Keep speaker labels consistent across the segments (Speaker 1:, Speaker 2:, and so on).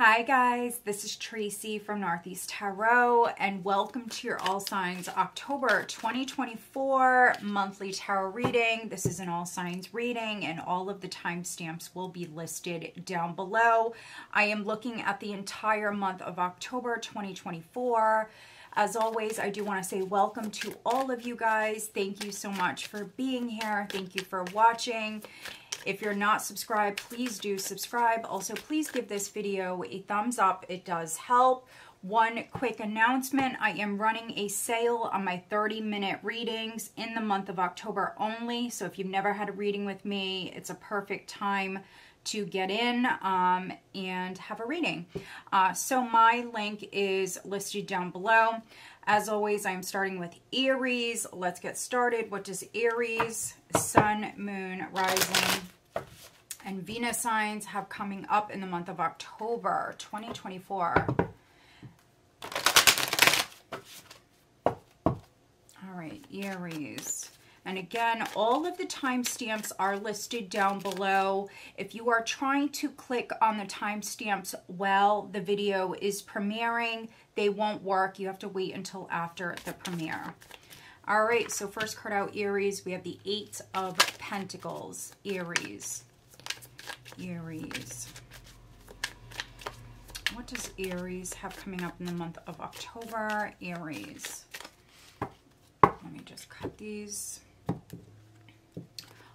Speaker 1: Hi guys, this is Tracy from Northeast Tarot and welcome to your All Signs October 2024 monthly tarot reading. This is an all signs reading and all of the timestamps will be listed down below. I am looking at the entire month of October 2024. As always, I do want to say welcome to all of you guys. Thank you so much for being here. Thank you for watching. If you're not subscribed, please do subscribe. Also, please give this video a thumbs up. It does help. One quick announcement. I am running a sale on my 30-minute readings in the month of October only. So if you've never had a reading with me, it's a perfect time to get in and have a reading. So my link is listed down below. As always, I'm starting with Aries. Let's get started. What does Aries, Sun, Moon, Rising, and Venus signs have coming up in the month of October 2024? All right, Aries. And again, all of the timestamps are listed down below. If you are trying to click on the timestamps while the video is premiering, they won't work. You have to wait until after the premiere. All right, so first card out, Aries, we have the Eight of Pentacles. Aries. Aries. What does Aries have coming up in the month of October? Aries. Let me just cut these.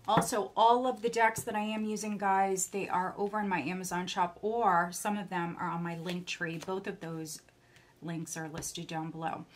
Speaker 1: Also, all of the decks that I am using, guys, they are over in my Amazon shop, or some of them are on my link tree. Both of those links are listed down below.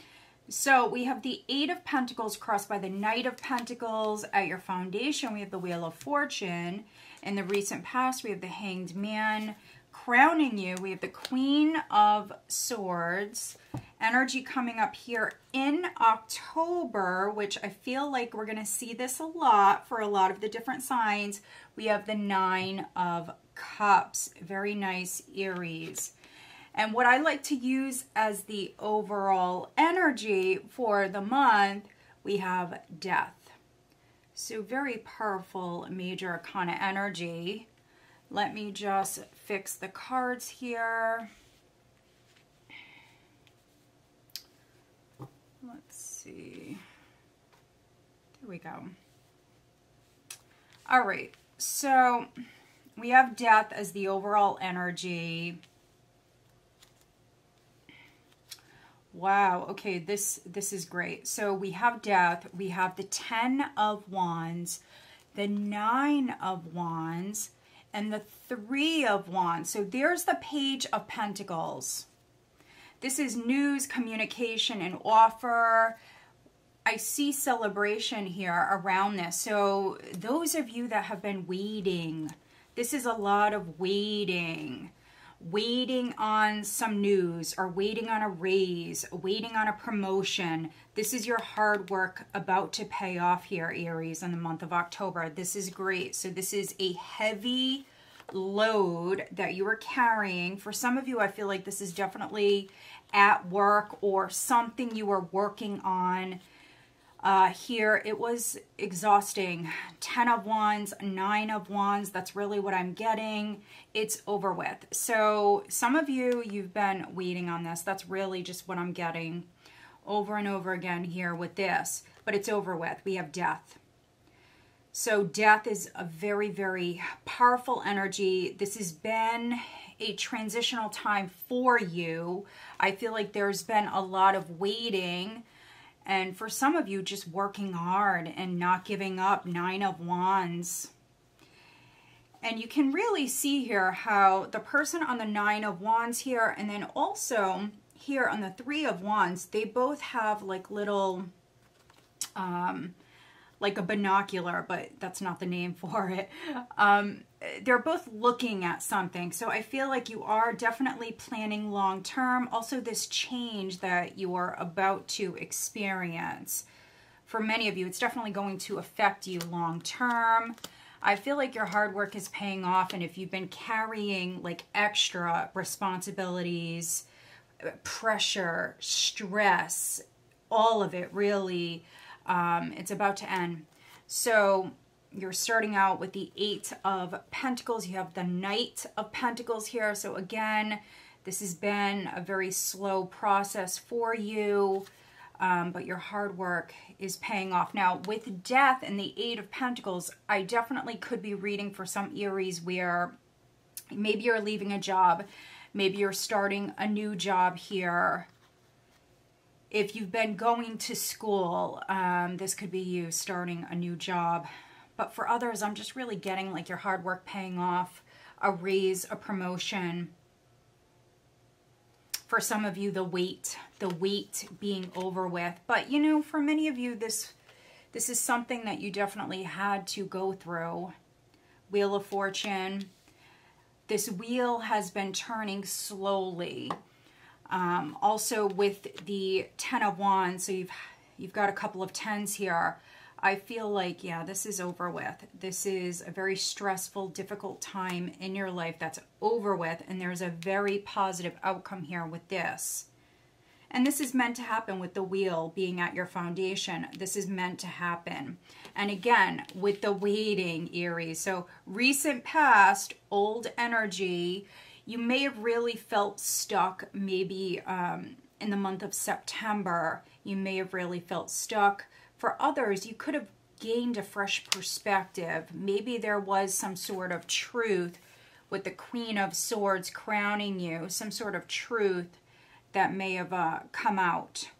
Speaker 1: So we have the Eight of Pentacles crossed by the Knight of Pentacles. At your foundation, we have the Wheel of Fortune. In the recent past, we have the Hanged Man. Crowning you, we have the Queen of Swords. Energy coming up here in October, which I feel like we're going to see this a lot for a lot of the different signs. We have the Nine of Cups. Very nice, Aries. And what I like to use as the overall energy for the month, we have Death. So very powerful major arcana energy. Let me just fix the cards here. Let's see. There we go. All right. So we have Death as the overall energy. Wow. Okay. This is great. So we have Death. We have the Ten of Wands, the Nine of Wands, and the Three of Wands. So there's the Page of Pentacles. This is news, communication, and offer. I see celebration here around this. So those of you that have been waiting, this is a lot of waiting. Waiting on some news, or waiting on a raise, waiting on a promotion. This is your hard work about to pay off here, Aries, in the month of October. This is great. So this is a heavy load that you are carrying. For some of you, I feel like this is definitely at work or something you are working on. Here it was exhausting. 10 of Wands, 9 of Wands, that's really what I'm getting. It's over with. So some of you, you've been waiting on this. That's really just what I'm getting over and over again here with this, but it's over with. We have Death. So Death is a very, very powerful energy. This has been a transitional time for you. I feel like there's been a lot of waiting. And for some of you, just working hard and not giving up. Nine of Wands. And you can really see here how the person on the Nine of Wands here, and then also here on the Three of Wands, they both have like little, like a binocular, but that's not the name for it. They're both looking at something. So I feel like you are definitely planning long term. Also, this change that you are about to experience, for many of you, it's definitely going to affect you long term. I feel like your hard work is paying off. And if you've been carrying like extra responsibilities, pressure, stress, all of it really, it's about to end. So you're starting out with the 8 of Pentacles. You have the Knight of Pentacles here. So again, this has been a very slow process for you, but your hard work is paying off. Now, with Death and the 8 of Pentacles, I definitely could be reading for some Aries where maybe you're leaving a job. Maybe you're starting a new job here. If you've been going to school, this could be you starting a new job. But for others, I'm just really getting like your hard work paying off, a raise, a promotion. For some of you, the weight being over with. But, you know, for many of you, this is something that you definitely had to go through. Wheel of Fortune. This wheel has been turning slowly. Also with the 10 of Wands, so you've got a couple of 10s here. I feel like, yeah, this is over with. This is a very stressful, difficult time in your life that's over with, and there's a very positive outcome here with this. And this is meant to happen with the wheel being at your foundation. This is meant to happen. And again, with the waiting, Aries. So recent past, old energy. You may have really felt stuck maybe in the month of September. You may have really felt stuck. For others, you could have gained a fresh perspective. Maybe there was some sort of truth with the Queen of Swords crowning you. Some sort of truth that may have come out.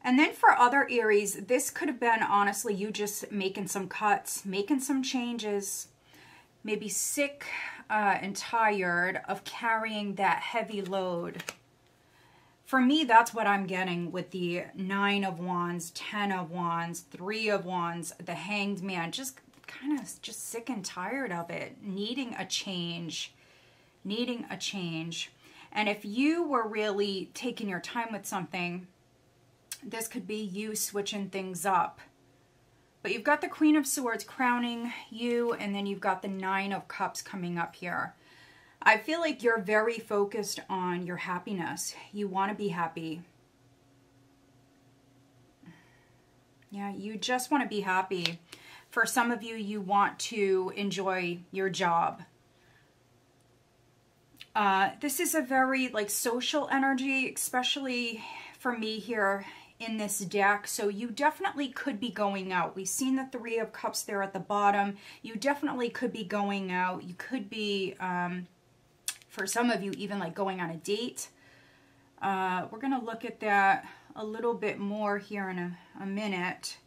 Speaker 1: And then for other Aries, this could have been honestly you just making some cuts, making some changes. Maybe sick and tired of carrying that heavy load. For me, that's what I'm getting with the 9 of Wands, 10 of Wands, 3 of Wands, the Hanged Man. Just kind of just sick and tired of it, needing a change. Needing a change. And if you were really taking your time with something, this could be you switching things up. But you've got the Queen of Swords crowning you, and then you've got the 9 of Cups coming up here. I feel like you're very focused on your happiness. You want to be happy. Yeah, you just want to be happy. For some of you, you want to enjoy your job. This is a very like social energy, especially for me here in this deck. So you definitely could be going out. We've seen the 3 of Cups there at the bottom. You definitely could be going out. You could be, for some of you, even like going on a date. We're going to look at that a little bit more here in a minute.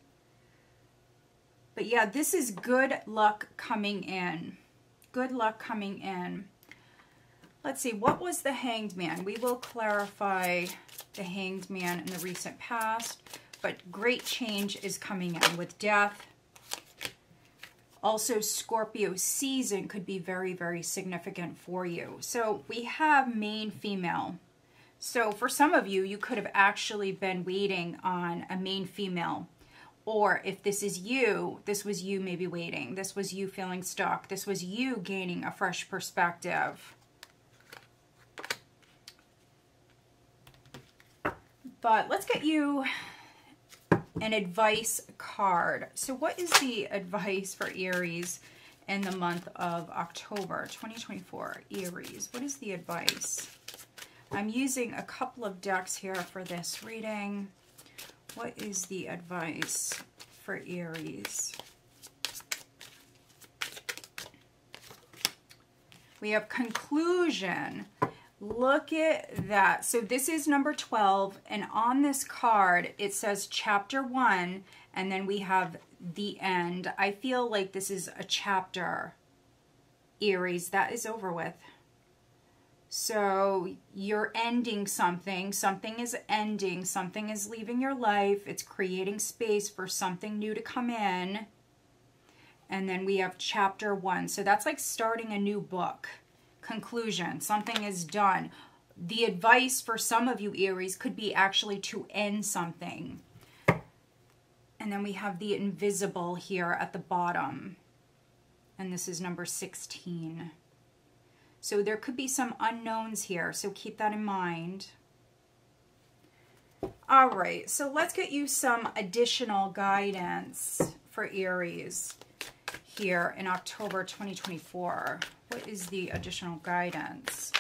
Speaker 1: But yeah, this is good luck coming in. Good luck coming in. Let's see, what was the Hanged Man? We will clarify the Hanged Man in the recent past, but great change is coming in with Death. Also, Scorpio season could be very, very significant for you. So we have main female. So for some of you, you could have actually been waiting on a main female. Or if this is you, this was you maybe waiting. This was you feeling stuck. This was you gaining a fresh perspective. But let's get you an advice card. So what is the advice for Aries in the month of October 2024? Aries, what is the advice? I'm using a couple of decks here for this reading. What is the advice for Aries? We have conclusion. Look at that. So this is number 12, and on this card it says chapter 1, and then we have the end. I feel like this is a chapter, Aries, that is over with. So you're ending something. Something is ending. Something is leaving your life. It's creating space for something new to come in. And then we have chapter 1. So that's like starting a new book. Conclusion. Something is done. The advice for some of you, Aries, could be actually to end something. And then we have the invisible here at the bottom. And this is number 16. So there could be some unknowns here. So keep that in mind. All right, so let's get you some additional guidance for Aries here in October 2024. What is the additional guidance?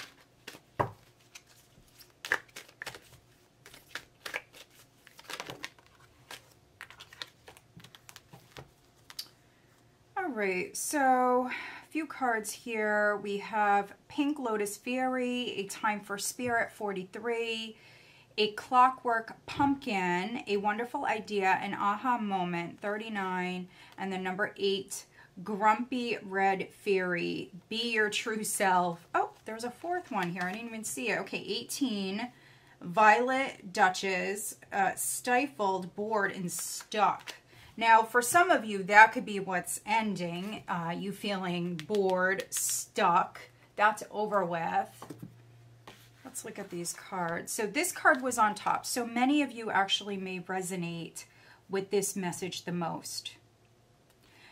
Speaker 1: All right, so a few cards here. We have Pink Lotus Fairy, A Time for Spirit, 43, A Clockwork Pumpkin, A Wonderful Idea, An Aha Moment, 39, and the number 8, Grumpy Red Fairy, Be Your True Self. Oh, there's a fourth one here. I didn't even see it. Okay, 18, Violet Duchess, Stifled, Bored, and Stuck. Now, for some of you, that could be what's ending. You feeling bored, stuck. That's over with. Let's look at these cards. So this card was on top. So many of you actually may resonate with this message the most.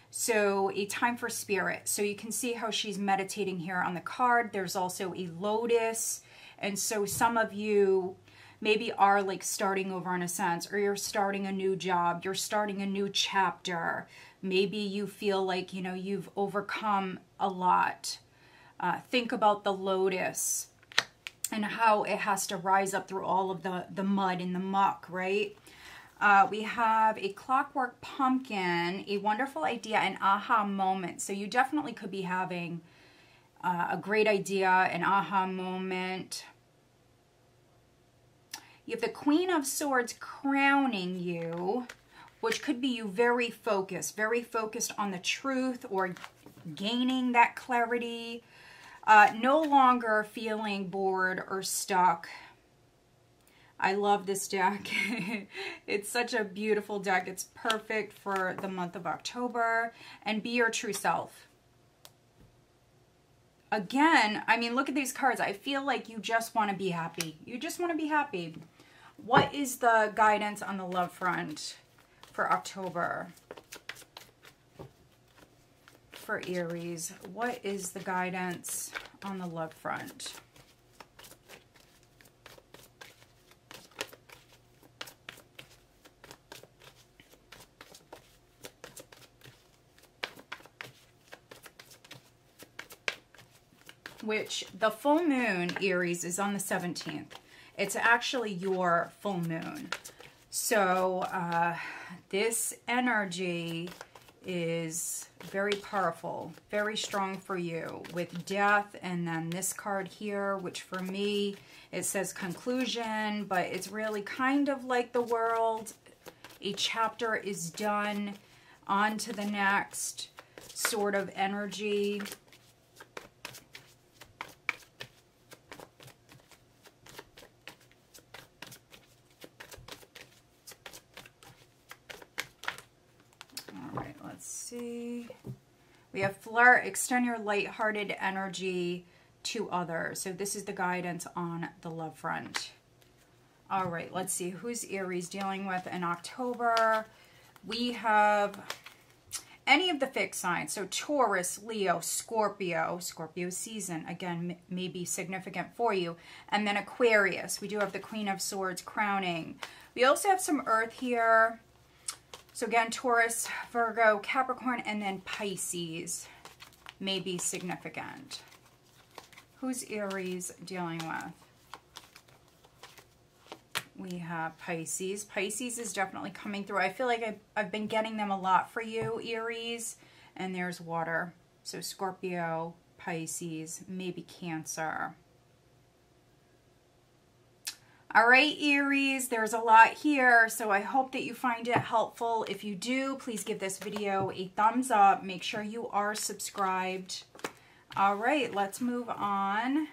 Speaker 1: So A Time for Spirit. So you can see how she's meditating here on the card. There's also a lotus. And so some of you maybe are like starting over in a sense, or you're starting a new job, you're starting a new chapter. Maybe you feel like, you know, you've overcome a lot. Think about the lotus and how it has to rise up through all of the mud and the muck, right? We have A Clockwork Pumpkin, A Wonderful Idea, An Aha Moment. So you definitely could be having a great idea, an aha moment. You have the Queen of Swords crowning you, which could be you very focused on the truth or gaining that clarity. No longer feeling bored or stuck. I love this deck. It's such a beautiful deck. It's perfect for the month of October. And Be Your True Self. Again, I mean, look at these cards. I feel like you just want to be happy. You just want to be happy. What is the guidance on the love front for October? For Aries, what is the guidance on the love front? Which the full moon, Aries, is on the 17th. It's actually your full moon. So this energy is very powerful, very strong for you with death. And then this card here, which for me, it says conclusion, but it's really kind of like the world. A chapter is done, on to the next sort of energy. See, we have flirt, extend your lighthearted energy to others. So this is the guidance on the love front. All right, let's see who's Aries dealing with in October. We have any of the fixed signs. So Taurus, Leo, Scorpio. Scorpio season, again, may be significant for you. And then Aquarius. We do have the Queen of Swords crowning. We also have some earth here. So again, Taurus, Virgo, Capricorn, and then Pisces may be significant. Who's Aries dealing with? We have Pisces. Pisces is definitely coming through. I feel like I've been getting them a lot for you, Aries. And there's water. So Scorpio, Pisces, maybe Cancer. All right, Aries, there's a lot here, so I hope that you find it helpful. If you do, please give this video a thumbs up. Make sure you are subscribed. All right, let's move on.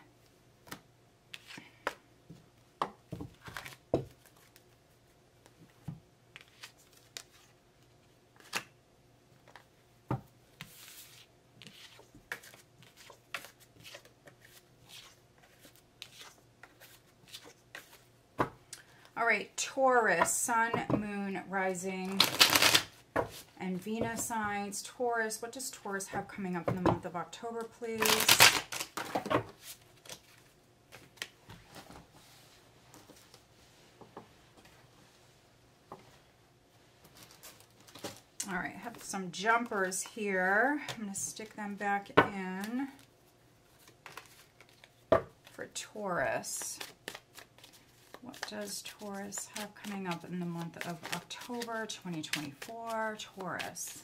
Speaker 1: All right, Taurus, Sun, Moon, Rising, and Venus signs. Taurus, what does Taurus have coming up in the month of October, please? some jumpers here. I'm going to stick them back in for Taurus. What does Taurus have coming up in the month of October 2024? Taurus.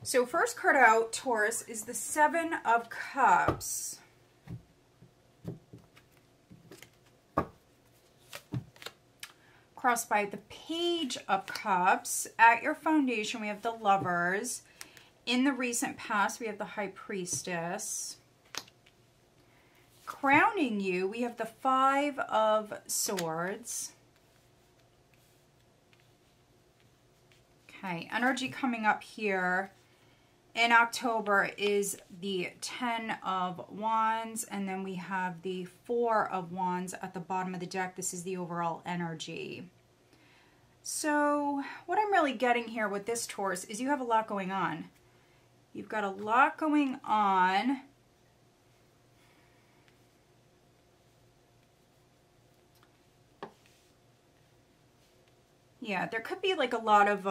Speaker 1: So first card out, Taurus, is the Seven of Cups. Crossed by the Page of Cups. At your foundation, we have the Lovers. In the recent past, we have the High Priestess. Crowning you, we have the Five of Swords. Okay, energy coming up here in October is the Ten of Wands, and then we have the Four of Wands at the bottom of the deck. This is the overall energy. So what I'm really getting here with this, Taurus, is you have a lot going on. You've got a lot going on. Yeah, there could be like a lot of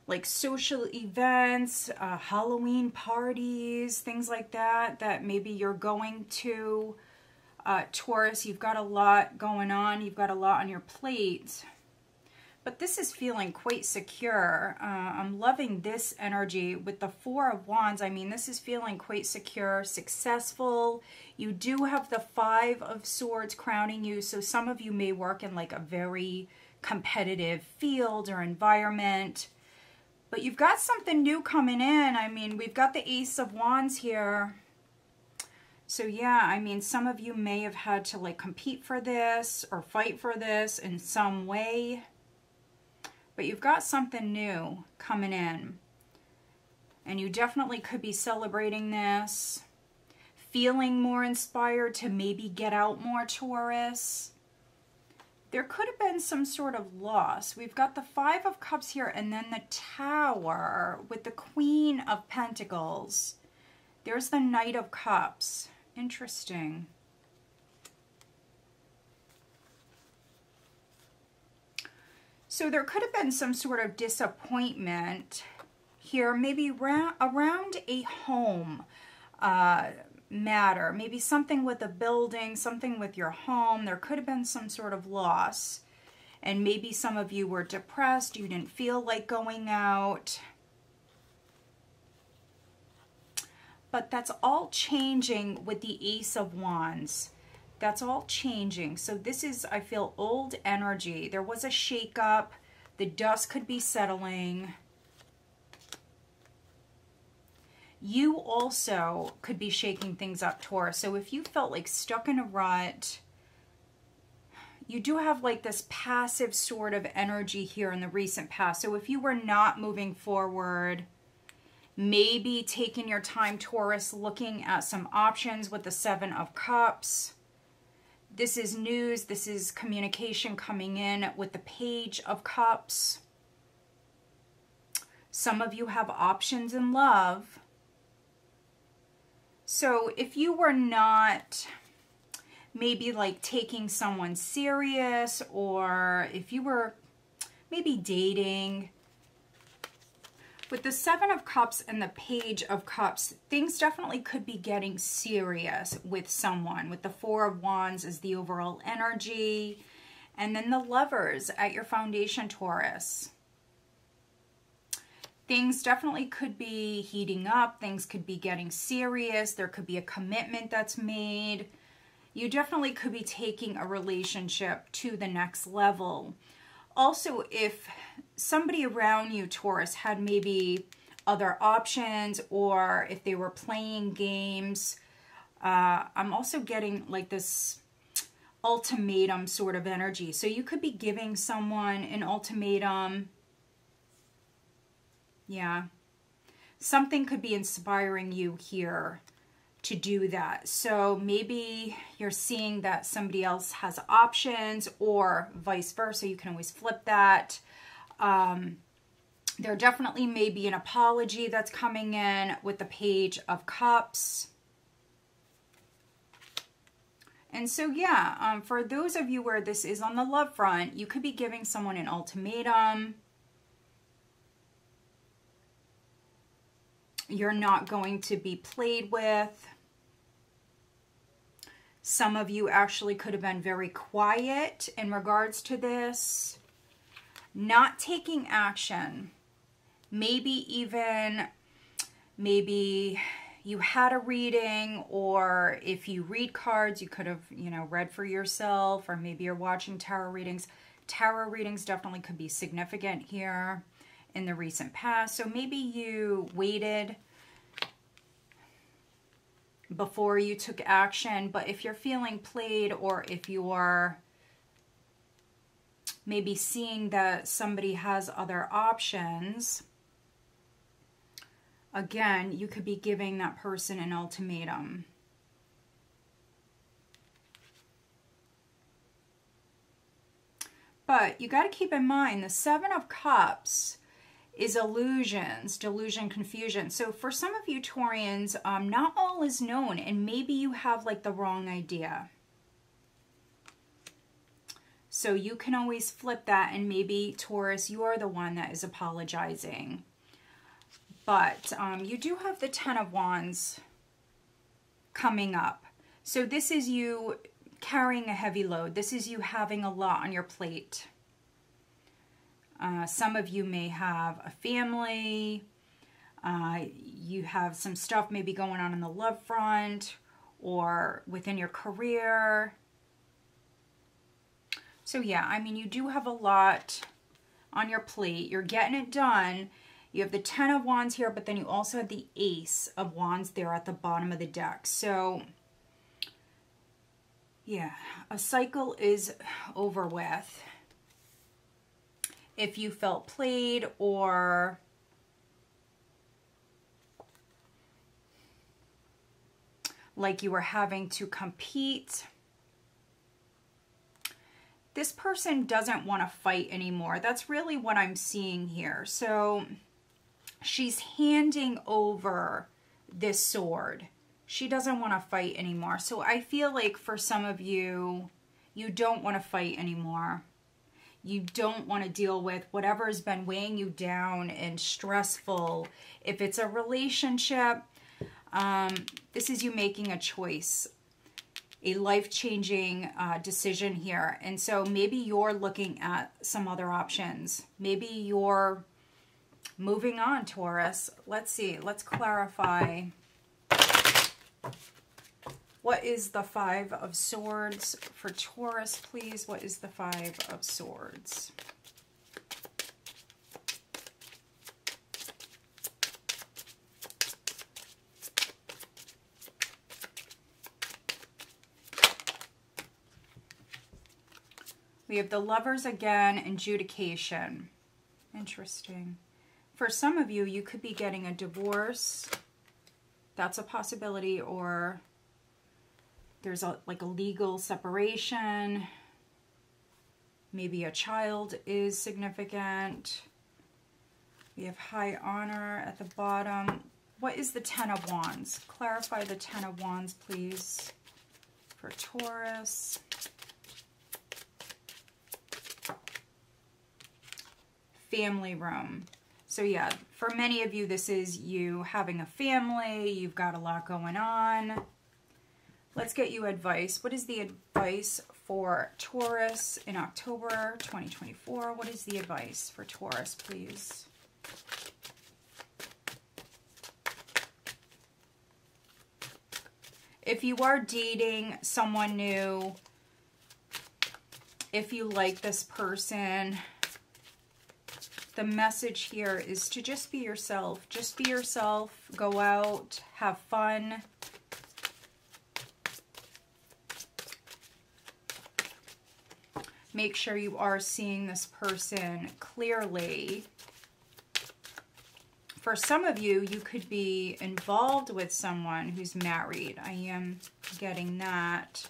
Speaker 1: like social events, Halloween parties, things like that, that maybe you're going to. Taurus, you've got a lot going on. You've got a lot on your plate. But this is feeling quite secure. I'm loving this energy with the Four of Wands. I mean, this is feeling quite secure, successful. You do have the Five of Swords crowning you. So some of you may work in like a very competitive field or environment. But you've got something new coming in. I mean, we've got the Ace of Wands here. So yeah, I mean, some of you may have had to like compete for this or fight for this in some way. But you've got something new coming in. And you definitely could be celebrating this. Feeling more inspired to maybe get out more, Taurus. There could have been some sort of loss. We've got the Five of Cups here and then the Tower with the Queen of Pentacles. There's the Knight of Cups. Interesting. So there could have been some sort of disappointment here, maybe around a home matter, maybe something with a building, something with your home. There could have been some sort of loss. And maybe some of you were depressed, you didn't feel like going out. But that's all changing with the Ace of Wands. That's all changing. So this is, I feel, old energy. There was a shakeup. The dust could be settling. You also could be shaking things up, Taurus. So if you felt like stuck in a rut, you do have like this passive sort of energy here in the recent past. So if you were not moving forward, maybe taking your time, Taurus, looking at some options with the Seven of Cups. This is news. This is communication coming in with the Page of Cups. Some of you have options in love. So if you were not maybe like taking someone serious, or if you were maybe dating, with the Seven of Cups and the Page of Cups, things definitely could be getting serious with someone. With the Four of Wands is the overall energy. And then the Lovers at your foundation, Taurus. Things definitely could be heating up. Things could be getting serious. There could be a commitment that's made. You definitely could be taking a relationship to the next level. Also, if somebody around you, Taurus, had maybe other options, or if they were playing games, I'm also getting like this ultimatum sort of energy. So you could be giving someone an ultimatum. Yeah. Something could be inspiring you here to do that. So maybe you're seeing that somebody else has options, or vice versa. You can always flip that. There definitely may be an apology that's coming in with the Page of Cups. And so, yeah, for those of you where this is on the love front, you could be giving someone an ultimatum. You're not going to be played with. Some of you actually could have been very quiet in regards to this. Not taking action. Maybe you had a reading, or if you read cards, you could have, read for yourself, or maybe you're watching tarot readings. Tarot readings definitely could be significant here in the recent past. So maybe you waited before you took action, but if you're feeling played, or if you're maybe seeing that somebody has other options, again, you could be giving that person an ultimatum. But you got to keep in mind, the Seven of Cups is illusions, delusion, confusion. So for some of you Taurians, not all is known, and maybe you have like the wrong idea. So you can always flip that, and maybe Taurus, you are the one that is apologizing. But you do have the Ten of Wands coming up. So this is you carrying a heavy load. This is you having a lot on your plate. Some of you may have a family. You have some stuff maybe going on in the love front or within your career. So yeah, I mean, you do have a lot on your plate. You're getting it done. You have the Ten of Wands here, but then you also have the Ace of Wands there at the bottom of the deck. So yeah, a cycle is over with. If you felt played, or like you were having to compete, this person doesn't want to fight anymore. That's really what I'm seeing here. So she's handing over this sword. She doesn't want to fight anymore. So I feel like for some of you, you don't want to fight anymore. You don't want to deal with whatever has been weighing you down and stressful. If it's a relationship, this is you making a choice, a life-changing decision here. And so maybe you're looking at some other options. Maybe you're moving on, Taurus. Let's see. Let's clarify. What is the Five of Swords for Taurus, please? What is the Five of Swords? We have the Lovers again, adjudication. Interesting. For some of you, you could be getting a divorce. That's a possibility, or there's like a legal separation. Maybe a child is significant. We have high honor at the bottom. What is the Ten of Wands? Clarify the Ten of Wands, please, for Taurus. Family room. So yeah, for many of you, this is you having a family. You've got a lot going on. Let's get you advice. What is the advice for Taurus in October 2024? What is the advice for Taurus, please? If you are dating someone new, if you like this person, the message here is to just be yourself. Just be yourself. Go out. Have fun. Make sure you are seeing this person clearly. For some of you, you could be involved with someone who's married. I am getting that.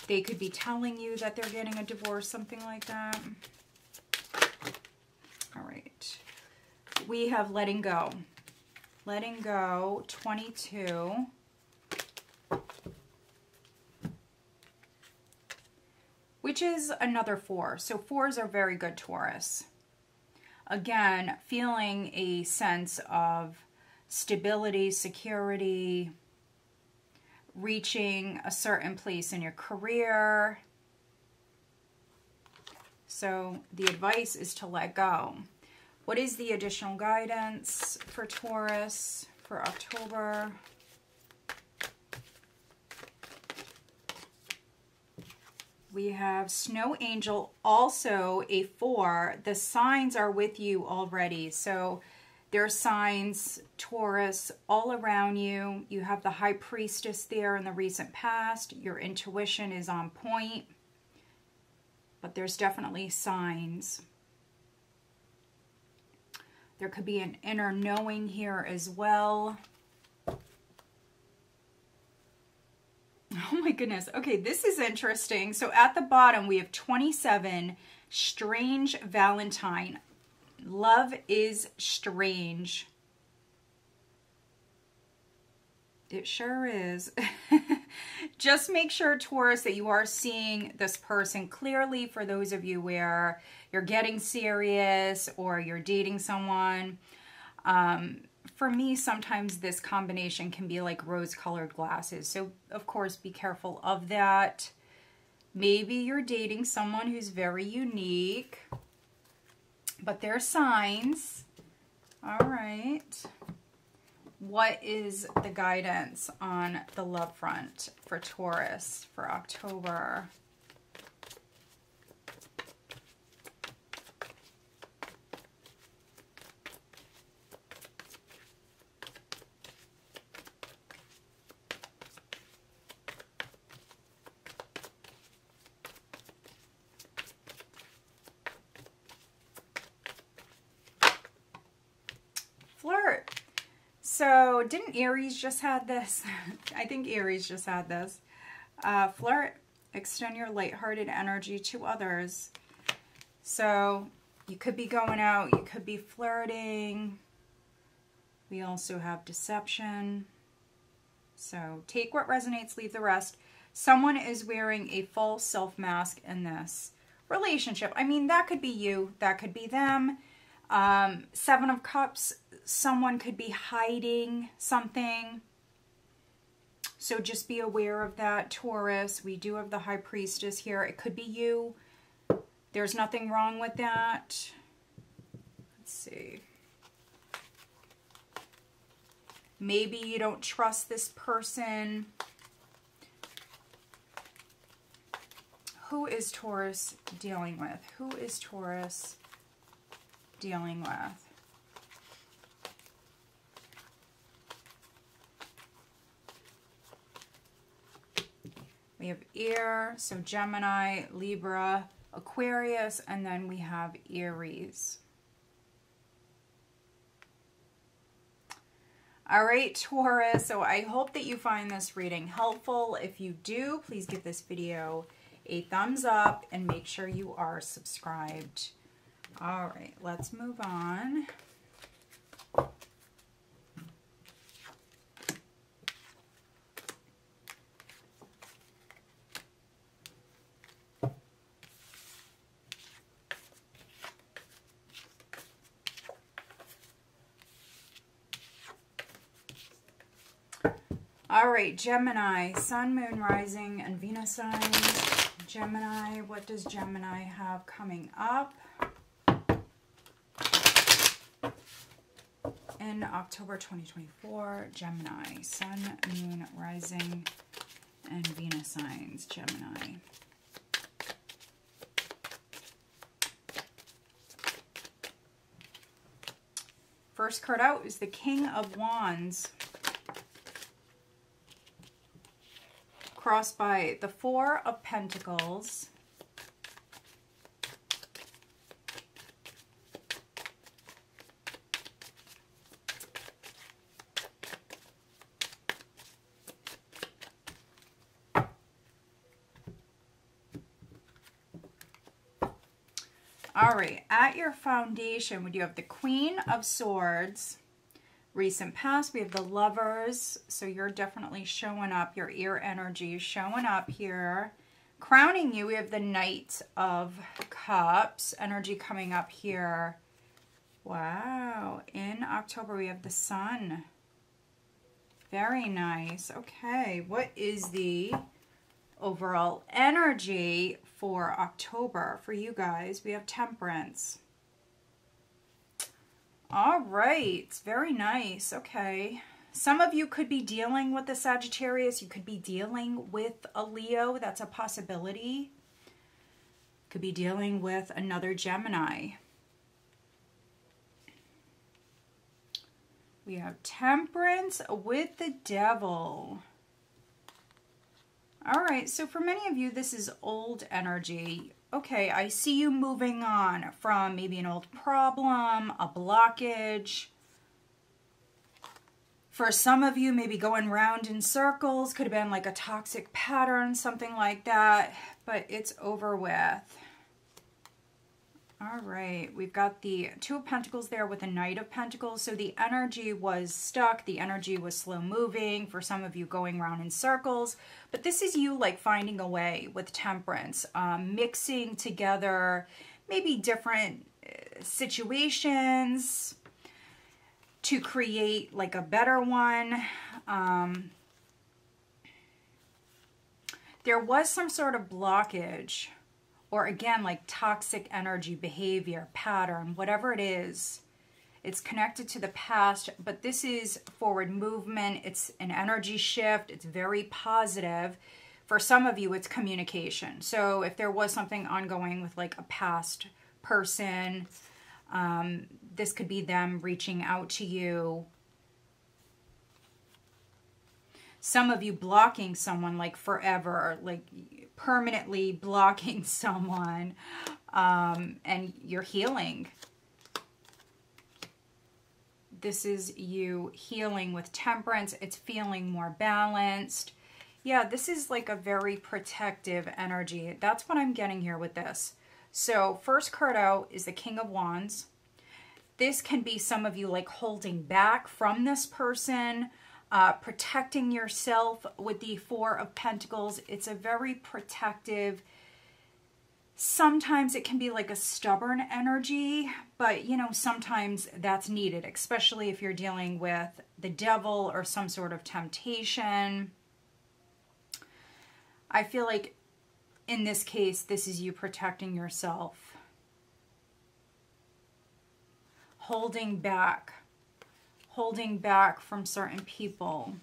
Speaker 1: They could be telling you that they're getting a divorce, something like that. All right. We have letting go. Letting go, 22. which is another 4. So 4s are very good, Taurus. Again, feeling a sense of stability, security, reaching a certain place in your career. So the advice is to let go. What is the additional guidance for Taurus for October? We have Snow Angel, also a 4. The signs are with you already. So there are signs, Taurus, all around you. You have the High Priestess there in the recent past. Your intuition is on point. But there's definitely signs. There could be an inner knowing here as well. Oh my goodness. Okay, this is interesting. So at the bottom, we have 27, Strange Valentine. Love is strange. It sure is. Just make sure, Taurus, that you are seeing this person clearly for those of you where you're getting serious or you're dating someone. For me, sometimes this combination can be like rose-colored glasses. So, of course, be careful of that. Maybe you're dating someone who's very unique. But there are signs. All right. What is the guidance on the love front for Taurus for October? Flirt. So, didn't Aries just had this? I think Aries just had this. Flirt. Extend your lighthearted energy to others. So, you could be going out. You could be flirting. We also have deception. So, take what resonates, leave the rest. Someone is wearing a false self mask in this relationship. I mean, that could be you. That could be them. 7 of Cups. Someone could be hiding something. So just be aware of that, Taurus. We do have the High Priestess here. It could be you. There's nothing wrong with that. Let's see. Maybe you don't trust this person. Who is Taurus dealing with? Who is Taurus dealing with? We have air, so Gemini, Libra, Aquarius, and then we have Aries. All right, Taurus, so I hope that you find this reading helpful. If you do, please give this video a thumbs up and make sure you are subscribed. All right, let's move on. All right, Gemini, Sun, Moon, Rising, and Venus signs. Gemini, what does Gemini have coming up in October 2024? Gemini, Sun, Moon, Rising, and Venus signs. Gemini. First card out is the King of Wands, crossed by the Four of Pentacles, all right, at your foundation, we do have the Queen of Swords. Recent past, we have the Lovers, so you're definitely showing up. Your air energy is showing up here. Crowning you, we have the Knight of Cups. Energy coming up here. Wow. In October, we have the Sun. Very nice. Okay. What is the overall energy for October for you guys? We have Temperance. All right. Very nice. Okay. Some of you could be dealing with the Sagittarius. You could be dealing with a Leo. That's a possibility. Could be dealing with another Gemini. We have Temperance with the Devil. All right, so for many of you, this is old energy. Okay, I see you moving on from maybe an old problem, a blockage. For some of you, maybe going round in circles. Could have been like a toxic pattern, something like that. But it's over with. All right, we've got the Two of Pentacles there with the Knight of Pentacles. So the energy was stuck. The energy was slow moving. For some of you, going around in circles. But this is you like finding a way with Temperance. Mixing together maybe different situations to create like a better one. There was some sort of blockage. Or again, like toxic energy, behavior, pattern, whatever it is. It's connected to the past, but this is forward movement. It's an energy shift. It's very positive. For some of you, it's communication. So if there was something ongoing with like a past person, this could be them reaching out to you. Some of you blocking someone like forever, like permanently blocking someone, and you're healing. This is you healing with Temperance. It's feeling more balanced. Yeah, this is like a very protective energy. That's what I'm getting here with this. So first card out is the King of Wands. This can be some of you like holding back from this person, protecting yourself with the Four of Pentacles. It's a very protective, sometimes it can be like a stubborn energy, but you know, sometimes that's needed, especially if you're dealing with the devil or some sort of temptation. I feel like in this case, this is you protecting yourself, holding back from certain people.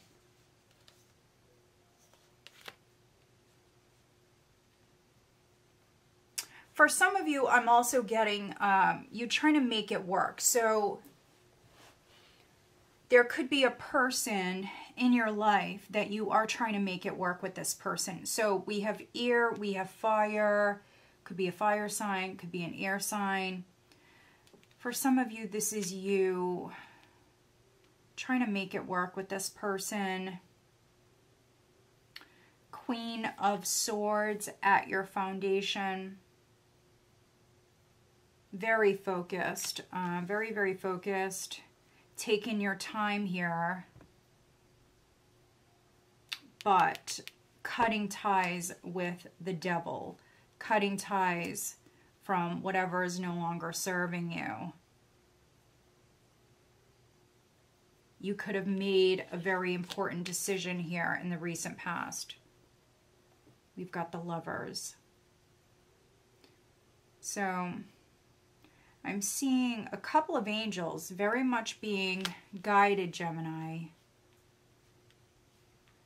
Speaker 1: For some of you, I'm also getting you trying to make it work. So there could be a person in your life that you are trying to make it work with this person. So we have air, we have fire, could be a fire sign, could be an air sign. For some of you, this is you trying to make it work with this person. Queen of Swords at your foundation. Very focused, very, very focused. Taking your time here. But cutting ties with the devil. Cutting ties from whatever is no longer serving you. You could have made a very important decision here in the recent past. We've got the Lovers. So I'm seeing a couple of angels very much being guided, Gemini.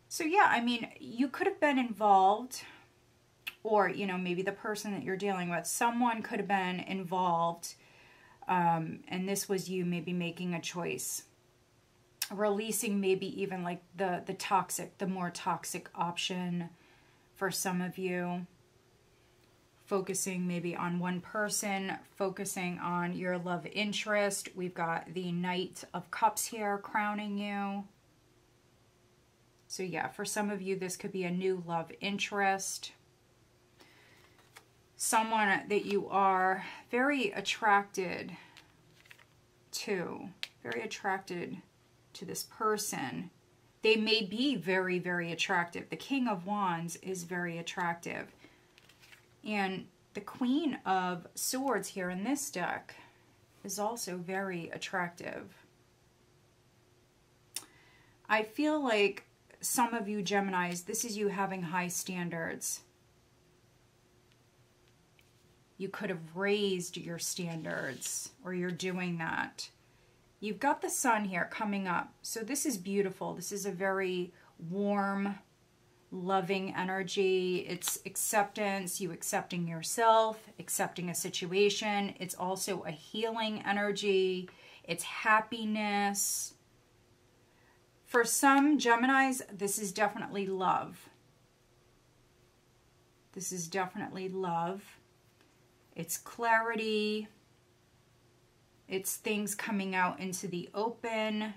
Speaker 1: So yeah, I mean, you could have been involved, or, you know, maybe the person that you're dealing with, someone could have been involved, and this was you maybe making a choice. Releasing maybe even like the more toxic option for some of you. Focusing maybe on one person, focusing on your love interest. We've got the Knight of Cups here crowning you. So yeah, for some of you, this could be a new love interest. Someone that you are very attracted to. Very attracted to this person. They may be very, very attractive. The King of Wands is very attractive. And the Queen of Swords here in this deck is also very attractive. I feel like some of you Geminis, this is you having high standards. You could have raised your standards, or you're doing that. You've got the sun here coming up. So this is beautiful. This is a very warm, loving energy. It's acceptance, you accepting yourself, accepting a situation. It's also a healing energy. It's happiness. For some Geminis, this is definitely love. This is definitely love. It's clarity. It's things coming out into the open.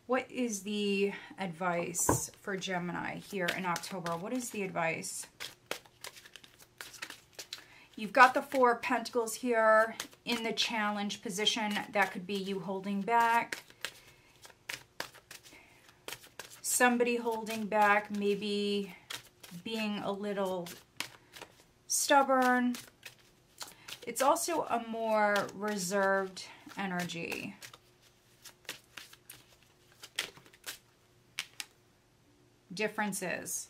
Speaker 1: What is the advice for Gemini here in October? What is the advice? You've got the Four of Pentacles here in the challenge position. That could be you holding back. Somebody holding back, maybe being a little stubborn. It's also a more reserved energy. Differences.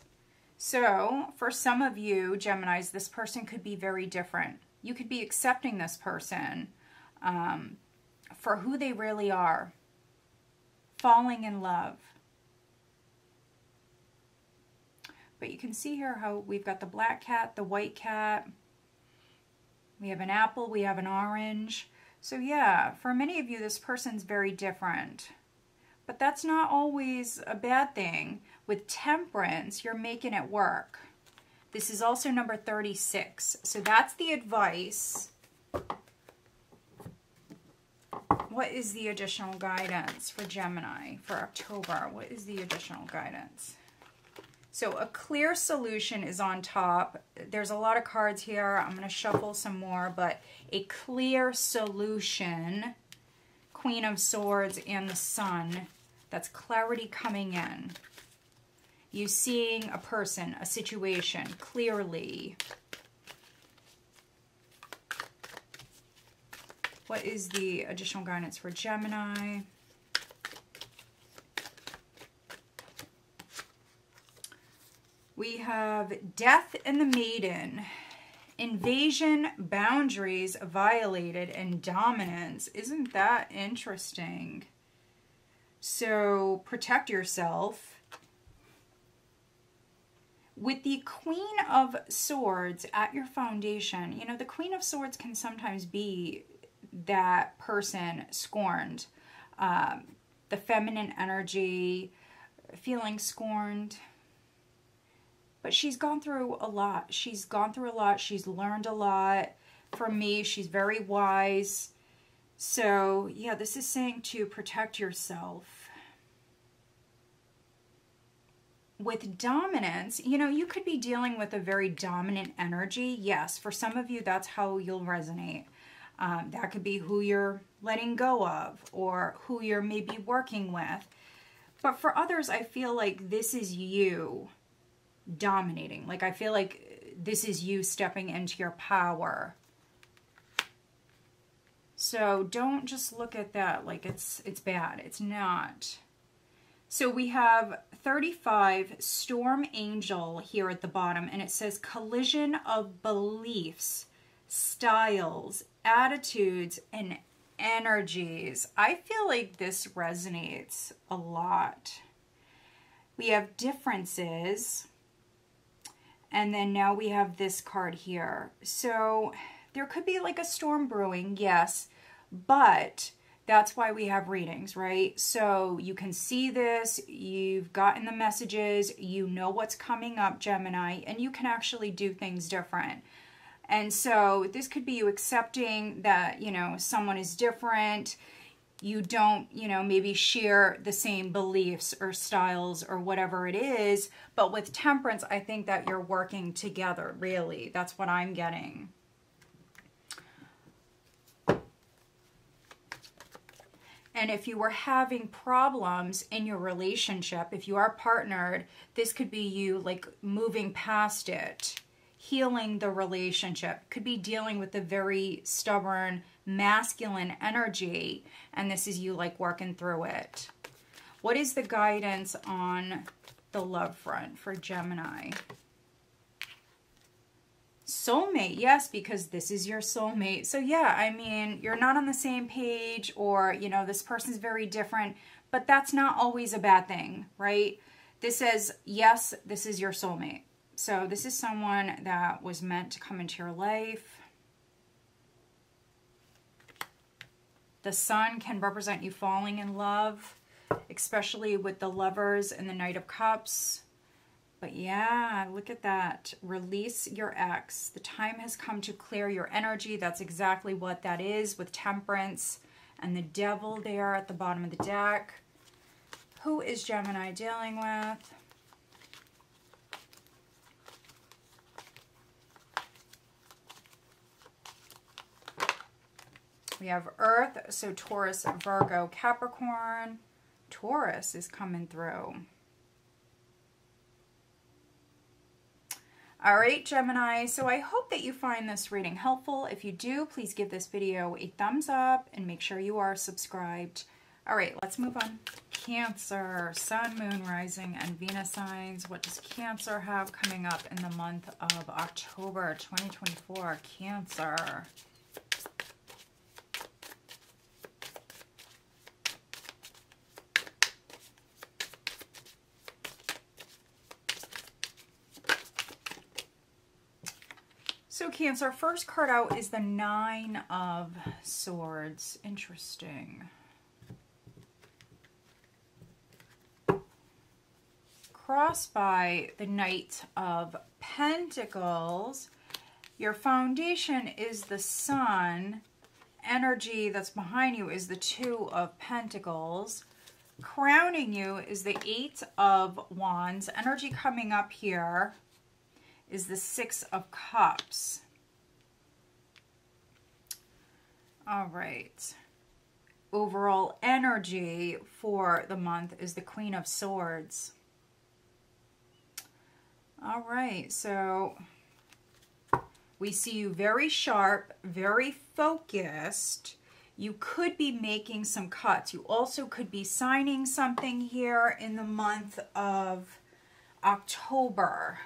Speaker 1: So for some of you Geminis, this person could be very different. You could be accepting this person for who they really are, falling in love. But you can see here how we've got the black cat, the white cat. We have an apple, we have an orange. So yeah, for many of you, this person's very different. But that's not always a bad thing. With Temperance, you're making it work. This is also number 36. So that's the advice. What is the additional guidance for Gemini for October? What is the additional guidance? So a clear solution is on top. There's a lot of cards here. I'm going to shuffle some more, but a clear solution, Queen of Swords and the Sun, that's clarity coming in. You seeing a person, a situation clearly. What is the additional guidance for Gemini? We have Death and the Maiden, invasion, boundaries violated, and dominance. Isn't that interesting? So protect yourself. With the Queen of Swords at your foundation, you know, the Queen of Swords can sometimes be that person scorned. The feminine energy, feeling scorned. But she's gone through a lot. She's gone through a lot. She's learned a lot. For me, she's very wise. So, yeah, this is saying to protect yourself. With dominance, you know, you could be dealing with a very dominant energy. Yes, for some of you, that's how you'll resonate. That could be who you're letting go of or who you're maybe working with. But for others, I feel like this is you dominating. Like, I feel like this is you stepping into your power. So don't just look at that like it's bad. It's not. So we have 35 Storm Angel here at the bottom, and it says collision of beliefs, styles, attitudes, and energies. I feel like this resonates a lot. We have differences. And then now we have this card here. So there could be like a storm brewing, yes, but that's why we have readings, right? So you can see this, you've gotten the messages, you know what's coming up, Gemini, and you can actually do things different. And so this could be you accepting that, you know, someone is different. You don't, you know, maybe share the same beliefs or styles or whatever it is. But with Temperance, I think that you're working together, really. That's what I'm getting. And if you were having problems in your relationship, if you are partnered, this could be you like moving past it, healing the relationship. Could be dealing with a very stubborn masculine energy, and this is you like working through it. What is the guidance on the love front for Gemini? Soulmate, yes, because this is your soulmate. So yeah, I mean, you're not on the same page, or, you know, this person's very different, but that's not always a bad thing, right? This says, yes, this is your soulmate. So this is someone that was meant to come into your life. The sun can represent you falling in love, especially with the Lovers and the Knight of Cups. But yeah, look at that. Release your ex. The time has come to clear your energy. That's exactly what that is with Temperance and the Devil there at the bottom of the deck. Who is Gemini dealing with? We have Earth, so Taurus, Virgo, Capricorn. Taurus is coming through. All right, Gemini, so I hope that you find this reading helpful. If you do, please give this video a thumbs up and make sure you are subscribed. All right, let's move on. Cancer, Sun, Moon, Rising, and Venus signs. What does Cancer have coming up in the month of October 2024? Cancer. So Cancer, first card out is the Nine of Swords. Interesting. Crossed by the Knight of Pentacles. Your foundation is the Sun. Energy that's behind you is the Two of Pentacles. Crowning you is the Eight of Wands. Energy coming up here is the Six of Cups. All right. Overall energy for the month is the Queen of Swords. All right, so we see you very sharp, very focused. You could be making some cuts. You also could be signing something here in the month of October.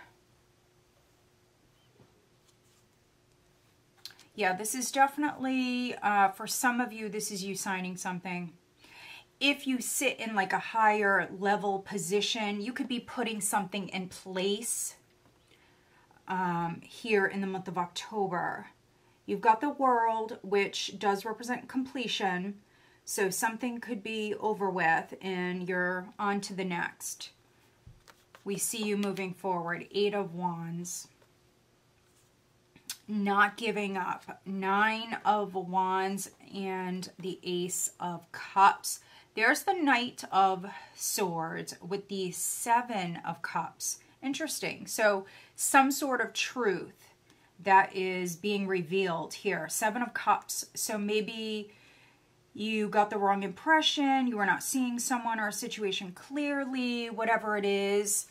Speaker 1: Yeah, this is definitely, for some of you, this is you signing something. If you sit in like a higher level position, you could be putting something in place here in the month of October. You've got the World, which does represent completion. So something could be over with and you're on to the next. We see you moving forward. Eight of Wands. Not giving up. Nine of Wands and the Ace of Cups. There's the Knight of Swords with the Seven of Cups. Interesting. So some sort of truth that is being revealed here. Seven of Cups. So maybe you got the wrong impression. You were not seeing someone or a situation clearly. Whatever it is.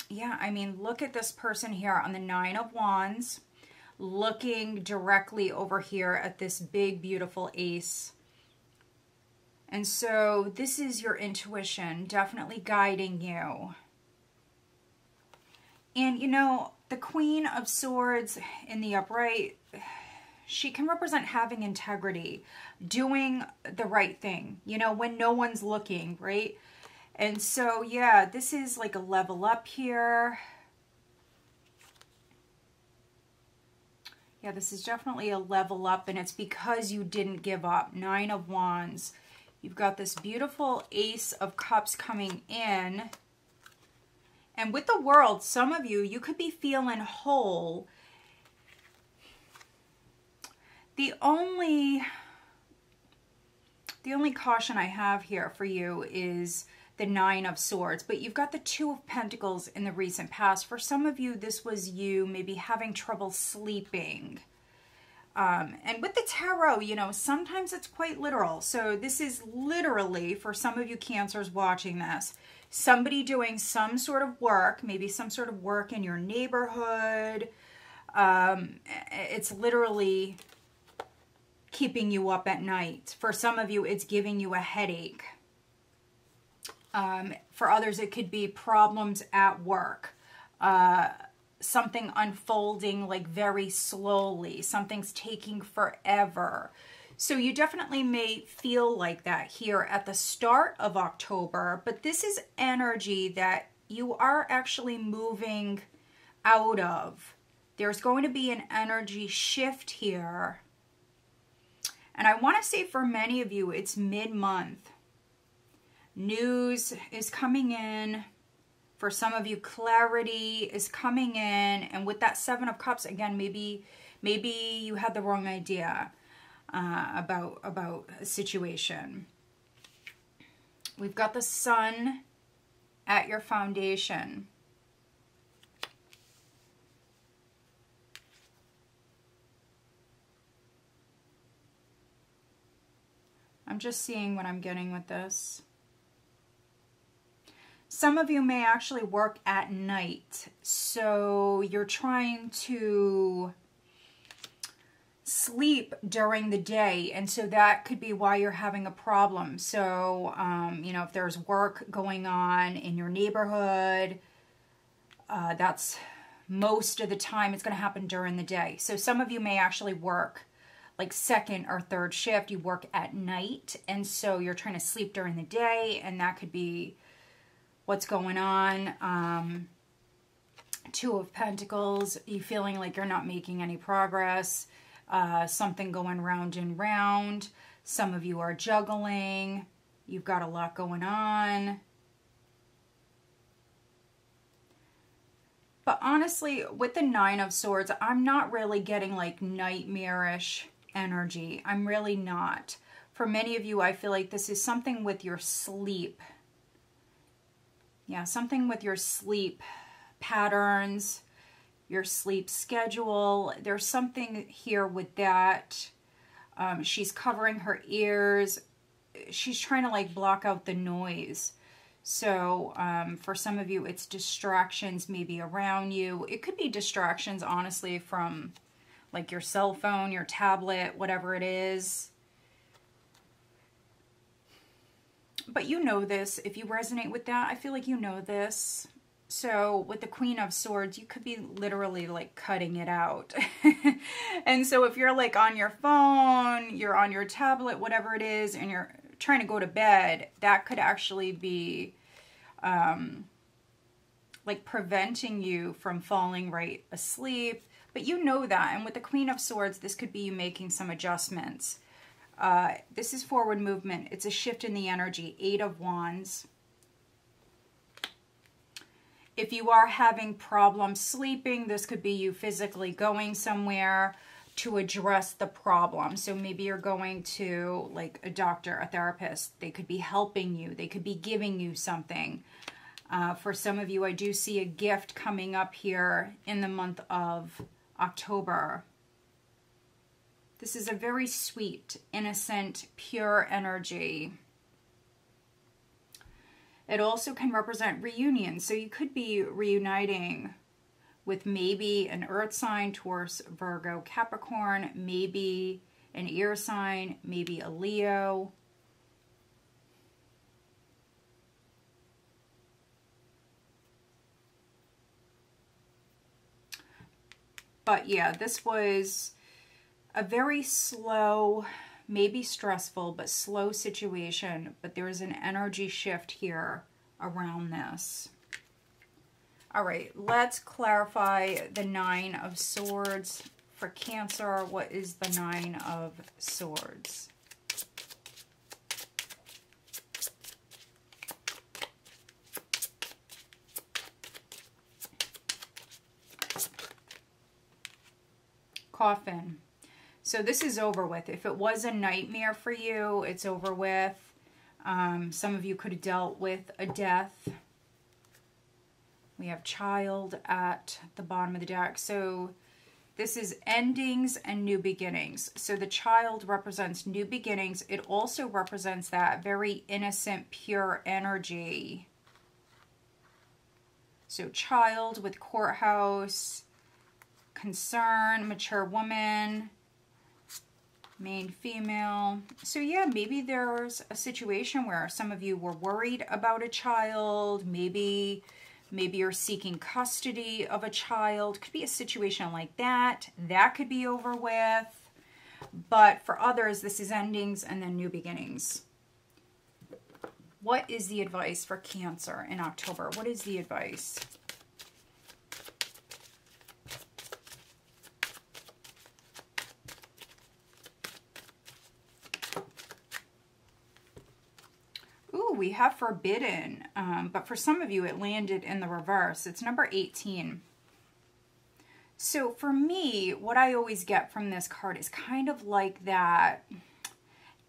Speaker 1: Yeah, I mean, look at this person here on the Nine of Wands, looking directly over here at this big, beautiful ace. And so this is your intuition, definitely guiding you. And, you know, the Queen of Swords in the upright, she can represent having integrity, doing the right thing, you know, when no one's looking, right? And so, yeah, this is like a level up here. Yeah, this is definitely a level up, and it's because you didn't give up. Nine of Wands. You've got this beautiful Ace of Cups coming in. And with the World, some of you, you could be feeling whole. The only caution I have here for you is the Nine of Swords, but you've got the Two of Pentacles in the recent past. For some of you, this was you maybe having trouble sleeping. And with the tarot, you know, sometimes it's quite literal. So this is literally, for some of you Cancers watching this, somebody doing some sort of work, maybe some sort of work in your neighborhood. It's literally keeping you up at night. For some of you, it's giving you a headache. For others, it could be problems at work. Something unfolding like very slowly. Something's taking forever. So you definitely may feel like that here at the start of October, but this is energy that you are actually moving out of. There's going to be an energy shift here. And I want to say for many of you, it's mid-month. News is coming in. For some of you, clarity is coming in. And with that Seven of Cups, again, maybe you had the wrong idea about a situation. We've got the Sun at your foundation. I'm just seeing what I'm getting with this. Some of you may actually work at night, so you're trying to sleep during the day, and so that could be why you're having a problem. So, you know, if there's work going on in your neighborhood, that's most of the time it's going to happen during the day. So some of you may actually work like second or third shift. You work at night, and so you're trying to sleep during the day, and that could be what's going on. Two of Pentacles, you feeling like you're not making any progress. Something going round and round. Some of you are juggling. You've got a lot going on. But honestly, with the Nine of Swords, I'm not really getting like nightmarish energy. I'm really not. For many of you, I feel like this is something with your sleep. Yeah, something with your sleep patterns, your sleep schedule. There's something here with that. She's covering her ears. She's trying to like block out the noise. So for some of you, it's distractions maybe around you. It could be distractions, honestly, from like your cell phone, your tablet, whatever it is. But you know this. If you resonate with that, I feel like you know this. So with the Queen of Swords, you could be literally like cutting it out. And so if you're like on your phone, you're on your tablet, whatever it is, and you're trying to go to bed, that could actually be like preventing you from falling right asleep. But you know that. And with the Queen of Swords, this could be you making some adjustments. This is forward movement. It's a shift in the energy. Eight of Wands. If you are having problems sleeping, this could be you physically going somewhere to address the problem. So maybe you're going to like a doctor, a therapist. They could be helping you. They could be giving you something. For some of you, I do see a gift coming up here in the month of October. This is a very sweet, innocent, pure energy. It also can represent reunion. So you could be reuniting with maybe an earth sign, Taurus, Virgo, Capricorn, maybe an air sign, maybe a Leo. But yeah, this was a very slow, maybe stressful, but slow situation. But there's an energy shift here around this. All right, let's clarify the Nine of Swords for Cancer. What is the Nine of Swords? Coffin. So this is over with. If it was a nightmare for you, it's over with. Some of you could have dealt with a death. We have child at the bottom of the deck. So This is endings and new beginnings. So the child represents new beginnings. It also represents that very innocent, pure energy. So child with courthouse, concern, mature woman, main female. So yeah, maybe there's a situation where some of you were worried about a child. Maybe you're seeking custody of a child. Could be a situation like that. That could be over with. But for others, this is endings and then new beginnings. What is the advice for Cancer in October? What is the advice? Ooh, we have forbidden, but for some of you it landed in the reverse. It's number 18. So for me, what I always get from this card is kind of like that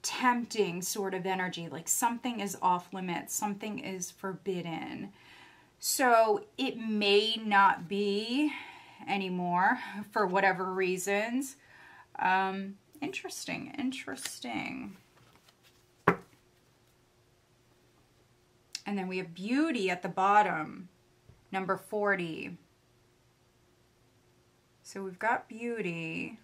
Speaker 1: tempting sort of energy, like something is off limits, something is forbidden. So it may not be anymore for whatever reasons. Interesting. And then we have beauty at the bottom, number 40. So we've got beauty.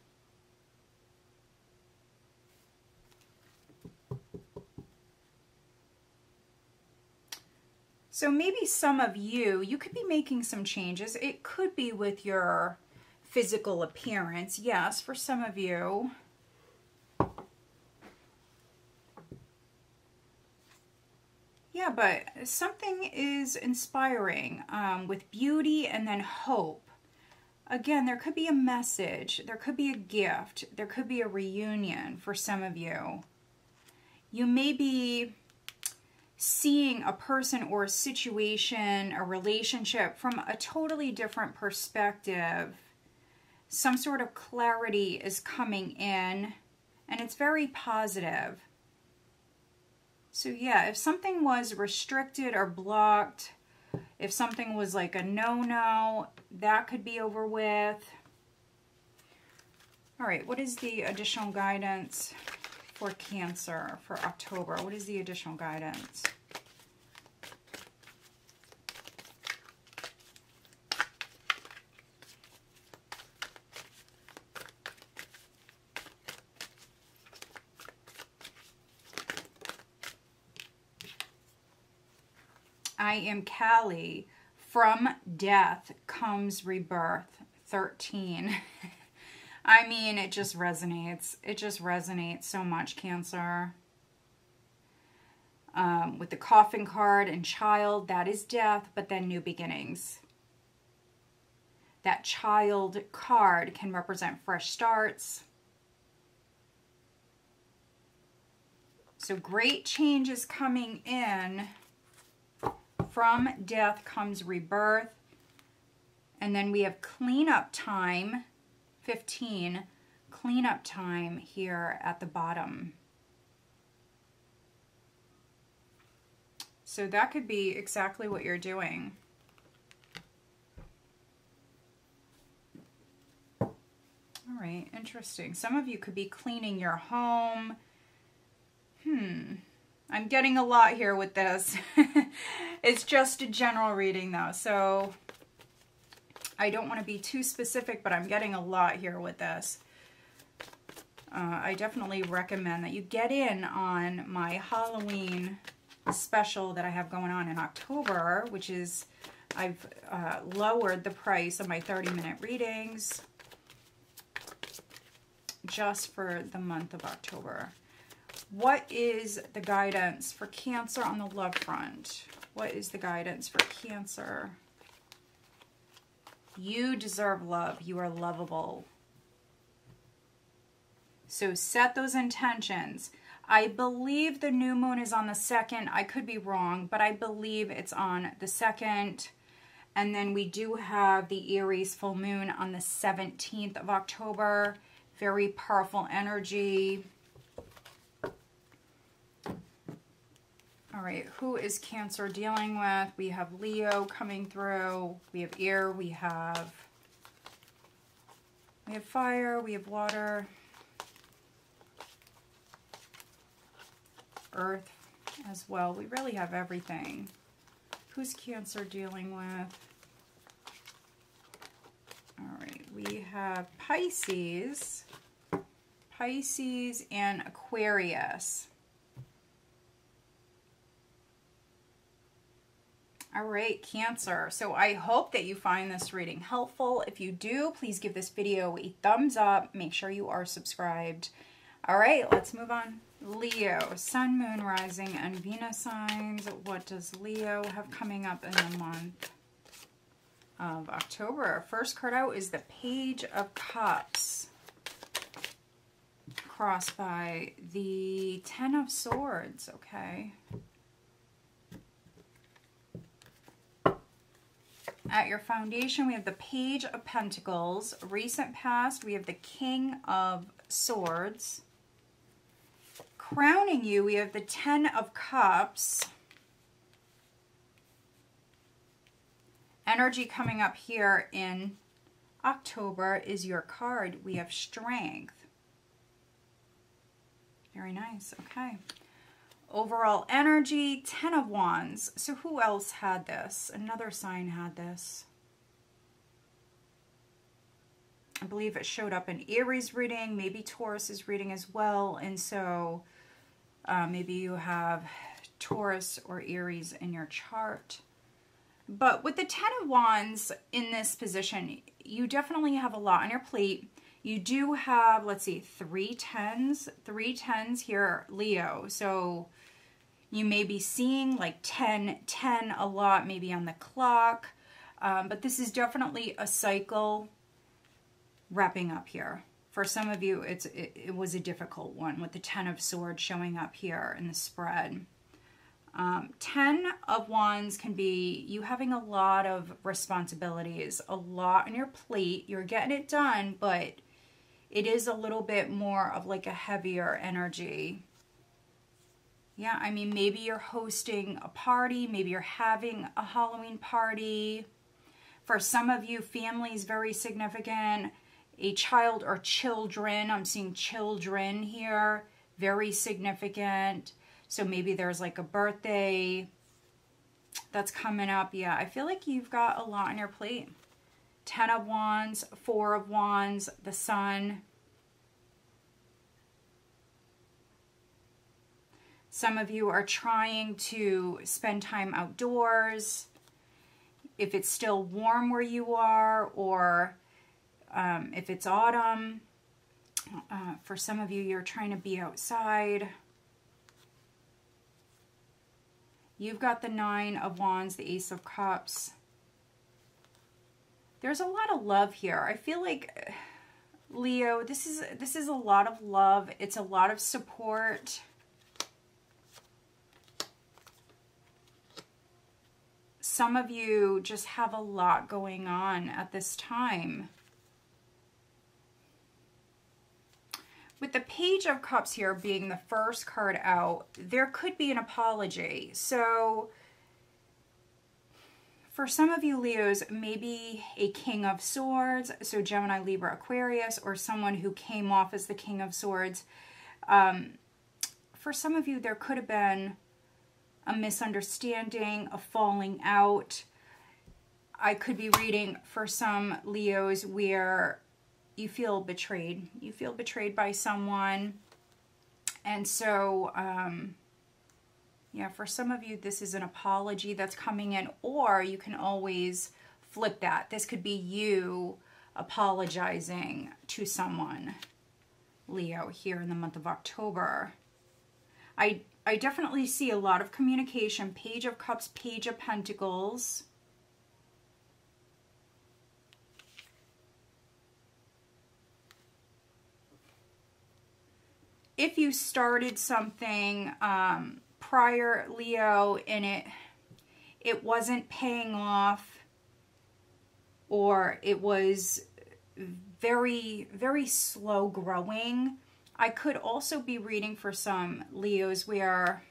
Speaker 1: So maybe some of you could be making some changes. It could be with your physical appearance. Yes, for some of you. Yeah, but something is inspiring with beauty and then hope. Again, there could be a message. There could be a gift. There could be a reunion for some of you. You may be seeing a person or a situation, a relationship from a totally different perspective. Some sort of clarity is coming in, and it's very positive. So yeah, if something was restricted or blocked, if something was like a no-no, that could be over with. All right, what is the additional guidance for Cancer for October? What is the additional guidance? I am Kali. From death comes rebirth. 13. I mean, it just resonates. It just resonates so much, Cancer. With the coffin card and child, that is death, but then new beginnings. That child card can represent fresh starts. So great changes coming in. From death comes rebirth. And then we have cleanup time, 15, cleanup time here at the bottom. So that could be exactly what you're doing. All right, interesting. Some of you could be cleaning your home. I'm getting a lot here with this. It's just a general reading though, so I don't want to be too specific, but I'm getting a lot here with this. I definitely recommend that you get in on my Halloween special that I have going on in October, which is I've lowered the price of my 30-minute readings just for the month of October. What is the guidance for Cancer on the love front? What is the guidance for Cancer? You deserve love. You are lovable. So set those intentions. I believe the new moon is on the 2nd. I could be wrong, but I believe it's on the 2nd. And then we do have the Aries full moon on the 17th of October. Very powerful energy. All right, who is Cancer dealing with? We have Leo coming through. We have air. We have We have fire, we have water, earth as well. We really have everything. Who's Cancer dealing with? All right, we have Pisces, and Aquarius. All right, Cancer. So I hope that you find this reading helpful. If you do, please give this video a thumbs up. Make sure you are subscribed. All right, let's move on. Leo, Sun, Moon, Rising, and Venus signs. What does Leo have coming up in the month of October? First card out is the Page of Cups, crossed by the Ten of Swords. Okay. At your foundation, we have the Page of Pentacles. Recent past, we have the King of Swords. Crowning you, we have the Ten of Cups. Energy coming up here in October is your card. We have Strength. Very nice. Okay. Overall energy, 10 of Wands. So who else had this? Another sign had this. I believe it showed up in Aries reading, maybe Taurus's reading as well. And so maybe you have Taurus or Aries in your chart. But with the 10 of Wands in this position, you definitely have a lot on your plate. You do have, let's see, 3 tens here, Leo. So you may be seeing like 10 a lot, maybe on the clock. But this is definitely a cycle wrapping up here. For some of you, it was a difficult one with the 10 of Swords showing up here in the spread. 10 of Wands can be you having a lot of responsibilities, a lot on your plate. You're getting it done, but it is a little bit more of like a heavier energy. Yeah, I mean, maybe you're hosting a party. Maybe you're having a Halloween party. For some of you, family is very significant. A child or children, I'm seeing children here, very significant. So maybe there's like a birthday that's coming up. Yeah, I feel like you've got a lot on your plate. 10 of Wands, 4 of Wands, the Sun. Some of you are trying to spend time outdoors. If it's still warm where you are, or if it's autumn. For some of you, you're trying to be outside. You've got the 9 of Wands, the Ace of Cups. There's a lot of love here. I feel like, Leo, this is a lot of love. It's a lot of support. Some of you just have a lot going on at this time. With the Page of Cups here being the first card out, there could be an apology. So for some of you Leos, maybe a King of Swords, so Gemini, Libra, Aquarius, or someone who came off as the King of Swords. For some of you, there could have been a misunderstanding, a falling out. I could be reading for some Leos where you feel betrayed. You feel betrayed by someone. And so, yeah, for some of you, this is an apology that's coming in, or you can always flip that. This could be you apologizing to someone, Leo, here in the month of October. I definitely see a lot of communication. Page of Cups, Page of Pentacles. If you started something prior, Leo, and it wasn't paying off, or it was very, very slow growing, I could also be reading for some Leos where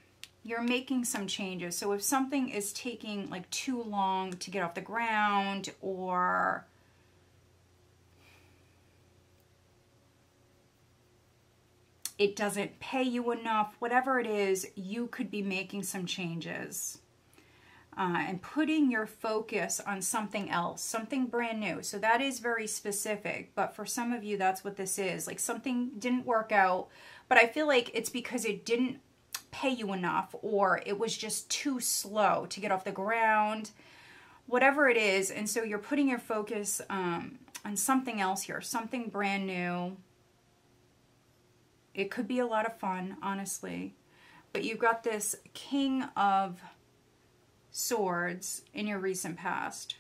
Speaker 1: you're making some changes. So if something is taking like too long to get off the ground, or it doesn't pay you enough, whatever it is, you could be making some changes. And putting your focus on something else, something brand new. So that is very specific, but for some of you, that's what this is. Like something didn't work out, but I feel like it's because it didn't pay you enough, or it was just too slow to get off the ground, whatever it is. And so you're putting your focus on something else here, something brand new. It could be a lot of fun, honestly, but you've got this King of Swords in your recent past.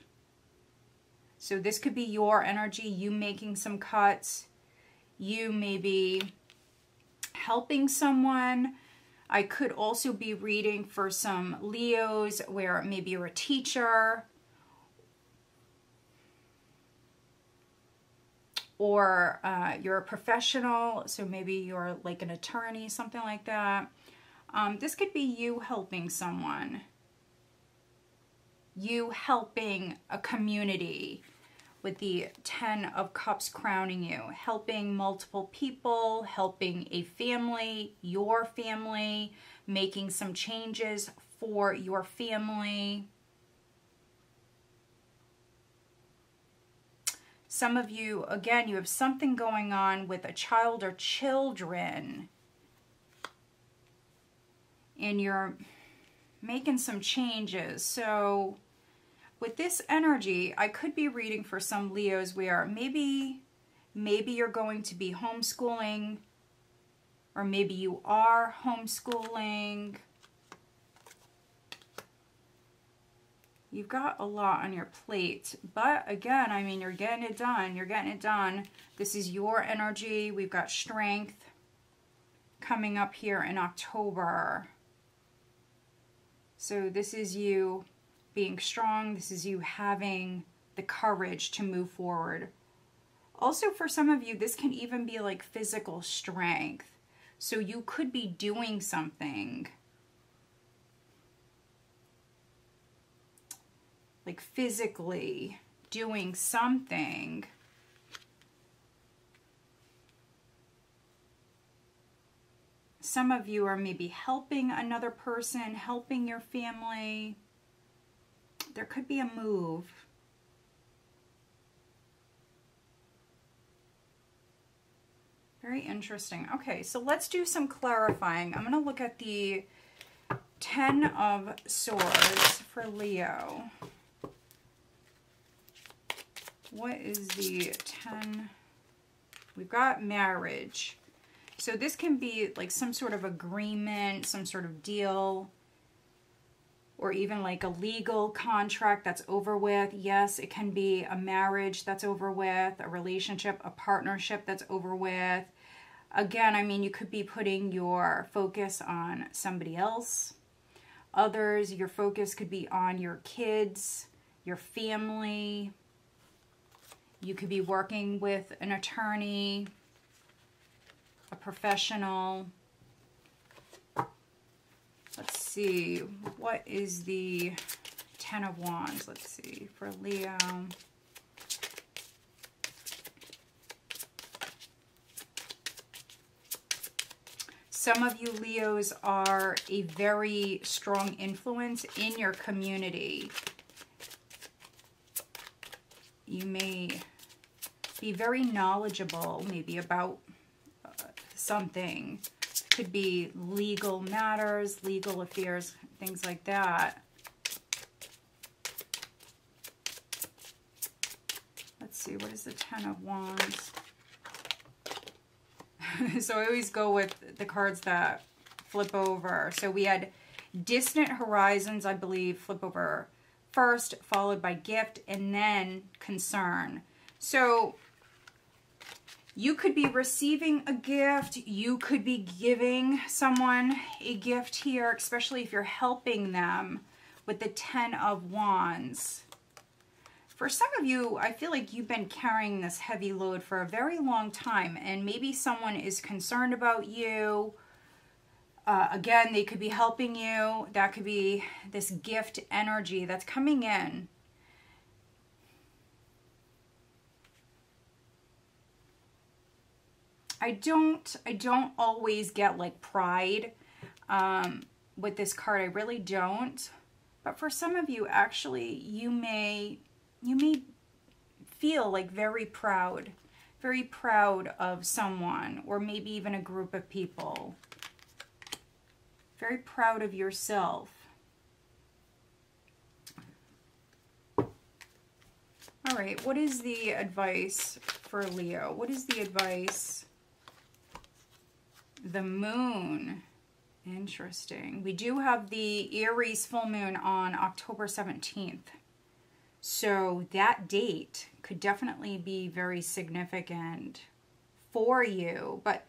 Speaker 1: So this could be your energy, you making some cuts, you maybe helping someone. I could also be reading for some Leos where maybe you're a teacher, or you're a professional, so maybe you're like an attorney, something like that. This could be you helping someone. You helping a community with the 10 of Cups crowning you. Helping multiple people, helping a family, your family, making some changes for your family. Some of you, again, you have something going on with a child or children, and you're making some changes. So with this energy, I could be reading for some Leos where maybe you're going to be homeschooling, or maybe you are homeschooling. You've got a lot on your plate, but again, I mean, you're getting it done. You're getting it done. This is your energy. We've got strength coming up here in October. So this is you being strong. This is you having the courage to move forward. Also, for some of you, this can even be like physical strength. So you could be doing something like physically doing something. Some of you are maybe helping another person, helping your family. There could be a move. Very interesting. Okay, so let's do some clarifying. I'm going to look at the 10 of Swords for Leo. What is the 10? We've got marriage. So this can be like some sort of agreement, some sort of deal, or even like a legal contract that's over with. Yes, it can be a marriage that's over with, a relationship, a partnership that's over with. Again, I mean, you could be putting your focus on somebody else. Others, your focus could be on your kids, your family. You could be working with an attorney, a professional. Let's see, what is the 10 of Wands? Let's see, for Leo. Some of you Leos are a very strong influence in your community. You may be very knowledgeable, maybe about something. Could be legal matters, legal affairs, things like that. Let's see, what is the 10 of Wands? So I always go with the cards that flip over. So we had distant horizons, I believe, flip over first, followed by gift, and then concern. So you could be receiving a gift. You could be giving someone a gift here, especially if you're helping them with the 10 of Wands. For some of you, I feel like you've been carrying this heavy load for a very long time, and maybe someone is concerned about you. Again, they could be helping you. That could be this gift energy that's coming in. I don't always get like pride with this card. I really don't. But for some of you, actually, you may feel like very proud of someone, or maybe even a group of people. Very proud of yourself. All right, what is the advice for Leo? What is the advice? The moon. Interesting. We do have the Aries full moon on October 17th. So that date could definitely be very significant for you. But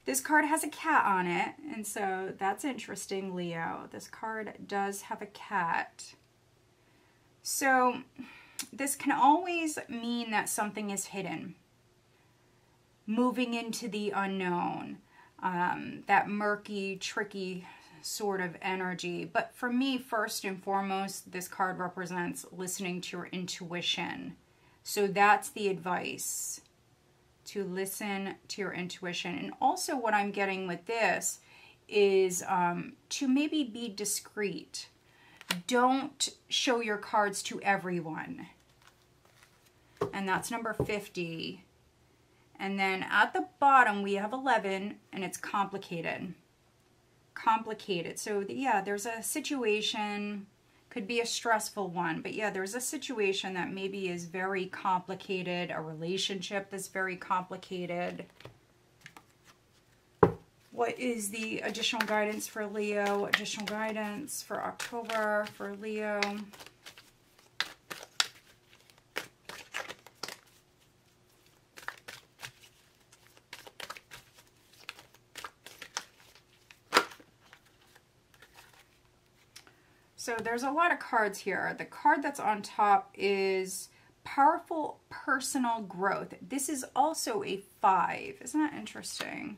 Speaker 1: this card has a cat on it, and so that's interesting, Leo. This card does have a cat. So this can always mean that something is hidden. Moving into the unknown. That murky, tricky sort of energy. But for me, first and foremost, this card represents listening to your intuition. So that's the advice, to listen to your intuition. And also what I'm getting with this is to maybe be discreet. Don't show your cards to everyone. And that's number 50. And then at the bottom, we have 11, and it's complicated. Complicated. So, yeah, there's a situation, could be a stressful one, but yeah, there's a situation that maybe is very complicated, a relationship that's very complicated. What is the additional guidance for Leo? Additional guidance for October for Leo. So there's a lot of cards here. The card that's on top is powerful personal growth. This is also a 5. Isn't that interesting?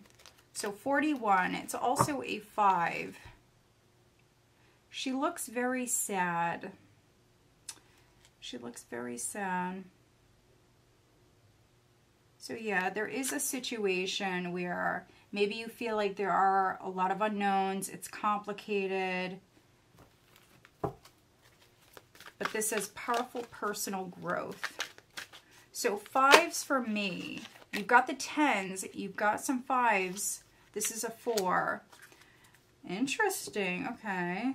Speaker 1: So 41, it's also a 5. She looks very sad. She looks very sad. So yeah, there is a situation where maybe you feel like there are a lot of unknowns. It's complicated. But this says powerful personal growth. So 5s for me. You've got the 10s. You've got some 5s. This is a 4. Interesting. Okay.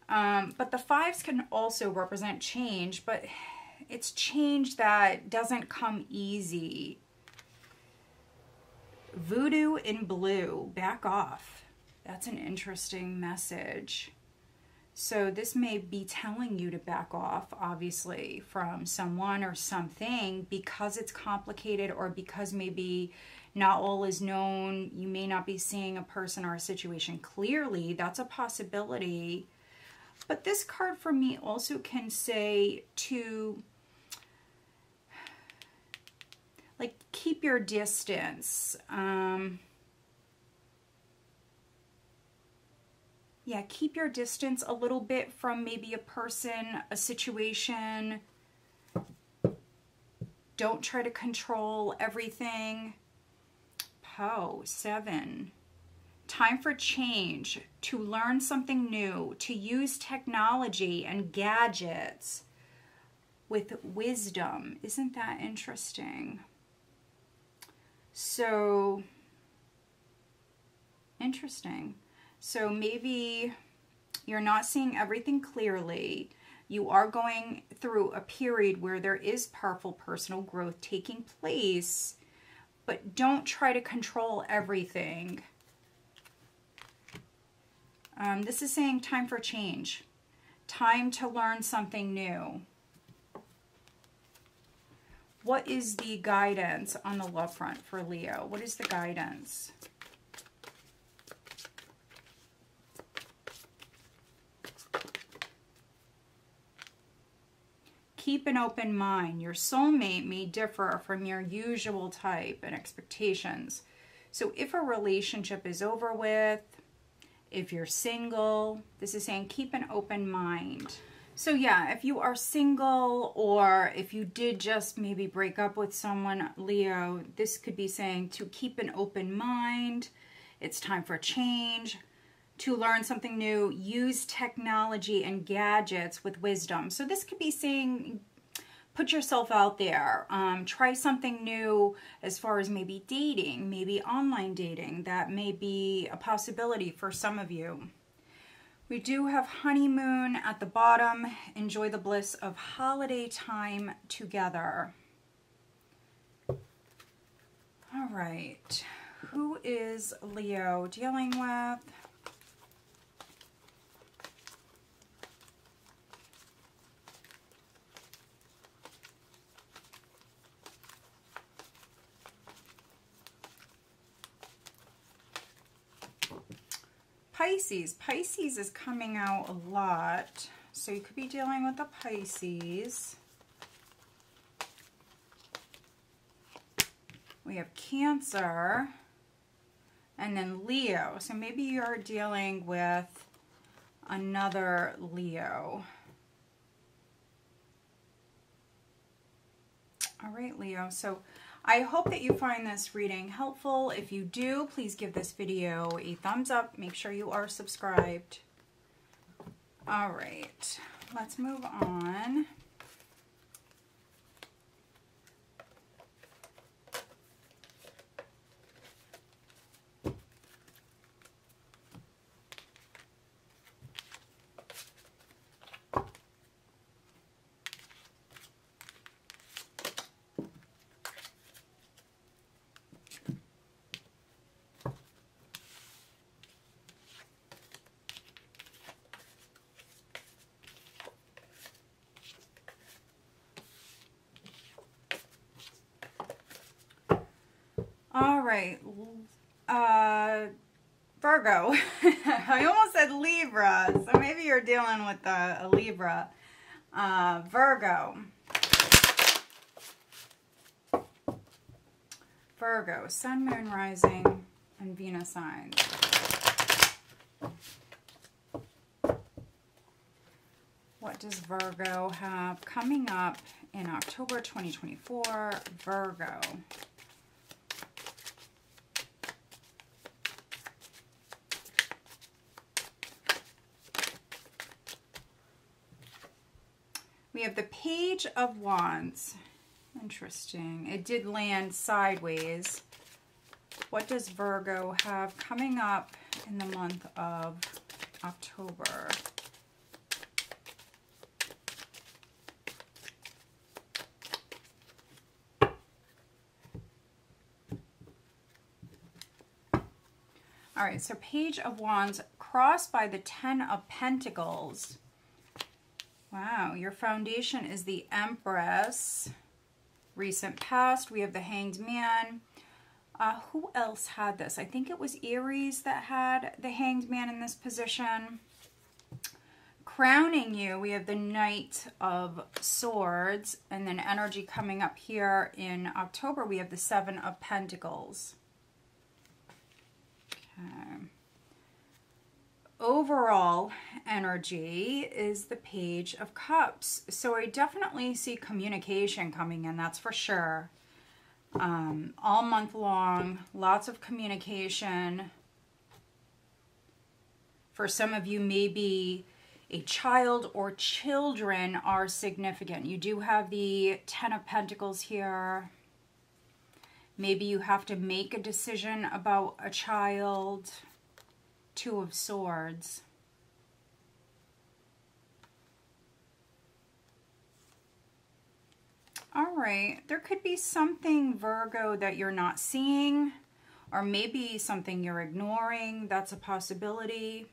Speaker 1: But the 5s can also represent change. But it's change that doesn't come easy. Voodoo in blue. Back off. That's an interesting message. So this may be telling you to back off, obviously, from someone or something because it's complicated, or because maybe not all is known. You may not be seeing a person or a situation clearly. That's a possibility. But this card for me also can say to, like, keep your distance. Yeah, keep your distance a little bit from maybe a person, a situation. Don't try to control everything. 7. Time for change, to learn something new, to use technology and gadgets with wisdom. Isn't that interesting? So, interesting. So maybe you're not seeing everything clearly. You are going through a period where there is powerful personal growth taking place, but don't try to control everything. This is saying time for change. Time to learn something new. What is the guidance on the love front for Leo? What is the guidance? Keep an open mind. Your soulmate may differ from your usual type and expectations. So if a relationship is over with, if you're single, this is saying keep an open mind. So yeah, if you are single or if you did just maybe break up with someone, Leo, this could be saying to keep an open mind. It's time for change, to learn something new, use technology and gadgets with wisdom. So this could be saying put yourself out there, try something new as far as maybe dating, maybe online dating. That may be a possibility for some of you. We do have honeymoon at the bottom. Enjoy the bliss of holiday time together. All right. Who is Leo dealing with? Pisces. Pisces is coming out a lot. So you could be dealing with a Pisces. We have Cancer. And then Leo. So maybe you're dealing with another Leo. All right, Leo. So I hope that you find this reading helpful. If you do, please give this video a thumbs up. Make sure you are subscribed. All right, let's move on. All right, Virgo. I almost said Libra, so maybe you're dealing with a Libra. Virgo. Virgo, Sun, Moon, Rising, and Venus signs. What does Virgo have coming up in October 2024? Virgo. We have the Page of Wands. Interesting. It did land sideways. What does Virgo have coming up in the month of October? All right, so Page of Wands crossed by the Ten of Pentacles. Wow, your foundation is the Empress. Recent past, we have the Hanged Man. Who else had this? I think it was Aries that had the Hanged Man in this position. Crowning you, we have the Knight of Swords. And then energy coming up here in October, we have the Seven of Pentacles. Okay. Overall energy is the Page of Cups. So I definitely see communication coming in, that's for sure. All month long, lots of communication. For some of you, maybe a child or children are significant. You do have the Ten of Pentacles here. Maybe you have to make a decision about a child. Two of Swords. All right, there could be something, Virgo, that you're not seeing, or maybe something you're ignoring. That's a possibility.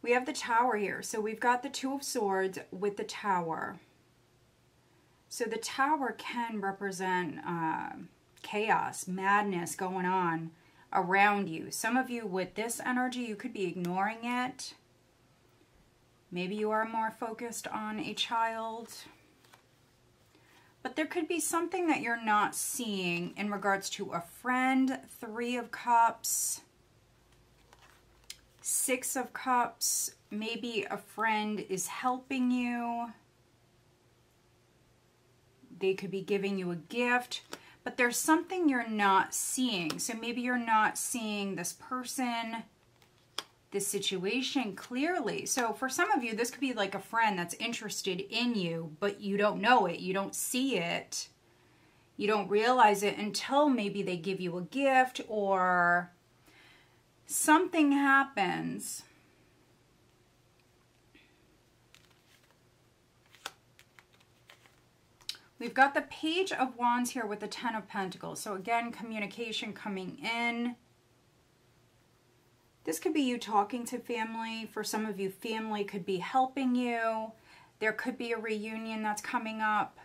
Speaker 1: We have the Tower here. So we've got the Two of Swords with the Tower. So the Tower can represent chaos, madness going on around you. Some of you with this energy, you could be ignoring it. Maybe you are more focused on a child. But there could be something that you're not seeing in regards to a friend. Three of Cups. Six of Cups. maybe a friend is helping you. They could be giving you a gift, but there's something you're not seeing. So maybe you're not seeing this person, this situation clearly. So for some of you, this could be like a friend that's interested in you, but you don't know it. You don't see it. You don't realize it until maybe they give you a gift or something happens. We've got the Page of Wands here with the Ten of Pentacles. So again, communication coming in. This could be you talking to family. For some of you, family could be helping you. There could be a reunion that's coming up.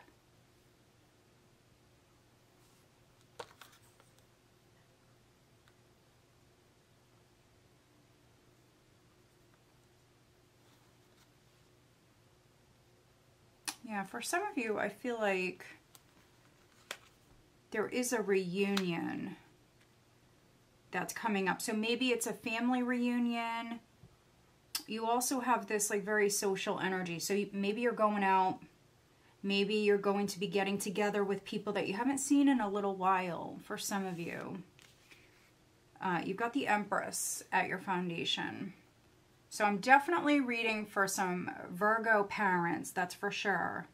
Speaker 1: Yeah, for some of you, I feel like there is a reunion that's coming up. So maybe it's a family reunion. You also have this like very social energy. So maybe you're going out. Maybe you're going to be getting together with people that you haven't seen in a little while for some of you. You've got the Empress at your foundation. So I'm definitely reading for some Virgo parents, that's for sure.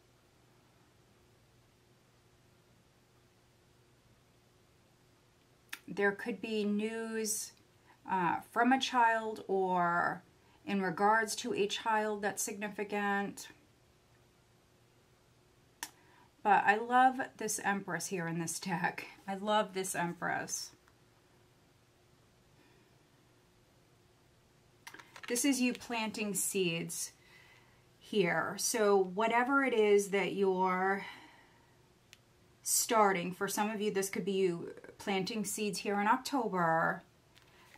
Speaker 1: There could be news from a child or in regards to a child that's significant. But I love this Empress here in this deck. I love this Empress. This is you planting seeds here. So whatever it is that you're starting, for some of you, this could be you planting seeds here in October.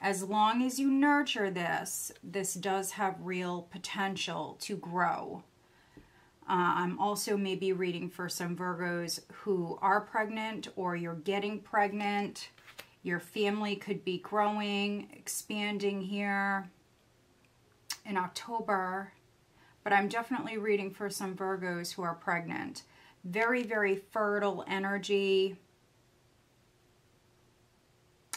Speaker 1: As long as you nurture this, this does have real potential to grow. I'm also maybe reading for some Virgos who are pregnant or you're getting pregnant. Your family could be growing, expanding here in October, but I'm definitely reading for some Virgos who are pregnant. Very, very fertile energy.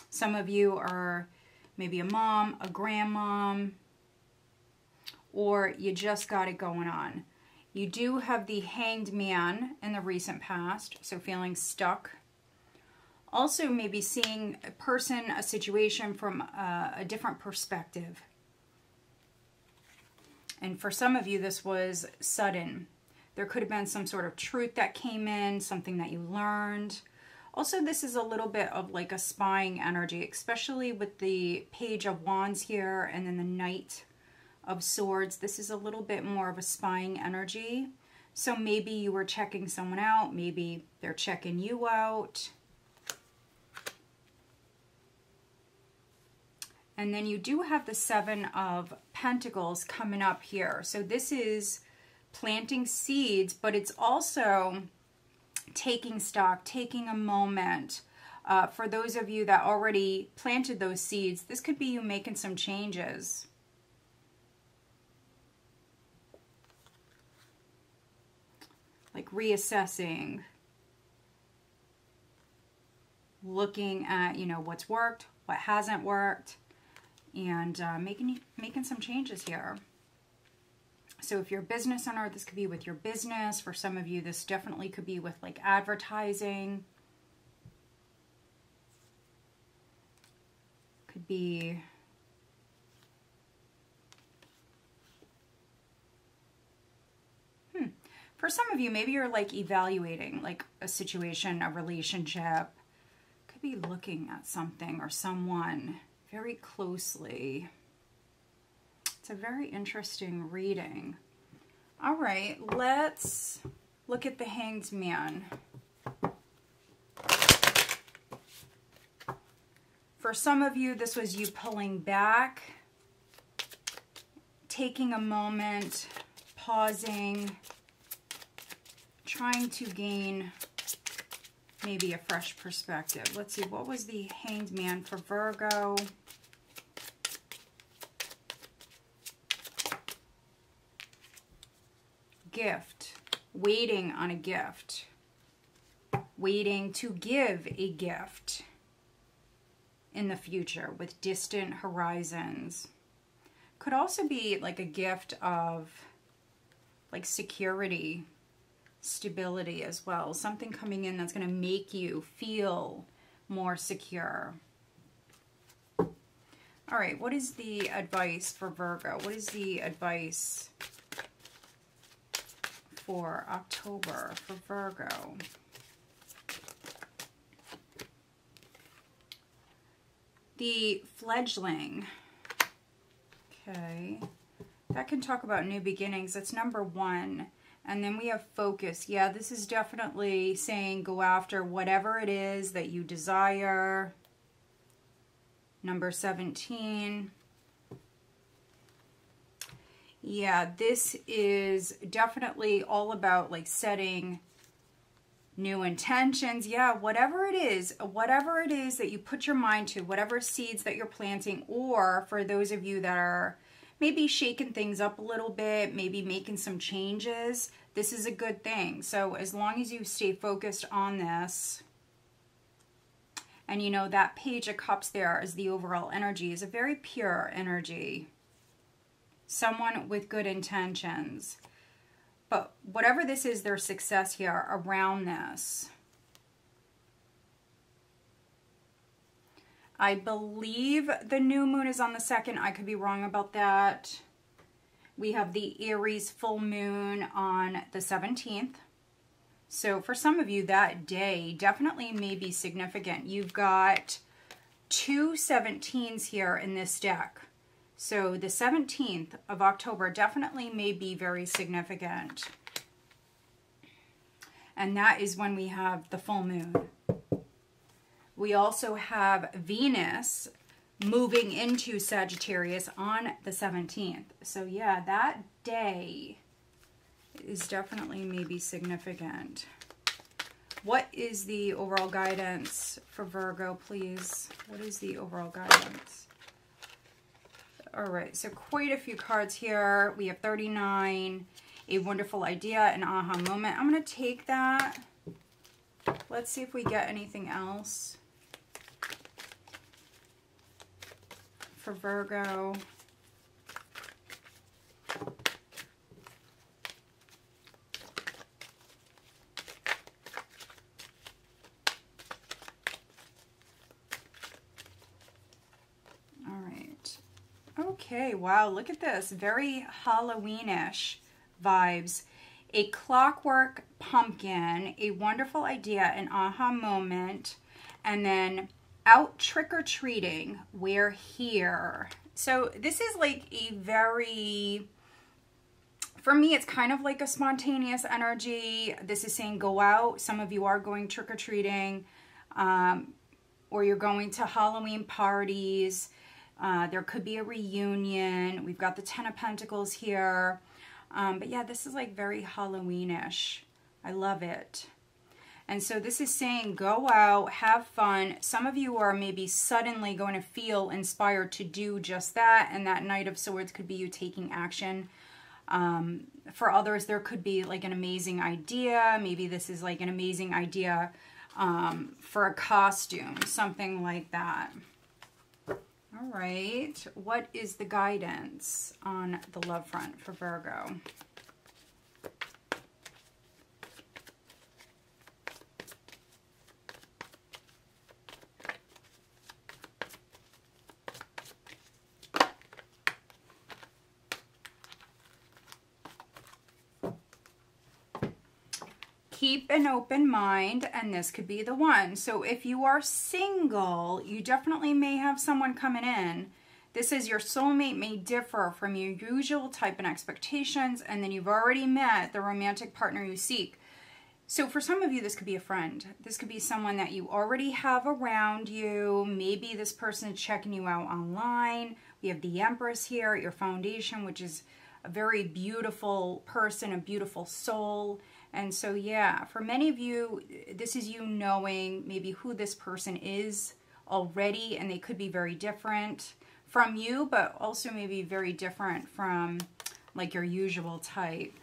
Speaker 1: Some of you are maybe a mom, a grandmom, or you just got it going on. You do have the Hanged Man in the recent past, so feeling stuck. Also maybe seeing a person, a situation from a different perspective. And for some of you, this was sudden. There could have been some sort of truth that came in, something that you learned. Also, this is a little bit of like a spying energy, especially with the Page of Wands here and then the Knight of Swords. This is a little bit more of a spying energy. So maybe you were checking someone out. Maybe they're checking you out. And then you do have the Seven of Pentacles coming up here. So this is planting seeds, but it's also taking stock, taking a moment. For those of you that already planted those seeds, this could be you making some changes. Like reassessing. Looking at, you know, what's worked, what hasn't worked. And making some changes here. So if you're a business owner, this could be with your business. For some of you, this definitely could be with like advertising. Could be for some of you, maybe you're like evaluating like a situation, a relationship. Could be looking at something or someone very closely. It's a very interesting reading. All right, let's look at the Hanged Man. For some of you, this was you pulling back, taking a moment, pausing, trying to gain maybe a fresh perspective. Let's see, what was the Hanged Man for Virgo? gift, waiting on a gift, waiting to give a gift in the future with distant horizons. Could also be like a gift of like security, stability as well. Something coming in that's going to make you feel more secure. All right, what is the advice for Virgo? What is the advice for October for Virgo? The fledgling. Okay. That can talk about new beginnings. That's number 1. And then we have focus. Yeah, this is definitely saying go after whatever it is that you desire. Number 17. Yeah, this is definitely all about like setting new intentions. Yeah, whatever it is that you put your mind to, whatever seeds that you're planting, or for those of you that are maybe shaking things up a little bit, maybe making some changes, this is a good thing. So as long as you stay focused on this, and you know that Page of Cups there is the overall energy, is a very pure energy. Someone with good intentions. But whatever this is, their success here around this. I believe the new moon is on the 2nd. I could be wrong about that. We have the Aries full moon on the 17th. So for some of you, that day definitely may be significant. You've got 2 17s here in this deck. So the 17th of October definitely may be very significant. And that is when we have the full moon. We also have Venus moving into Sagittarius on the 17th. So yeah, that day is definitely maybe significant. What is the overall guidance for Virgo, please? What is the overall guidance? All right, so quite a few cards here. We have 39, a wonderful idea, an aha moment. I'm going to take that. Let's see if we get anything else for Virgo. Okay, wow, look at this. Very Halloweenish vibes. A clockwork pumpkin, a wonderful idea, an aha moment, and then out trick-or-treating, we're here. So this is like a very, for me, it's kind of like a spontaneous energy. This is saying go out. Some of you are going trick-or-treating, or you're going to Halloween parties. There could be a reunion. We've got the 10 of Pentacles here. But yeah, this is like very Halloweenish. I love it. And so this is saying go out, have fun. Some of you are maybe suddenly going to feel inspired to do just that. And that Knight of Swords could be you taking action. For others, there could be like an amazing idea. Maybe this is like an amazing idea for a costume, something like that. All right, what is the guidance on the love front for Virgo? Keep an open mind, and this could be the one. So if you are single, you definitely may have someone coming in. This is your soulmate may differ from your usual type and expectations, and then you've already met the romantic partner you seek. So for some of you, this could be a friend. This could be someone that you already have around you. Maybe this person is checking you out online. We have the Empress here at your foundation, which is a very beautiful person, a beautiful soul. And so, yeah, for many of you, this is you knowing maybe who this person is already, and they could be very different from you, but also maybe very different from like your usual type.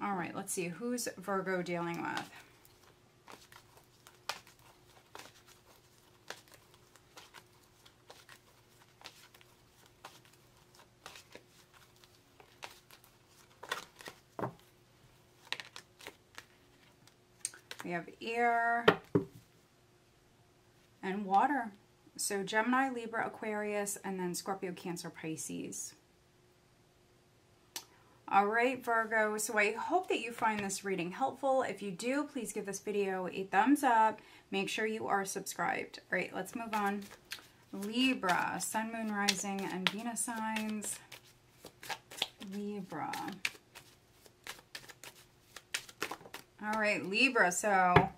Speaker 1: All right, let's see. Who's Virgo dealing with? We have air and water. So Gemini, Libra, Aquarius, and then Scorpio, Cancer, Pisces. All right, Virgo. So I hope that you find this reading helpful. If you do, please give this video a thumbs up. Make sure you are subscribed. All right, let's move on. Libra, Sun, Moon, Rising, and Venus signs. Libra. All right, Libra. So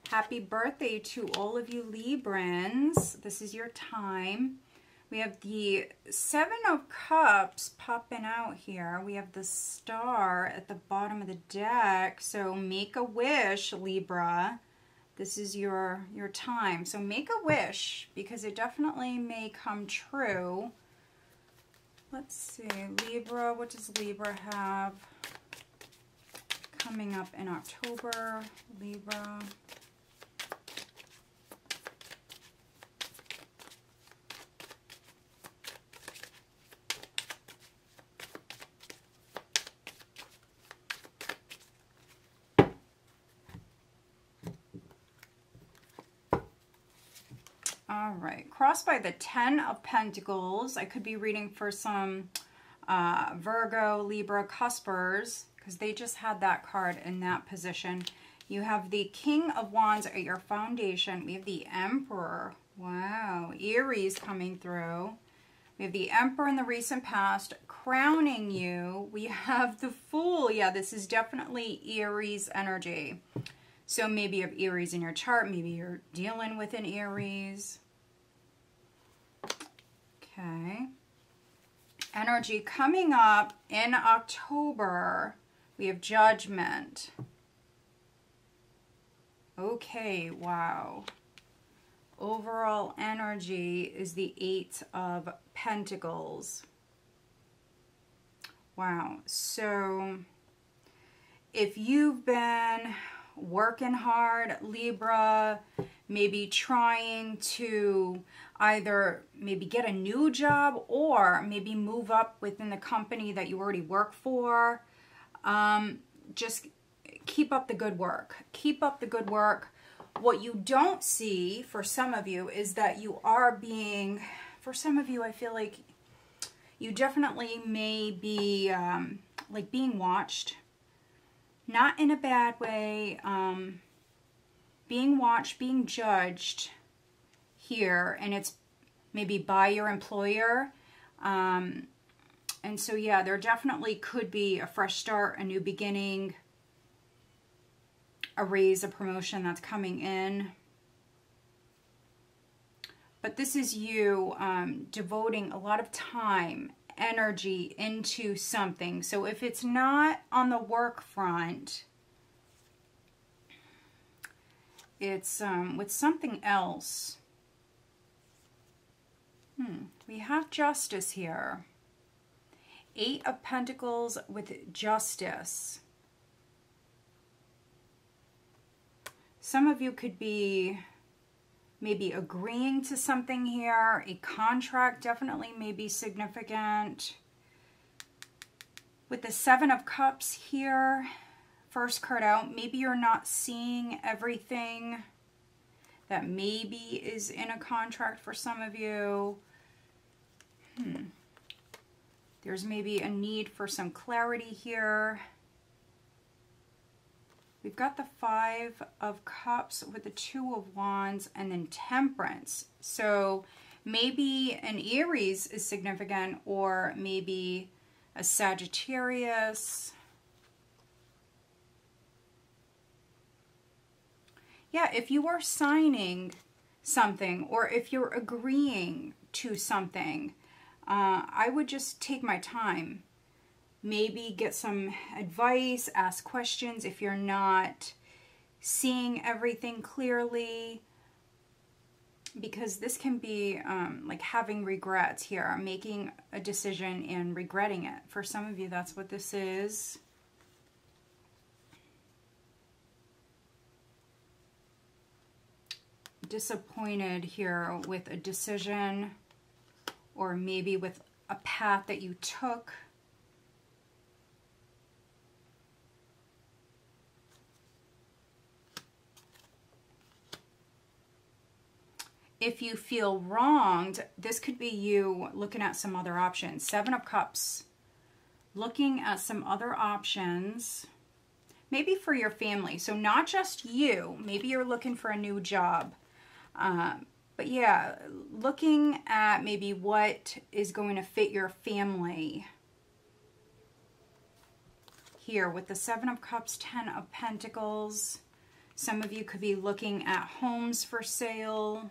Speaker 1: happy birthday to all of you Librans. This is your time. We have the Seven of Cups popping out here. We have the Star at the bottom of the deck. So make a wish, Libra. This is your time. So make a wish because it definitely may come true. Let's see. Libra, what does Libra have coming up in October? Libra. All right, crossed by the 10 of Pentacles. I could be reading for some Virgo, Libra, cuspers, because they just had that card in that position. You have the King of Wands at your foundation. We have the Emperor. Wow, Aries coming through. We have the Emperor in the recent past crowning you. We have the Fool. Yeah, this is definitely Aries energy. So maybe you have Aries in your chart. Maybe you're dealing with an Aries. Okay. Energy coming up in October. We have Judgment. Okay, wow. Overall energy is the 8 of Pentacles. Wow. So if you've been working hard, Libra, maybe trying to either maybe get a new job or maybe move up within the company that you already work for, just keep up the good work. Keep up the good work. What you don't see for some of you is that you are being, for some of you, I feel like you definitely may be like being watched. Not in a bad way, being watched, being judged here, and it's maybe by your employer. And so, yeah, there definitely could be a fresh start, a new beginning, a raise, a promotion that's coming in. But this is you devoting a lot of time, energy into something. So if it's not on the work front, it's with something else. We have Justice here. 8 of Pentacles with Justice. Some of you could be maybe agreeing to something here. A contract definitely may be significant. With the 7 of Cups here, first card out, maybe you're not seeing everything that maybe is in a contract for some of you. There's maybe a need for some clarity here. We've got the 5 of Cups with the 2 of Wands and then Temperance. So maybe an Aries is significant, or maybe a Sagittarius. Yeah, if you are signing something or if you're agreeing to something, I would just take my time. Maybe get some advice, ask questions if you're not seeing everything clearly. Because this can be like having regrets here, making a decision and regretting it. For some of you, that's what this is. disappointed here with a decision or maybe with a path that you took. If you feel wronged, this could be you looking at some other options. Seven of Cups. Looking at some other options. Maybe for your family. So not just you. Maybe you're looking for a new job. But yeah, looking at maybe what is going to fit your family. Here with the Seven of Cups, Ten of Pentacles. Some of you could be looking at homes for sale.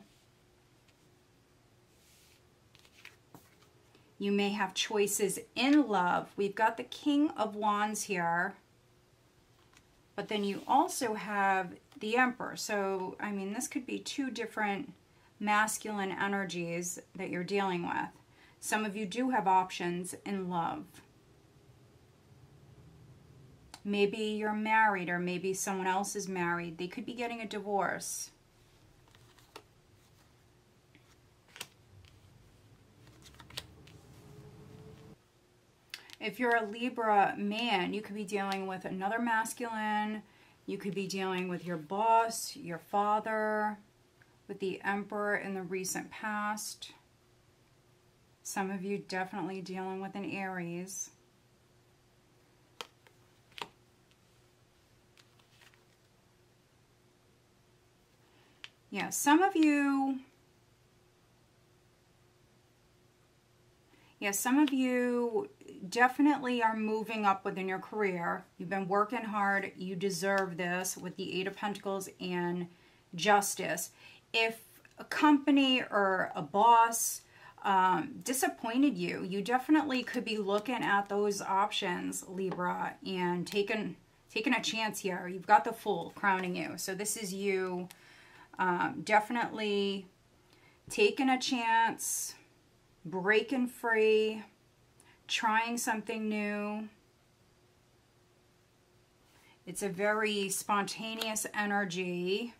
Speaker 1: You may have choices in love. We've got the King of Wands here. But then you also have the Emperor. So, I mean, this could be two different masculine energies that you're dealing with. Some of you do have options in love. Maybe you're married or maybe someone else is married. They could be getting a divorce. If you're a Libra man, you could be dealing with another masculine. You could be dealing with your boss, your father, with the Emperor in the recent past. Some of you definitely dealing with an Aries. Yeah, some of you... Yeah, some of you definitely are moving up within your career. You've been working hard. You deserve this with the Eight of Pentacles and Justice. If a company or a boss disappointed you, you definitely could be looking at those options, Libra, and taking a chance here. You've got the Fool crowning you. So this is you definitely taking a chance, breaking free, trying something new. It's a very spontaneous energy.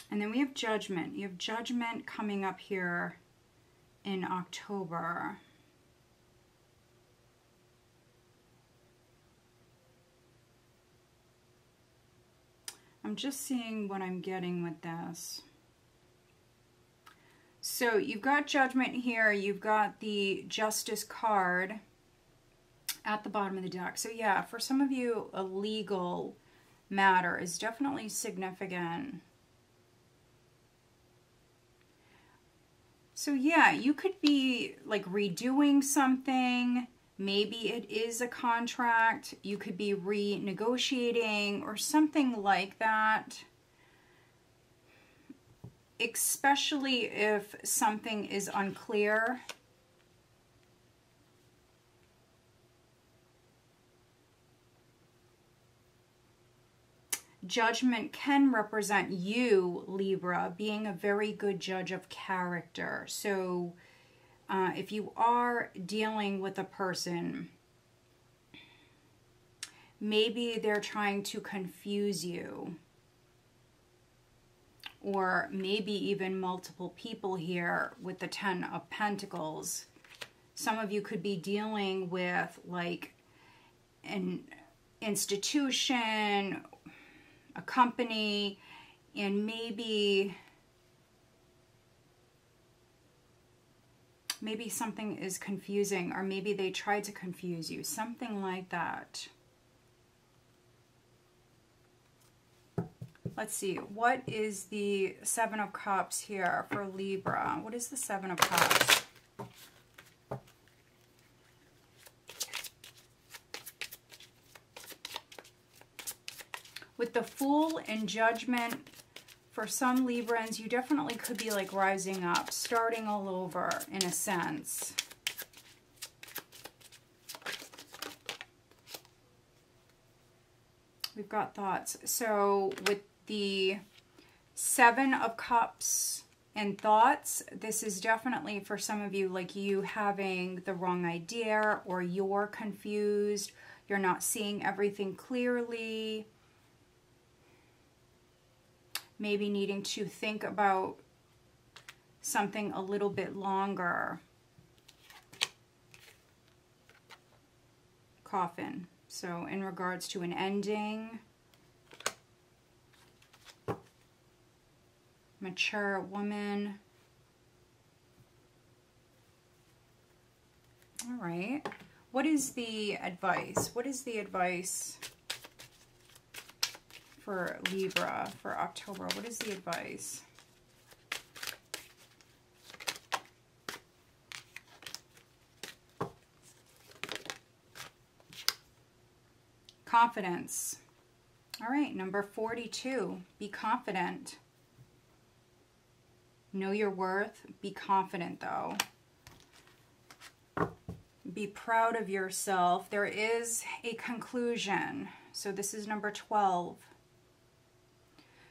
Speaker 1: And then we have Judgment. You have Judgment coming up here in October. I'm just seeing what I'm getting with this. So you've got Judgment here. You've got the Justice card at the bottom of the deck. So yeah, for some of you, a legal matter is definitely significant. So yeah, you could be like redoing something. Maybe it is a contract. You could be renegotiating or something like that. Especially if something is unclear. Judgment can represent you, Libra, being a very good judge of character. So if you are dealing with a person, maybe they're trying to confuse you. Or maybe even multiple people here with the Ten of Pentacles. Some of you could be dealing with like an institution, a company, and maybe something is confusing, or maybe they tried to confuse you, something like that. Let's see, what is the Seven of Cups here for Libra? What is the Seven of Cups? With the Fool and Judgment, for some Librans, you definitely could be like rising up, starting all over in a sense. We've got thoughts. So with the Seven of Cups and thoughts. This is definitely for some of you, like you having the wrong idea, or you're confused. You're not seeing everything clearly. Maybe needing to think about something a little bit longer. Coffin. So in regards to an ending. Mature woman. All right. What is the advice? What is the advice for Libra for October? What is the advice? Confidence. All right, number 42. Be confident. Know your worth. Be confident, though. Be proud of yourself. There is a conclusion. So this is number 12.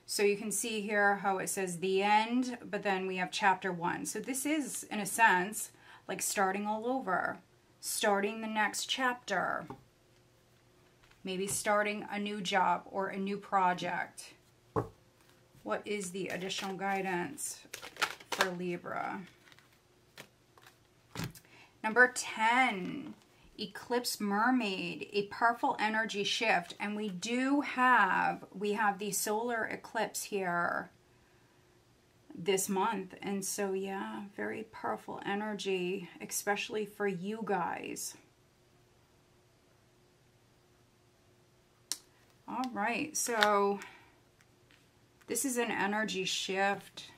Speaker 1: So you can see here how it says the end, but then we have chapter 1. So this is, in a sense, like starting all over. Starting the next chapter. Maybe starting a new job or a new project. What is the additional guidance for Libra? Number 10, Eclipse Mermaid, a powerful energy shift. And we have the solar eclipse here this month. And so, yeah, very powerful energy, especially for you guys. All right, so this is an energy shift.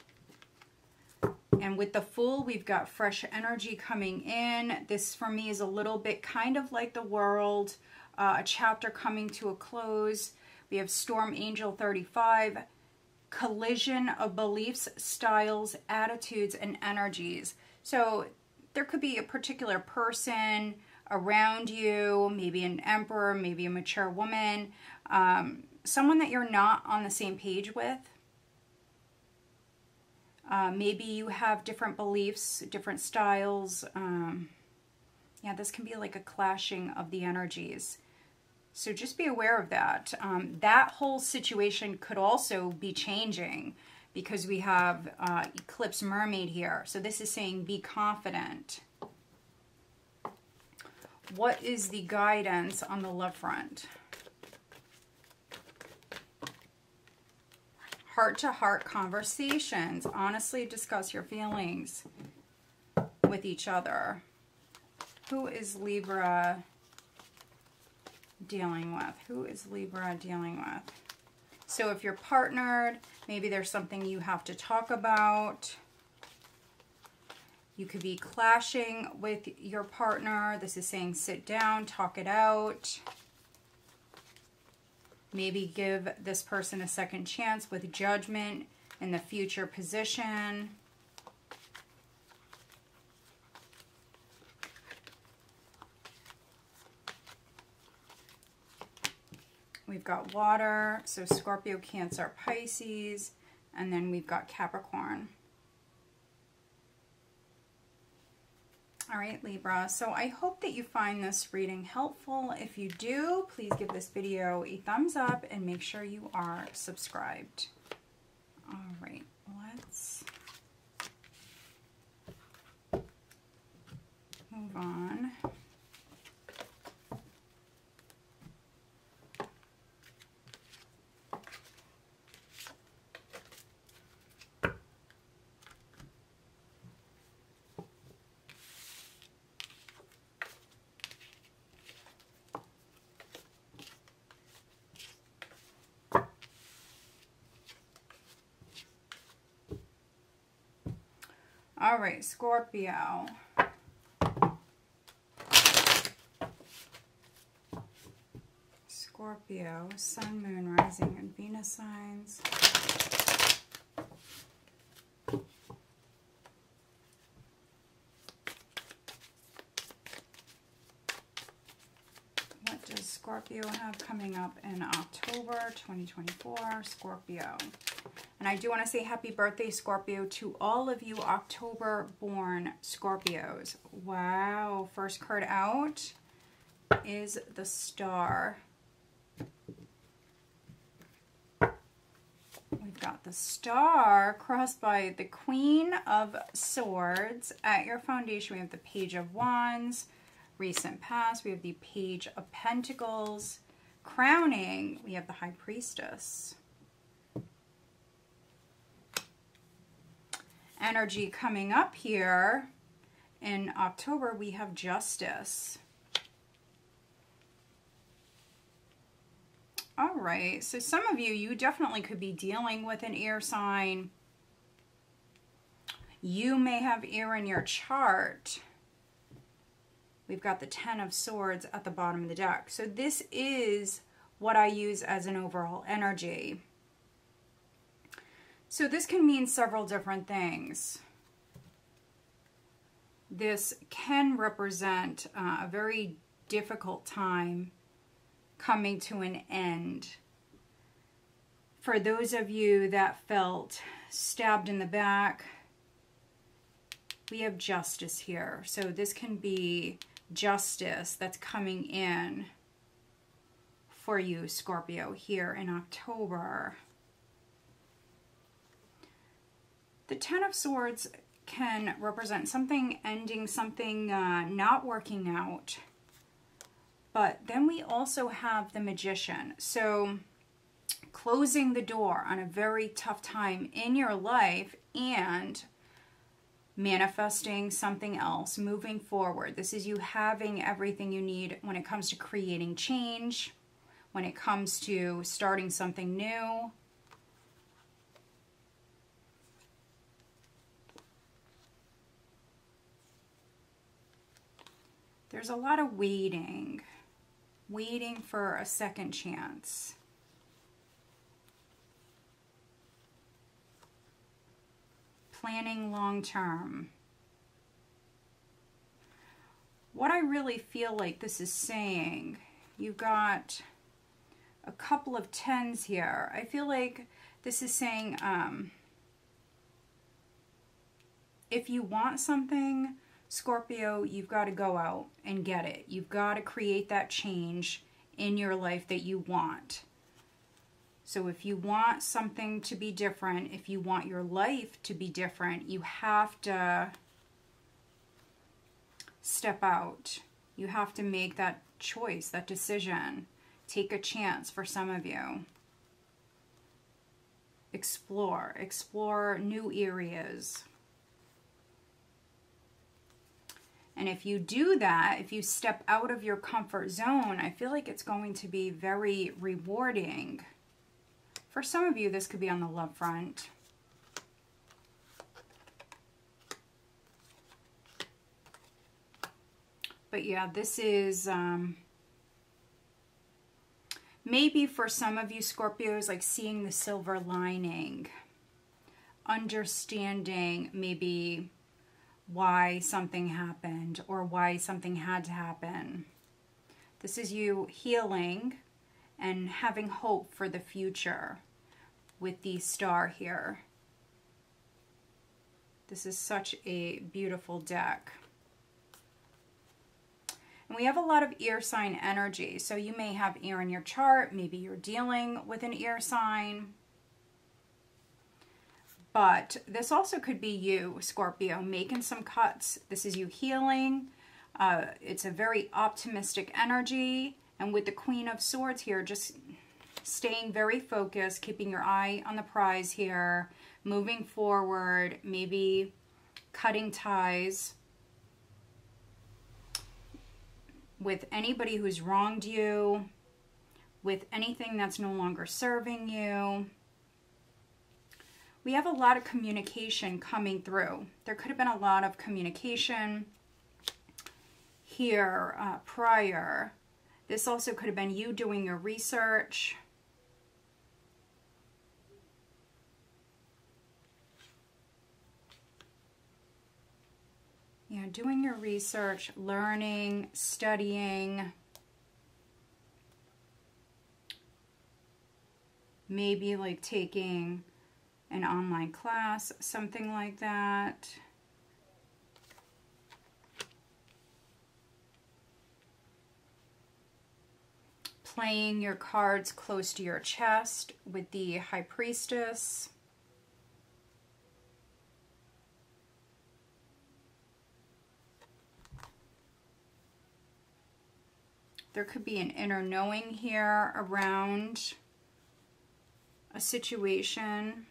Speaker 1: And with the Fool, we've got fresh energy coming in. This, for me, is a little bit kind of like the World, a chapter coming to a close. We have Storm Angel 35, collision of beliefs, styles, attitudes, and energies. So there could be a particular person around you, maybe an emperor, maybe a mature woman, someone that you're not on the same page with. Maybe you have different beliefs, different styles. Yeah, this can be like a clashing of the energies. So just be aware of that. That whole situation could also be changing because we have Eclipse Mermaid here. So this is saying be confident. What is the guidance on the love front? Heart-to-heart conversations. Honestly discuss your feelings with each other. Who is Libra dealing with? Who is Libra dealing with? So if you're partnered, maybe there's something you have to talk about. You could be clashing with your partner. This is saying sit down, talk it out. Maybe give this person a second chance with judgment in the future position. We've got water, so Scorpio, Cancer, Pisces, and then we've got Capricorn. All right, Libra, so I hope that you find this reading helpful. If you do, please give this video a thumbs up and make sure you are subscribed. All right, let's move on. All right, Scorpio. Scorpio, Sun, Moon, Rising, and Venus signs. What does Scorpio have coming up in October 2024? Scorpio. And I do want to say happy birthday, Scorpio, to all of you October-born Scorpios. Wow. First card out is the Star. We've got the Star crossed by the Queen of Swords. At your foundation, we have the Page of Wands. Recent past, we have the Page of Pentacles. Crowning, we have the High Priestess. Energy coming up here in October, we have Justice. All right, so some of you definitely could be dealing with an air sign. You may have air in your chart. We've got the Ten of Swords at the bottom of the deck. So this is what I use as an overall energy. So this can mean several different things. This can represent a very difficult time coming to an end. For those of you that felt stabbed in the back, we have Justice here. So this can be justice that's coming in for you, Scorpio, here in October. The Ten of Swords can represent something ending, something not working out. But then we also have the Magician. So closing the door on a very tough time in your life and manifesting something else, moving forward. This is you having everything you need when it comes to creating change, when it comes to starting something new. There's a lot of waiting for a second chance. Planning long term. What I really feel like this is saying, you've got a couple of tens here. I feel like this is saying if you want something, Scorpio, you've got to go out and get it. You've got to create that change in your life that you want. So if you want something to be different, if you want your life to be different, you have to step out. You have to make that choice, that decision. Take a chance for some of you. Explore new areas. And if you do that, if you step out of your comfort zone, I feel like it's going to be very rewarding. For some of you, this could be on the love front. But yeah, this is maybe for some of you Scorpios, like seeing the silver lining. Understanding maybe why something happened or why something had to happen. This is you healing and having hope for the future with the Star here. This is such a beautiful deck. And we have a lot of air sign energy. So you may have air in your chart. Maybe you're dealing with an air sign. But this also could be you, Scorpio, making some cuts. This is you healing. It's a very optimistic energy. And with the Queen of Swords here, just staying very focused, keeping your eye on the prize here, moving forward, maybe cutting ties with anybody who's wronged you, with anything that's no longer serving you. We have a lot of communication coming through. There could have been a lot of communication here prior. This also could have been you doing your research. Yeah, doing your research, learning, studying. Maybe like taking an online class, something like that. Playing your cards close to your chest with the High Priestess. There could be an inner knowing here around a situation,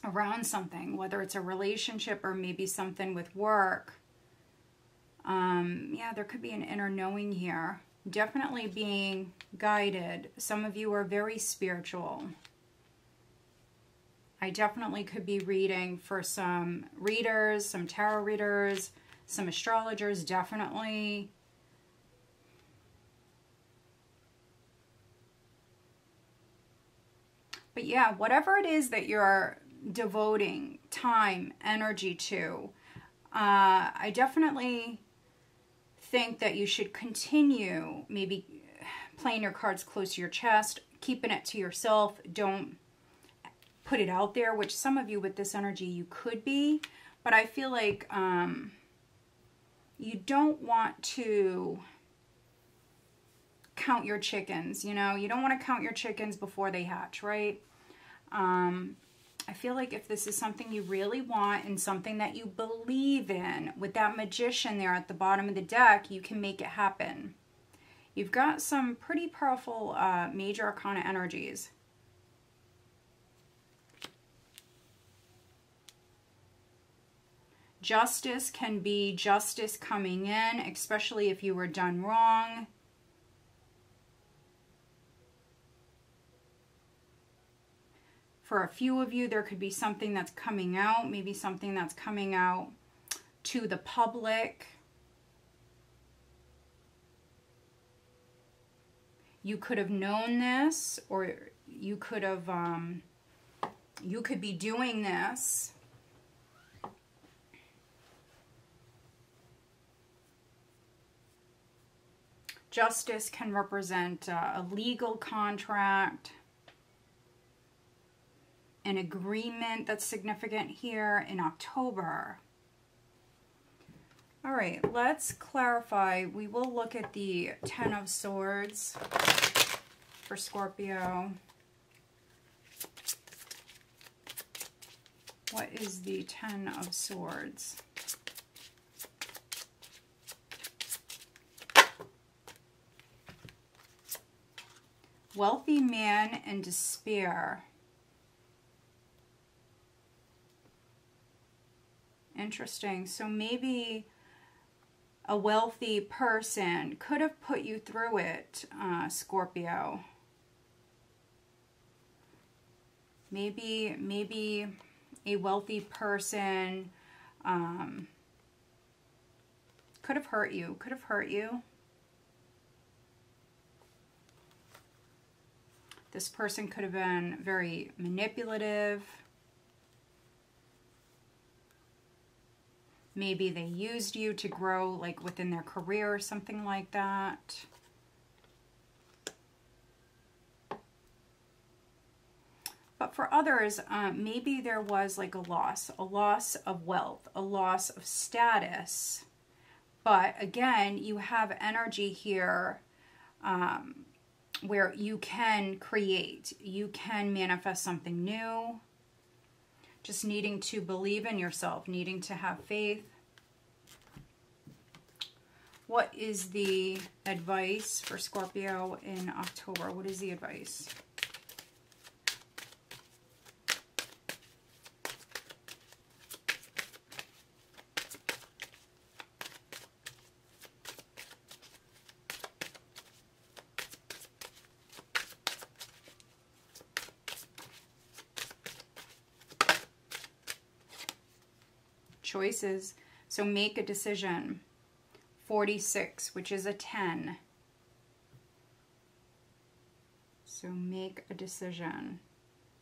Speaker 1: around something, whether it's a relationship or maybe something with work. Yeah, there could be an inner knowing here. Definitely being guided. Some of you are very spiritual. I definitely could be reading for some readers, some tarot readers, some astrologers, definitely. But yeah, whatever it is that you're devoting time, energy to, I definitely think that you should continue maybe playing your cards close to your chest, keeping it to yourself. Don't put it out there, which some of you with this energy you could be. But I feel like you don't want to count your chickens, you know? You don't want to count your chickens before they hatch, right? I feel like if this is something you really want and something that you believe in, with that Magician there at the bottom of the deck, you can make it happen. You've got some pretty powerful major arcana energies. Justice can be justice coming in, especially if you were done wrong. For a few of you, there could be something that's coming out, maybe something that's coming out to the public. You could have known this, or you could have, you could be doing this. Justice can represent a legal contract, an agreement that's significant here in October. All right, let's clarify. We will look at the Ten of Swords for Scorpio. What is the Ten of Swords? Wealthy man in despair. Interesting. So maybe a wealthy person could have put you through it, Scorpio. Maybe a wealthy person could have hurt you. Could have hurt you. This person could have been very manipulative. Maybe they used you to grow like within their career or something like that. But for others, maybe there was like a loss of wealth, a loss of status. But again, you have energy here where you can create, you can manifest something new. Just needing to believe in yourself, needing to have faith. What is the advice for Scorpio in October? What is the advice? Choices. So make a decision. 46, which is a 10. So make a decision.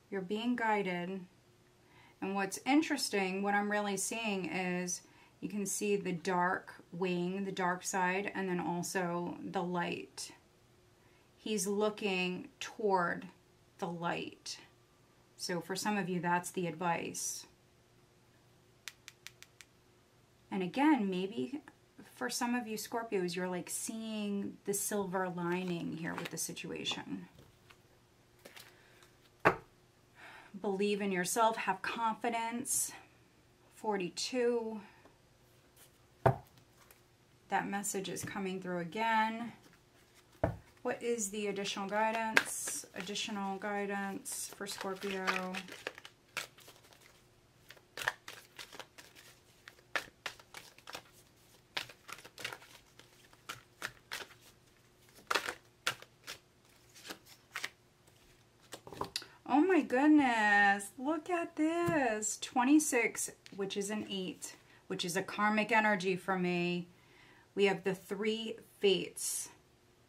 Speaker 1: You're being guided. And what's interesting, what I'm really seeing is you can see the dark wing, the dark side, and then also the light. He's looking toward the light. So for some of you, that's the advice. And again, maybe for some of you Scorpios, you're like seeing the silver lining here with the situation. Believe in yourself, have confidence. 42. That message is coming through again. What is the additional guidance? Additional guidance for Scorpio. Oh my goodness, look at this. 26, which is an 8, which is a karmic energy for me. We have the 3 fates.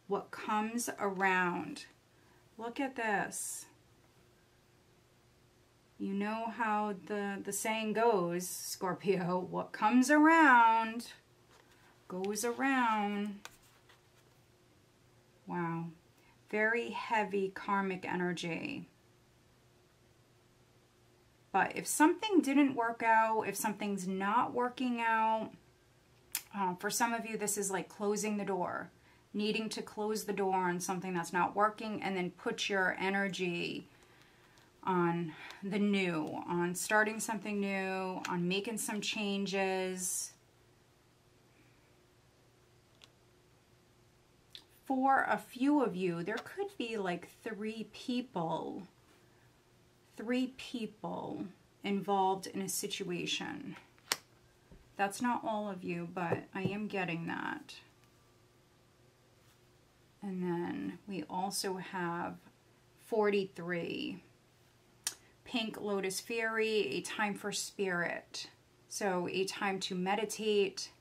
Speaker 1: What comes around. Look at this. You know how the saying goes, Scorpio, what comes around goes around. Wow. Very heavy karmic energy. But if something didn't work out, if something's not working out, for some of you, this is like closing the door. Needing to close the door on something that's not working and then put your energy on the new, on starting something new, on making some changes. For a few of you, there could be like 3 people involved in a situation. That's not all of you, but I am getting that. And then we also have 43. Pink Lotus Fairy, a time for spirit. So a time to meditate,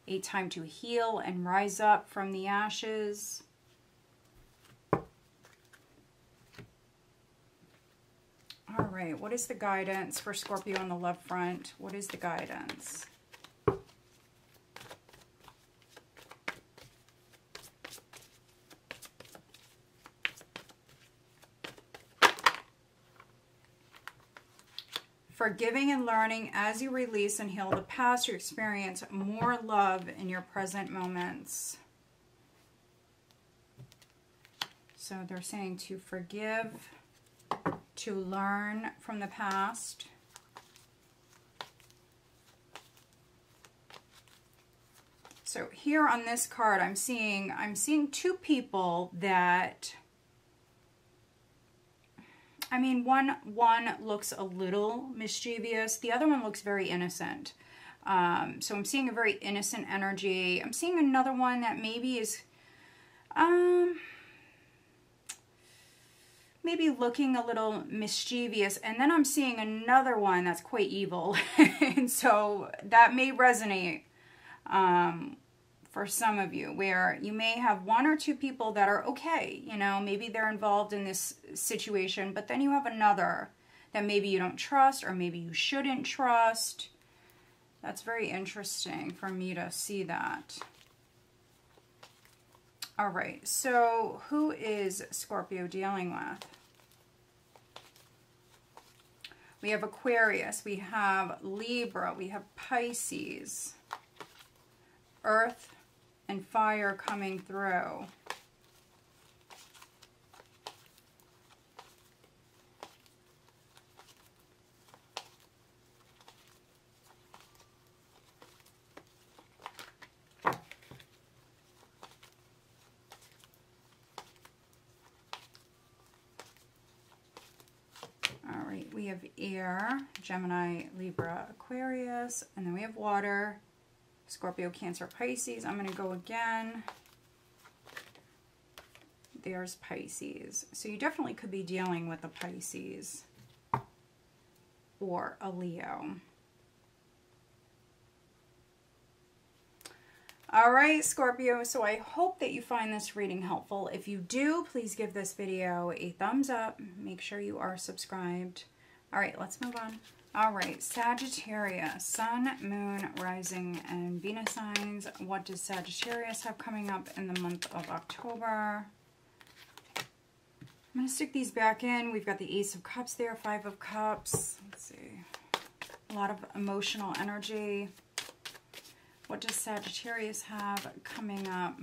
Speaker 1: a time to heal and rise up from the ashes. All right, what is the guidance for Scorpio on the love front? What is the guidance? Forgiving and learning as you release and heal the past, you experience more love in your present moments. So they're saying to forgive, to learn from the past. So here on this card, I'm seeing 2 people that, I mean, one looks a little mischievous. The other one looks very innocent. So I'm seeing a very innocent energy. I'm seeing another one that maybe is, maybe looking a little mischievous. And then I'm seeing another one that's quite evil. And so that may resonate for some of you, where you may have 1 or 2 people that are okay. You know, maybe they're involved in this situation, but then you have another that maybe you don't trust, or maybe you shouldn't trust. That's very interesting for me to see that. All right, so who is Scorpio dealing with? We have Aquarius, we have Libra, we have Pisces, Earth and fire coming through. All right, we have air, Gemini, Libra, Aquarius, and then we have water, Scorpio, Cancer, Pisces. I'm going to go again. There's Pisces. So you definitely could be dealing with a Pisces or a Leo. All right, Scorpio. So I hope that you find this reading helpful. If you do, please give this video a thumbs up. Make sure you are subscribed. All right, let's move on. All right, Sagittarius, Sun, Moon, Rising, and Venus signs. What does Sagittarius have coming up in the month of October? I'm going to stick these back in. We've got the Ace of Cups there, Five of Cups. Let's see. A lot of emotional energy. What does Sagittarius have coming up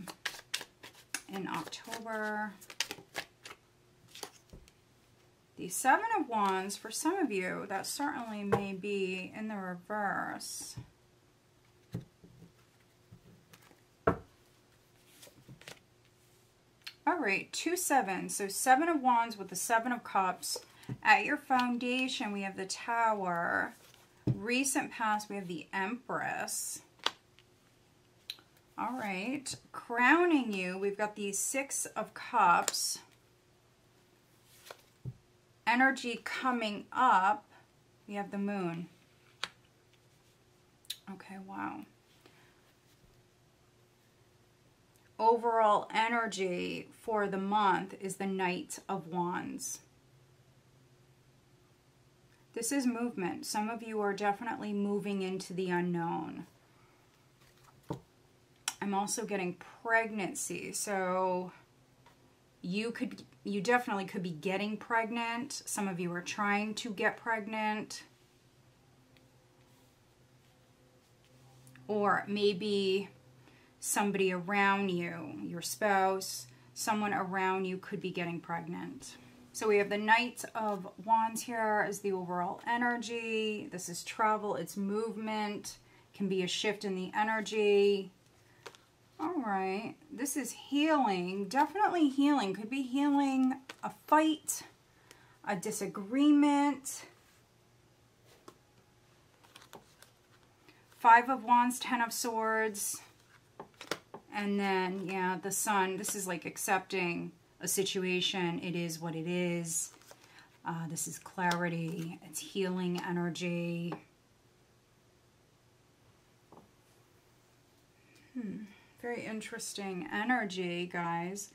Speaker 1: in October? The Seven of Wands, for some of you, that certainly may be in the reverse. All right, 2 sevens. So 7 of Wands with the 7 of Cups. At your foundation, we have the Tower. Recent past, we have the Empress. All right, crowning you, we've got the 6 of Cups. Energy coming up, we have the Moon. Okay, wow. Overall energy for the month is the Knight of Wands. This is movement. Some of you are definitely moving into the unknown. I'm also getting pregnancy. So you definitely could be getting pregnant. Some of you are trying to get pregnant. Or maybe somebody around you, your spouse, someone around you could be getting pregnant. So we have the Knight of Wands here as the overall energy. This is travel, it's movement, can be a shift in the energy. All right, this is healing, definitely healing. Could be healing a fight, a disagreement. 5 of Wands, 10 of Swords. And then, yeah, the Sun. This is like accepting a situation. It is what it is. This is clarity. It's healing energy. Very interesting energy, guys.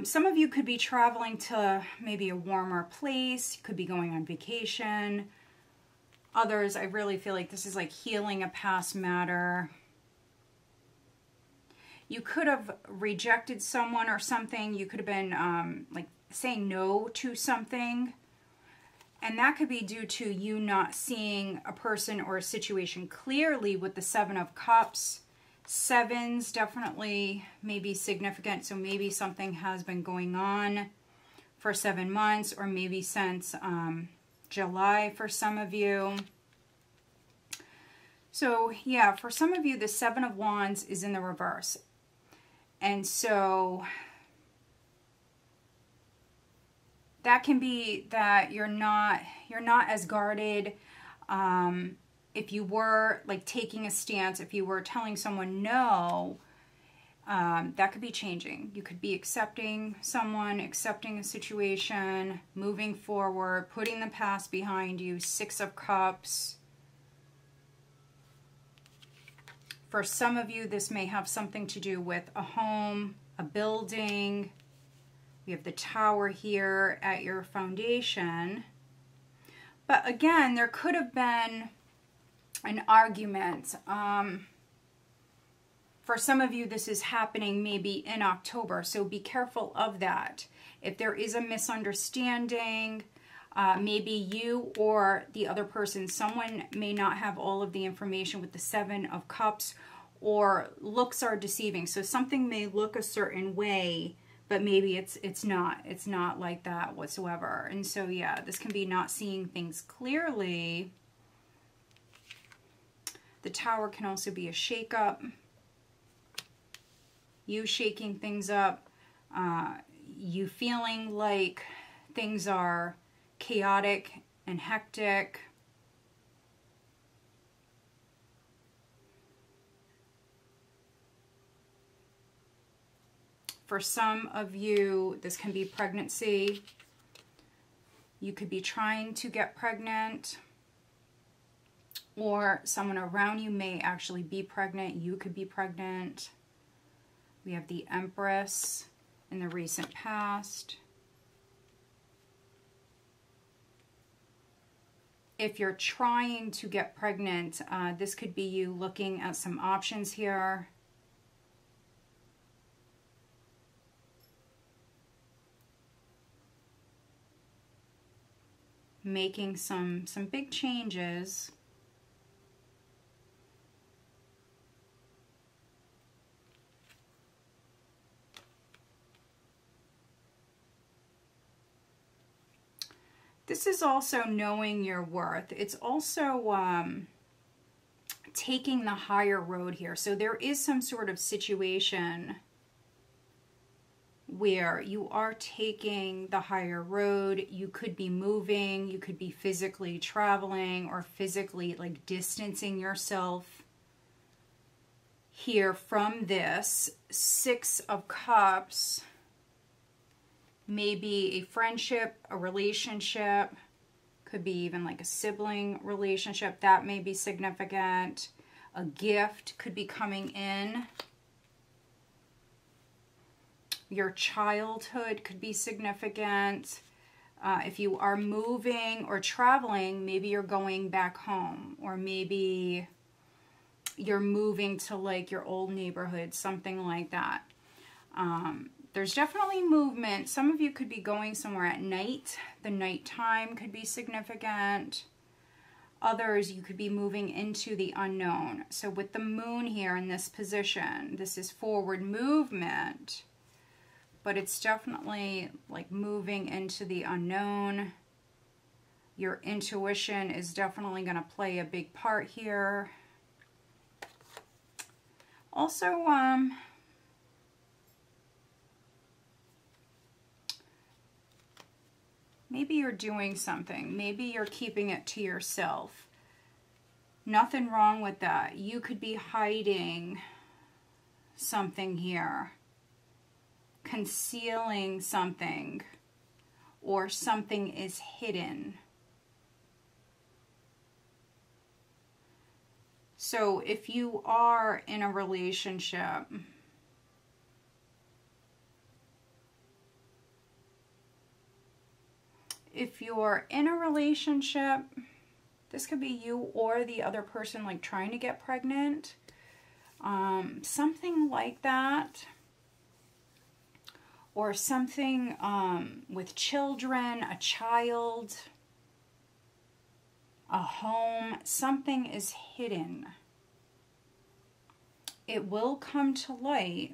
Speaker 1: Some of you could be traveling to maybe a warmer place. You could be going on vacation. Others, I really feel like this is like healing a past matter. You could have rejected someone or something. You could have been like saying no to something. And that could be due to you not seeing a person or a situation clearly with the 7 of Cups. Sevens definitely may be significant. So maybe something has been going on for 7 months or maybe since July for some of you. So yeah, for some of you, the 7 of Wands is in the reverse. And so that can be that you're not as guarded. If you were like taking a stance, if you were telling someone no, that could be changing. You could be accepting someone, accepting a situation, moving forward, putting the past behind you. 6 of Cups. For some of you, this may have something to do with a home, a building. We have the Tower here at your foundation. But again, there could have been an argument. For some of you, this is happening maybe in October, so be careful of that. If there is a misunderstanding, maybe you or the other person, someone may not have all of the information with the 7 of Cups, or looks are deceiving. So something may look a certain way, but maybe it's not like that whatsoever. And so yeah, this can be not seeing things clearly. The Tower can also be a shake-up. You shaking things up. You feeling like things are chaotic and hectic. For some of you, this can be pregnancy. You could be trying to get pregnant, or someone around you may actually be pregnant. You could be pregnant. We have the Empress in the recent past. If you're trying to get pregnant, this could be you looking at some options here. making some big changes. This is also knowing your worth. It's also taking the higher road here. So there is some sort of situation where you are taking the higher road. You could be moving, you could be physically traveling, or physically like distancing yourself here from this. Six of Cups. Maybe a friendship, a relationship, could be even like a sibling relationship. That may be significant. A gift could be coming in. Your childhood could be significant. If you are moving or traveling, maybe you're going back home, or maybe you're moving to like your old neighborhood, something like that. There's definitely movement. Some of you could be going somewhere at night. The nighttime could be significant. Others, you could be moving into the unknown. So with the moon here in this position, this is forward movement, but it's definitely like moving into the unknown. Your intuition is definitely going to play a big part here. Also, maybe you're doing something. Maybe you're keeping it to yourself. Nothing wrong with that. You could be hiding something here, concealing something, or something is hidden. So if you are in a relationship, this could be you or the other person like trying to get pregnant, something like that, or something with children, a child, a home. Something is hidden. It will come to light,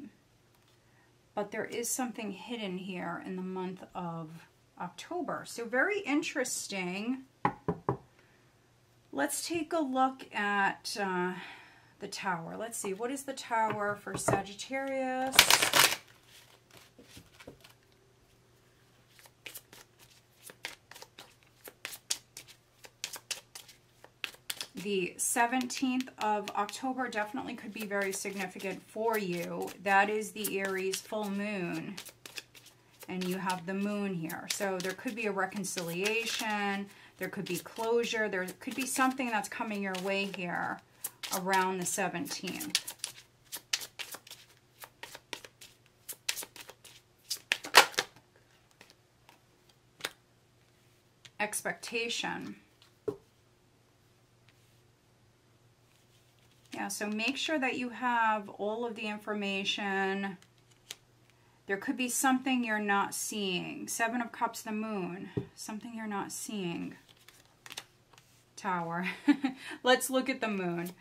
Speaker 1: but there is something hidden here in the month of October. So very interesting. Let's take a look at the Tower. Let's see, what is the Tower for Sagittarius? The 17th of October definitely could be very significant for you. That is the Aries full moon. And you have the moon here. So there could be a reconciliation. There could be closure. There could be something that's coming your way here around the 17th. Expectation. Yeah, so make sure that you have all of the information. There could be something you're not seeing. Seven of Cups, the moon. Something you're not seeing. Tower. Let's look at the moon.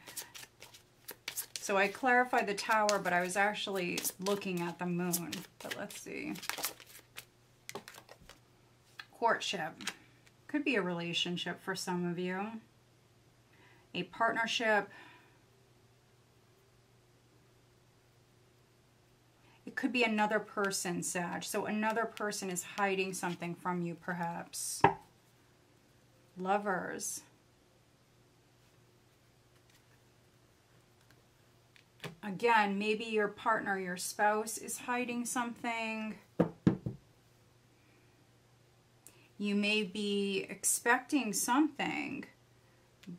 Speaker 1: So I clarified the Tower, but I was actually looking at the moon. But let's see. Courtship. Could be a relationship for some of you. A partnership. It could be another person, Sag. So another person is hiding something from you, perhaps. Lovers. Again, maybe your partner, your spouse is hiding something. You may be expecting something,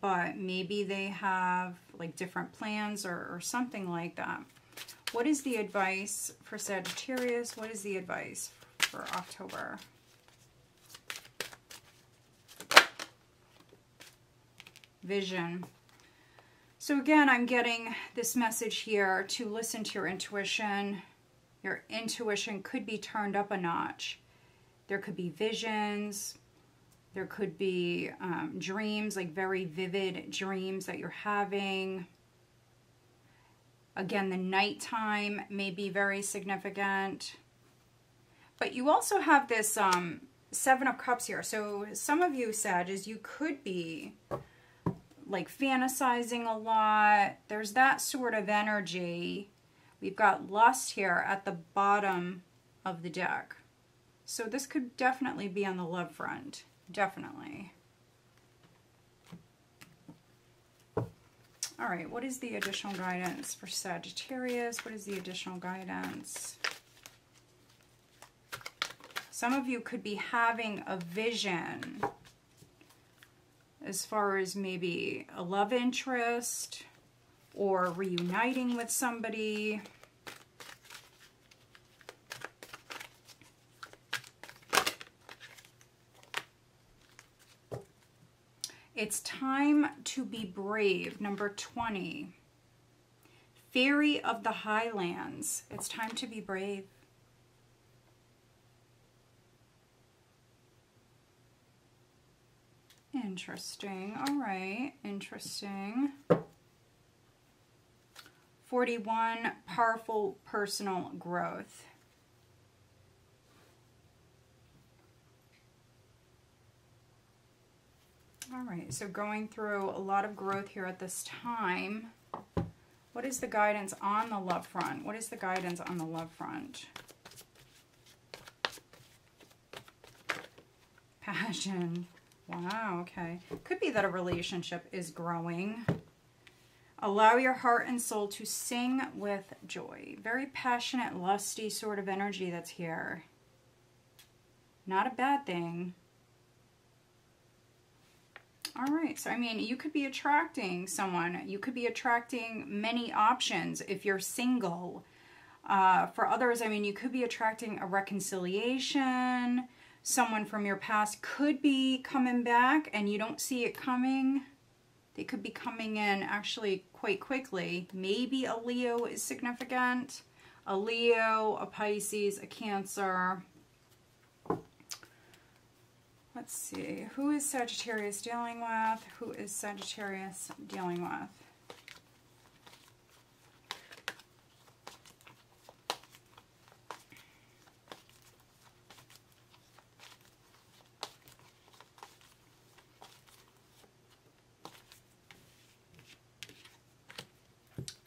Speaker 1: but maybe they have like different plans or something like that. What is the advice for Sagittarius? What is the advice for October? Vision. So again, I'm getting this message here to listen to your intuition. Your intuition could be turned up a notch. There could be visions. There could be dreams, like very vivid dreams that you're having. Again, the nighttime may be very significant. But you also have this Seven of Cups here. So some of you, Sagittarius, you could be like fantasizing a lot. There's that sort of energy. We've got lust here at the bottom of the deck. So this could definitely be on the love front. Definitely. All right, what is the additional guidance for Sagittarius? What is the additional guidance? Some of you could be having a vision as far as maybe a love interest or reuniting with somebody. It's time to be brave. Number 20. Fairy of the Highlands. It's time to be brave. Interesting. All right. Interesting. 41. Powerful personal growth. All right, so going through a lot of growth here at this time. What is the guidance on the love front? What is the guidance on the love front? Passion. Wow, okay. Could be that a relationship is growing. Allow your heart and soul to sing with joy. Very passionate, lusty sort of energy that's here. Not a bad thing. All right, so I mean, you could be attracting someone. You could be attracting many options if you're single. For others, I mean, you could be attracting a reconciliation. Someone from your past could be coming back and you don't see it coming. They could be coming in actually quite quickly. Maybe a Leo is significant. A Leo, a Pisces, a Cancer. Let's see, who is Sagittarius dealing with? Who is Sagittarius dealing with?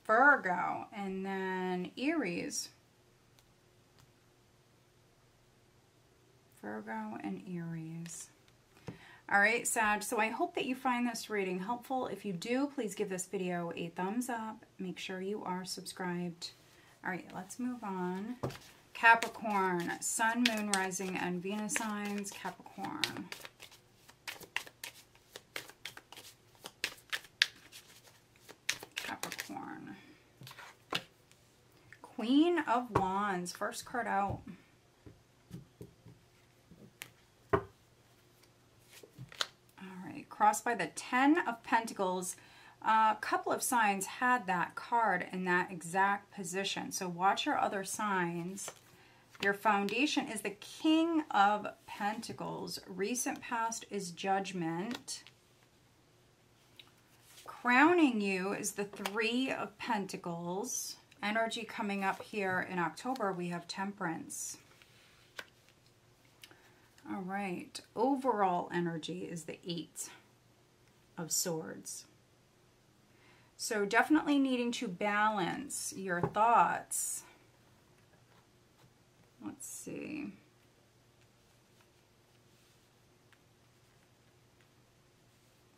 Speaker 1: Virgo, and then Aries. Virgo and Aries. All right, Sag, so I hope that you find this reading helpful. If you do, please give this video a thumbs up. Make sure you are subscribed. All right, let's move on. Capricorn, Sun, Moon, Rising, and Venus signs. Capricorn. Capricorn. Queen of Wands, first card out. Crossed by the 10 of Pentacles. A couple of signs had that card in that exact position. So watch your other signs. Your foundation is the King of Pentacles. Recent past is Judgment. Crowning you is the 3 of Pentacles. Energy coming up here in October, we have Temperance. All right. Overall energy is the 8 of Swords. So definitely needing to balance your thoughts. Let's see.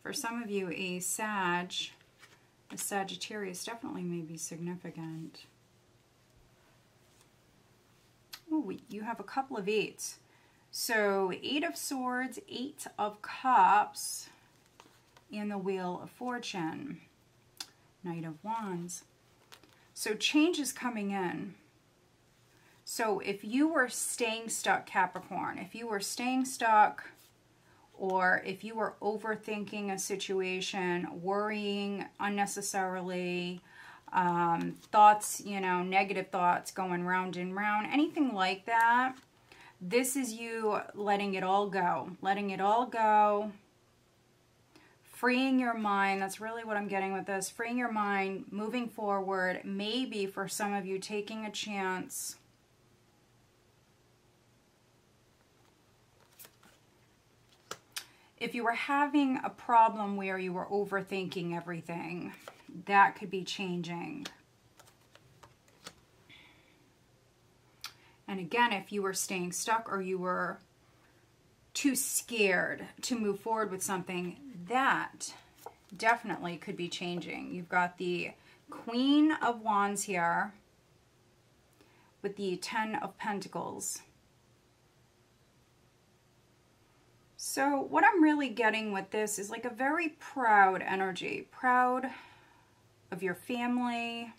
Speaker 1: For some of you, a Sagittarius definitely may be significant. Oh, you have a couple of 8s. So 8 of Swords, 8 of Cups, and the Wheel of Fortune. Knight of Wands. So change is coming in. So if you were staying stuck, Capricorn, if you were staying stuck, or if you were overthinking a situation, worrying unnecessarily, thoughts, you know, negative thoughts going round and round, anything like that, This is you letting it all go. Letting it all go. Freeing your mind. That's really what I'm getting with this. Freeing your mind. Moving forward. Maybe for some of you taking a chance. If you were having a problem where you were overthinking everything, that could be changing. And again, if you were staying stuck or you were too scared to move forward with something, that definitely could be changing. You've got the Queen of Wands here with the Ten of Pentacles. So what I'm really getting with this is like a very proud energy. Proud of your family,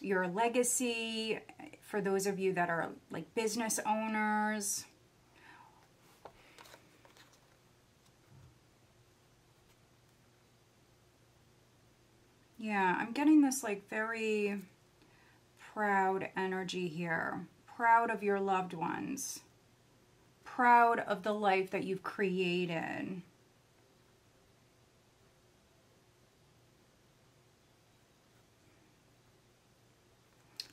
Speaker 1: your legacy, for those of you that are like business owners. Yeah, I'm getting this like very proud energy here. Proud of your loved ones. Proud of the life that you've created.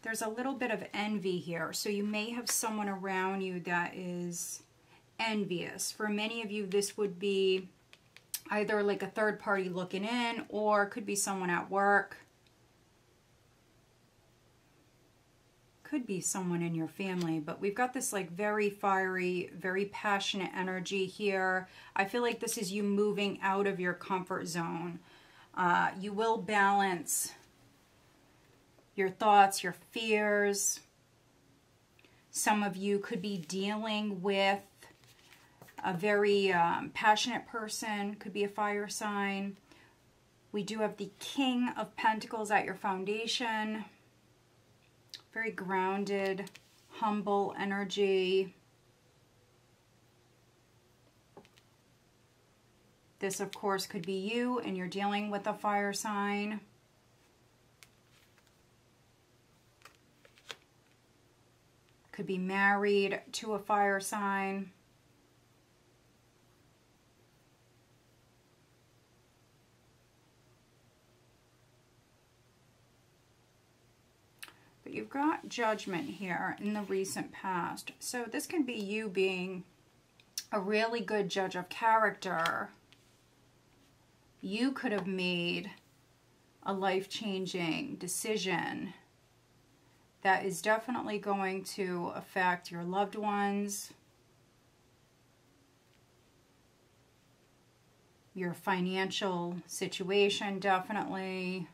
Speaker 1: There's a little bit of envy here. So you may have someone around you that is envious. For many of you, this would be either like a third party looking in, or it could be someone at work. Could be someone in your family, but we've got this like very fiery, very passionate energy here. I feel like this is you moving out of your comfort zone. You will balance your thoughts, your fears. Some of you could be dealing with a very passionate person, could be a fire sign. We do have the King of Pentacles at your foundation. Very grounded, humble energy. This, of course, could be you and you're dealing with a fire sign. Could be married to a fire sign. But you've got Judgment here in the recent past. So this can be you being a really good judge of character. You could have made a life-changing decision that is definitely going to affect your loved ones, your financial situation, definitely.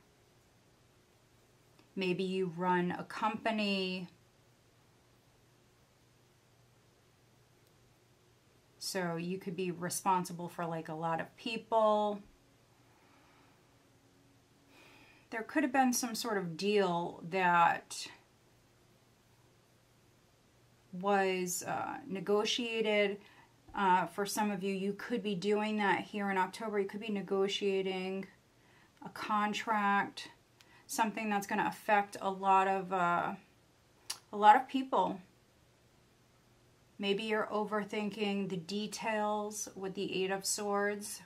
Speaker 1: Maybe you run a company. So you could be responsible for like a lot of people. There could have been some sort of deal that was negotiated. For some of you, you could be doing that here in October. You could be negotiating a contract, something that's going to affect a lot of people. Maybe you're overthinking the details with the Eight of Swords.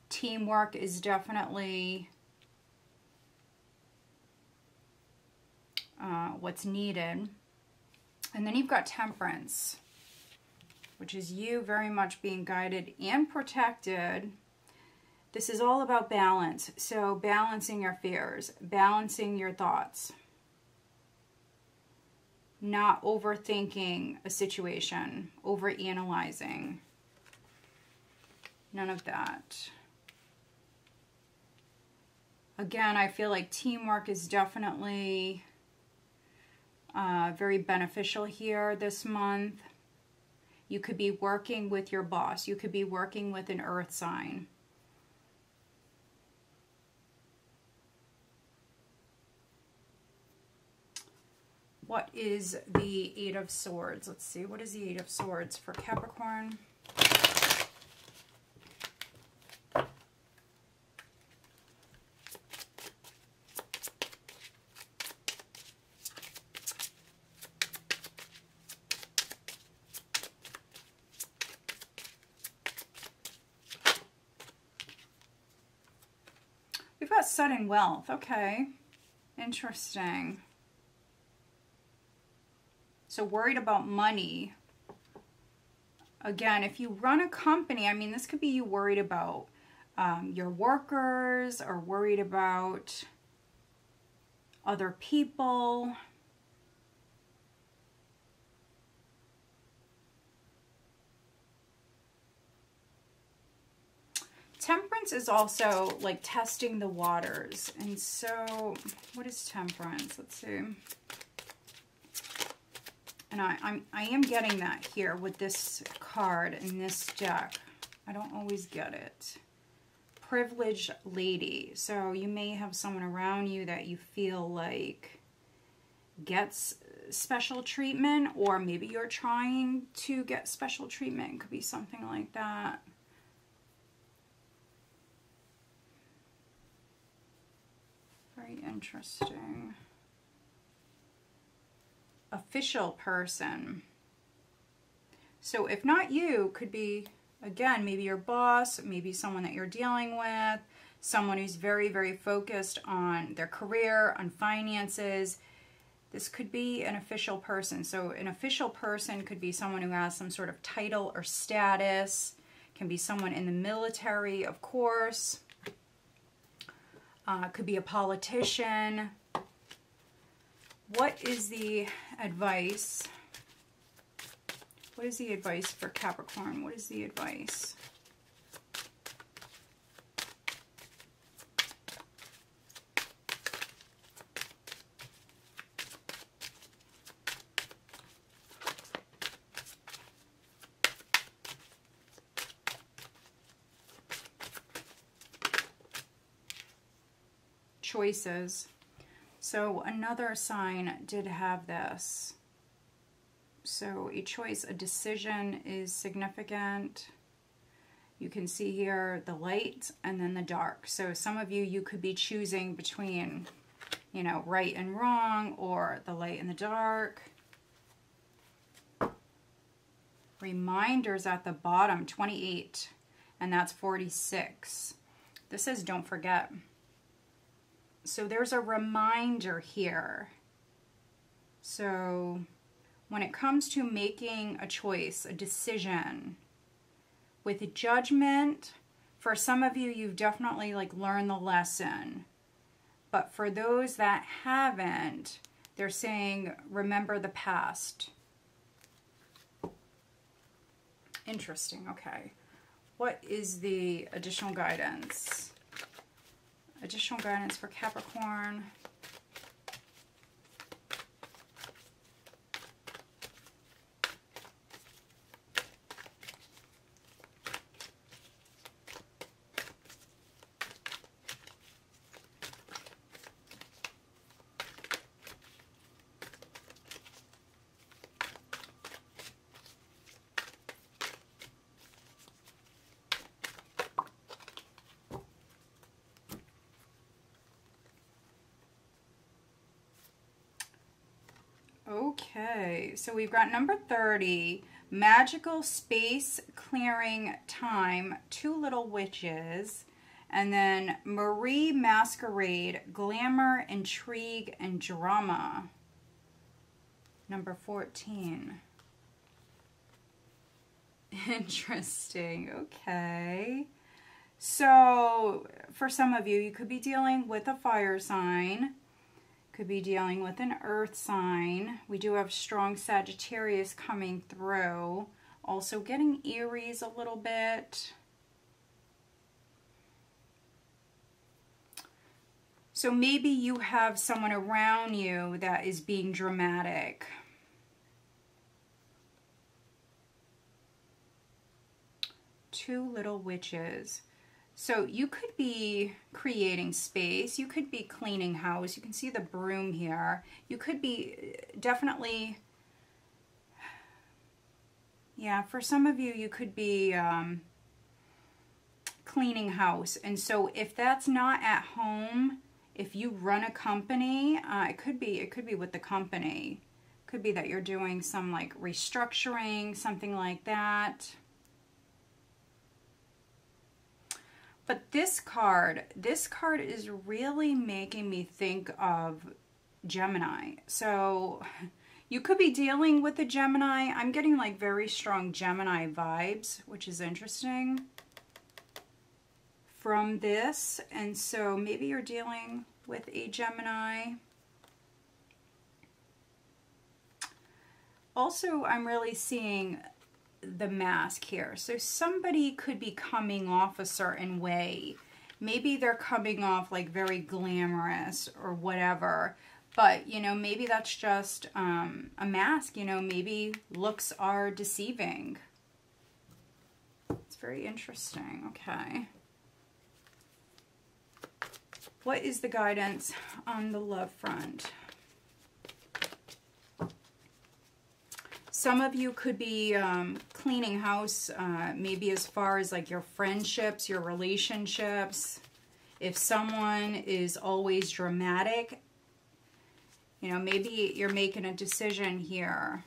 Speaker 1: Teamwork is definitely what's needed. And then you've got Temperance, which is you very much being guided and protected. This is all about balance. So balancing your fears, balancing your thoughts, not overthinking a situation, overanalyzing. None of that. Again, I feel like teamwork is definitely very beneficial here this month. You could be working with your boss. You could be working with an earth sign. What is the Eight of Swords? Let's see. What is the Eight of Swords for Capricorn? got sudden wealth. Okay. Interesting. So worried about money. Again, if you run a company, I mean, this could be you worried about your workers or worried about other people. Temperance is also like testing the waters. And so what is temperance? Let's see. And I am getting that here with this card in this deck. I don't always get it. Privileged lady. So you may have someone around you that you feel like gets special treatment, or maybe you're trying to get special treatment. It could be something like that. Very interesting. Official person. So if not you, could be, again, maybe your boss, maybe someone that you're dealing with, someone who's very, very focused on their career, on finances. This could be an official person. So an official person could be someone who has some sort of title or status. Can be someone in the military, of course. Could be a politician. What is the advice? What is the advice for Capricorn? What is the advice? Choices. So another sign did have this. So a choice, a decision is significant. You can see here the light and then the dark. So some of you could be choosing between, you know, right and wrong, or the light and the dark. Reminders at the bottom, 28, and that's 46. This says don't forget. So there's a reminder here. So when it comes to making a choice, a decision, with judgment, for some of you, you've definitely like learned the lesson. But for those that haven't, they're saying, remember the past. Interesting, okay. What is the additional guidance? Additional guidance for Capricorn. Okay, so we've got number 30, magical space clearing time, two little witches, and then Marie Masquerade, glamour, intrigue, and drama. Number 14. Interesting, okay. So for some of you, you could be dealing with a fire sign. Could be dealing with an earth sign. We do have strong Sagittarius coming through. Also getting Aries a little bit. So maybe you have someone around you that is being dramatic. Two little witches. So you could be creating space. You could be cleaning house. You can see the broom here. You could be definitely, yeah, for some of you, you could be cleaning house. And so if that's not at home, if you run a company, it could be with the company. Could be that you're doing some like restructuring, something like that. But this card is really making me think of Gemini. So you could be dealing with a Gemini. I'm getting like very strong Gemini vibes, which is interesting from this. And so maybe you're dealing with a Gemini. Also, I'm really seeing the mask here. So somebody could be coming off a certain way. Maybe they're coming off like very glamorous or whatever. But, you know, maybe that's just a mask. You know, maybe looks are deceiving. It's very interesting. Okay. What is the guidance on the love front? Some of you could be cleaning house, maybe as far as like your friendships, your relationships. If someone is always dramatic, you know, maybe you're making a decision here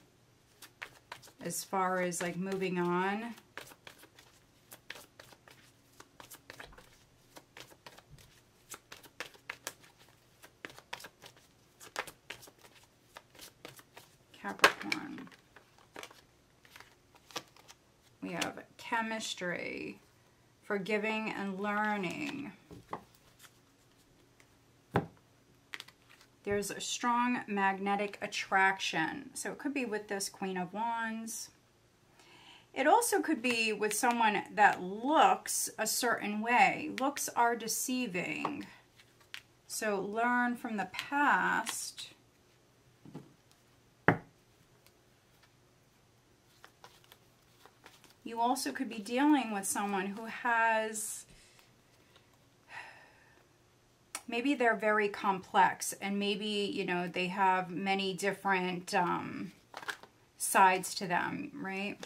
Speaker 1: as far as like moving on. Capricorn. We have chemistry, forgiving and learning. There's a strong magnetic attraction. So it could be with this Queen of Wands. It also could be with someone that looks a certain way. Looks are deceiving. So learn from the past. You also could be dealing with someone who has, maybe they're very complex and maybe, you know, they have many different sides to them, right?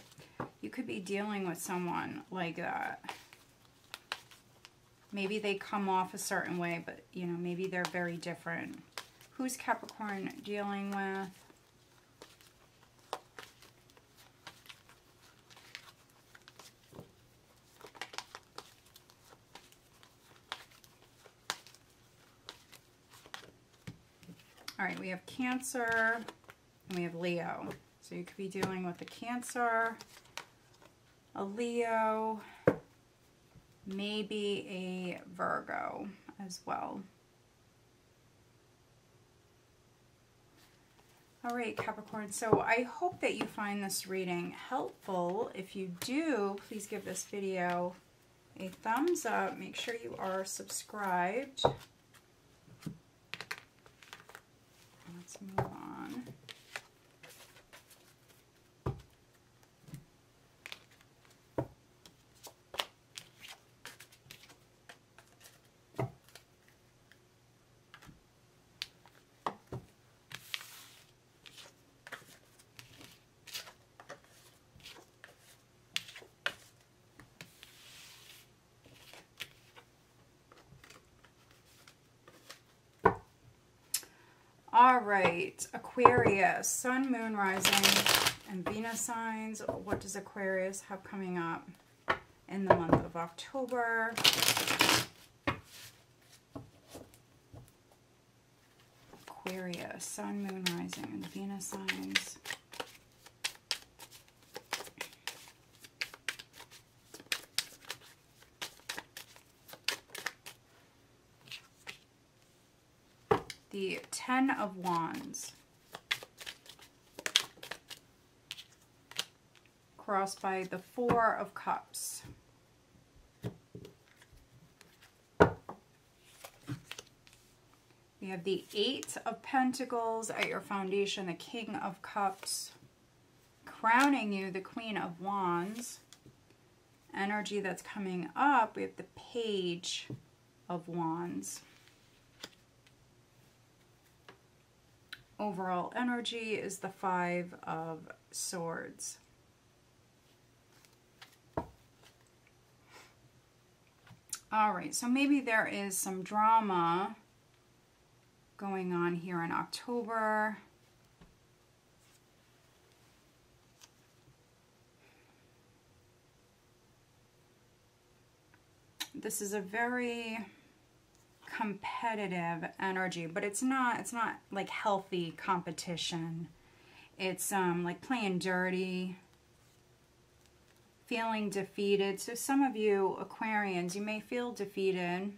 Speaker 1: You could be dealing with someone like that. Maybe they come off a certain way, but, you know, maybe they're very different. Who's Capricorn dealing with? All right, we have Cancer and we have Leo. So you could be dealing with a Cancer, a Leo, maybe a Virgo as well. All right, Capricorn, so I hope that you find this reading helpful. If you do, please give this video a thumbs up. Make sure you are subscribed. Let's move on. All right, Aquarius, Sun, Moon, Rising, and Venus signs. What does Aquarius have coming up in the month of October? Aquarius, Sun, Moon, Rising, and Venus signs. The Ten of Wands, crossed by the Four of Cups. We have the Eight of Pentacles at your foundation, the King of Cups, crowning you, the Queen of Wands. Energy that's coming up, we have the Page of Wands. Overall energy is the Five of Swords. All right, so maybe there is some drama going on here in October. this is a very competitive energy, but it's not like healthy competition. It's like playing dirty, feeling defeated. So some of you Aquarians, you may feel defeated.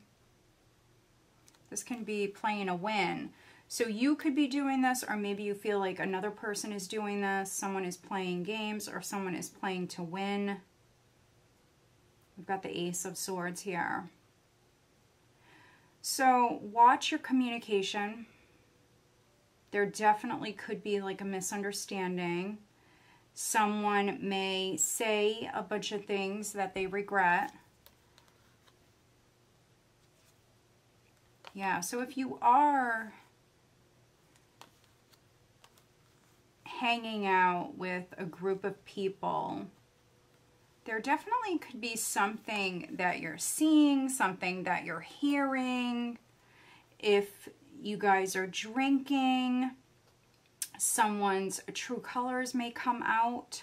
Speaker 1: This can be playing a win. So you could be doing this, or maybe you feel like another person is doing this. Someone is playing games, or someone is playing to win. We've got the Ace of Swords here. So watch your communication. There definitely could be like a misunderstanding. Someone may say a bunch of things that they regret. Yeah, so if you are hanging out with a group of people, there definitely could be something that you're seeing, something that you're hearing. If you guys are drinking, someone's true colors may come out.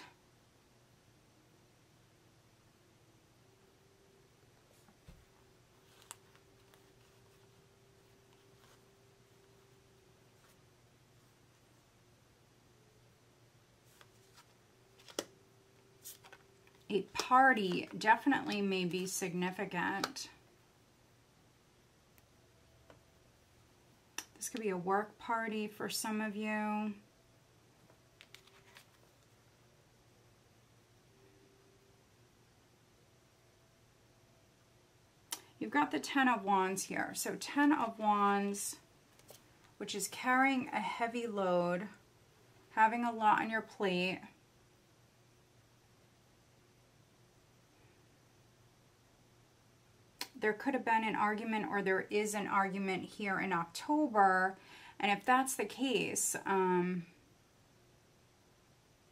Speaker 1: A party definitely may be significant. This could be a work party for some of you. You've got the Ten of Wands here. So 10 of Wands, which is carrying a heavy load, having a lot on your plate. There could have been an argument, or there is an argument here in October. And if that's the case,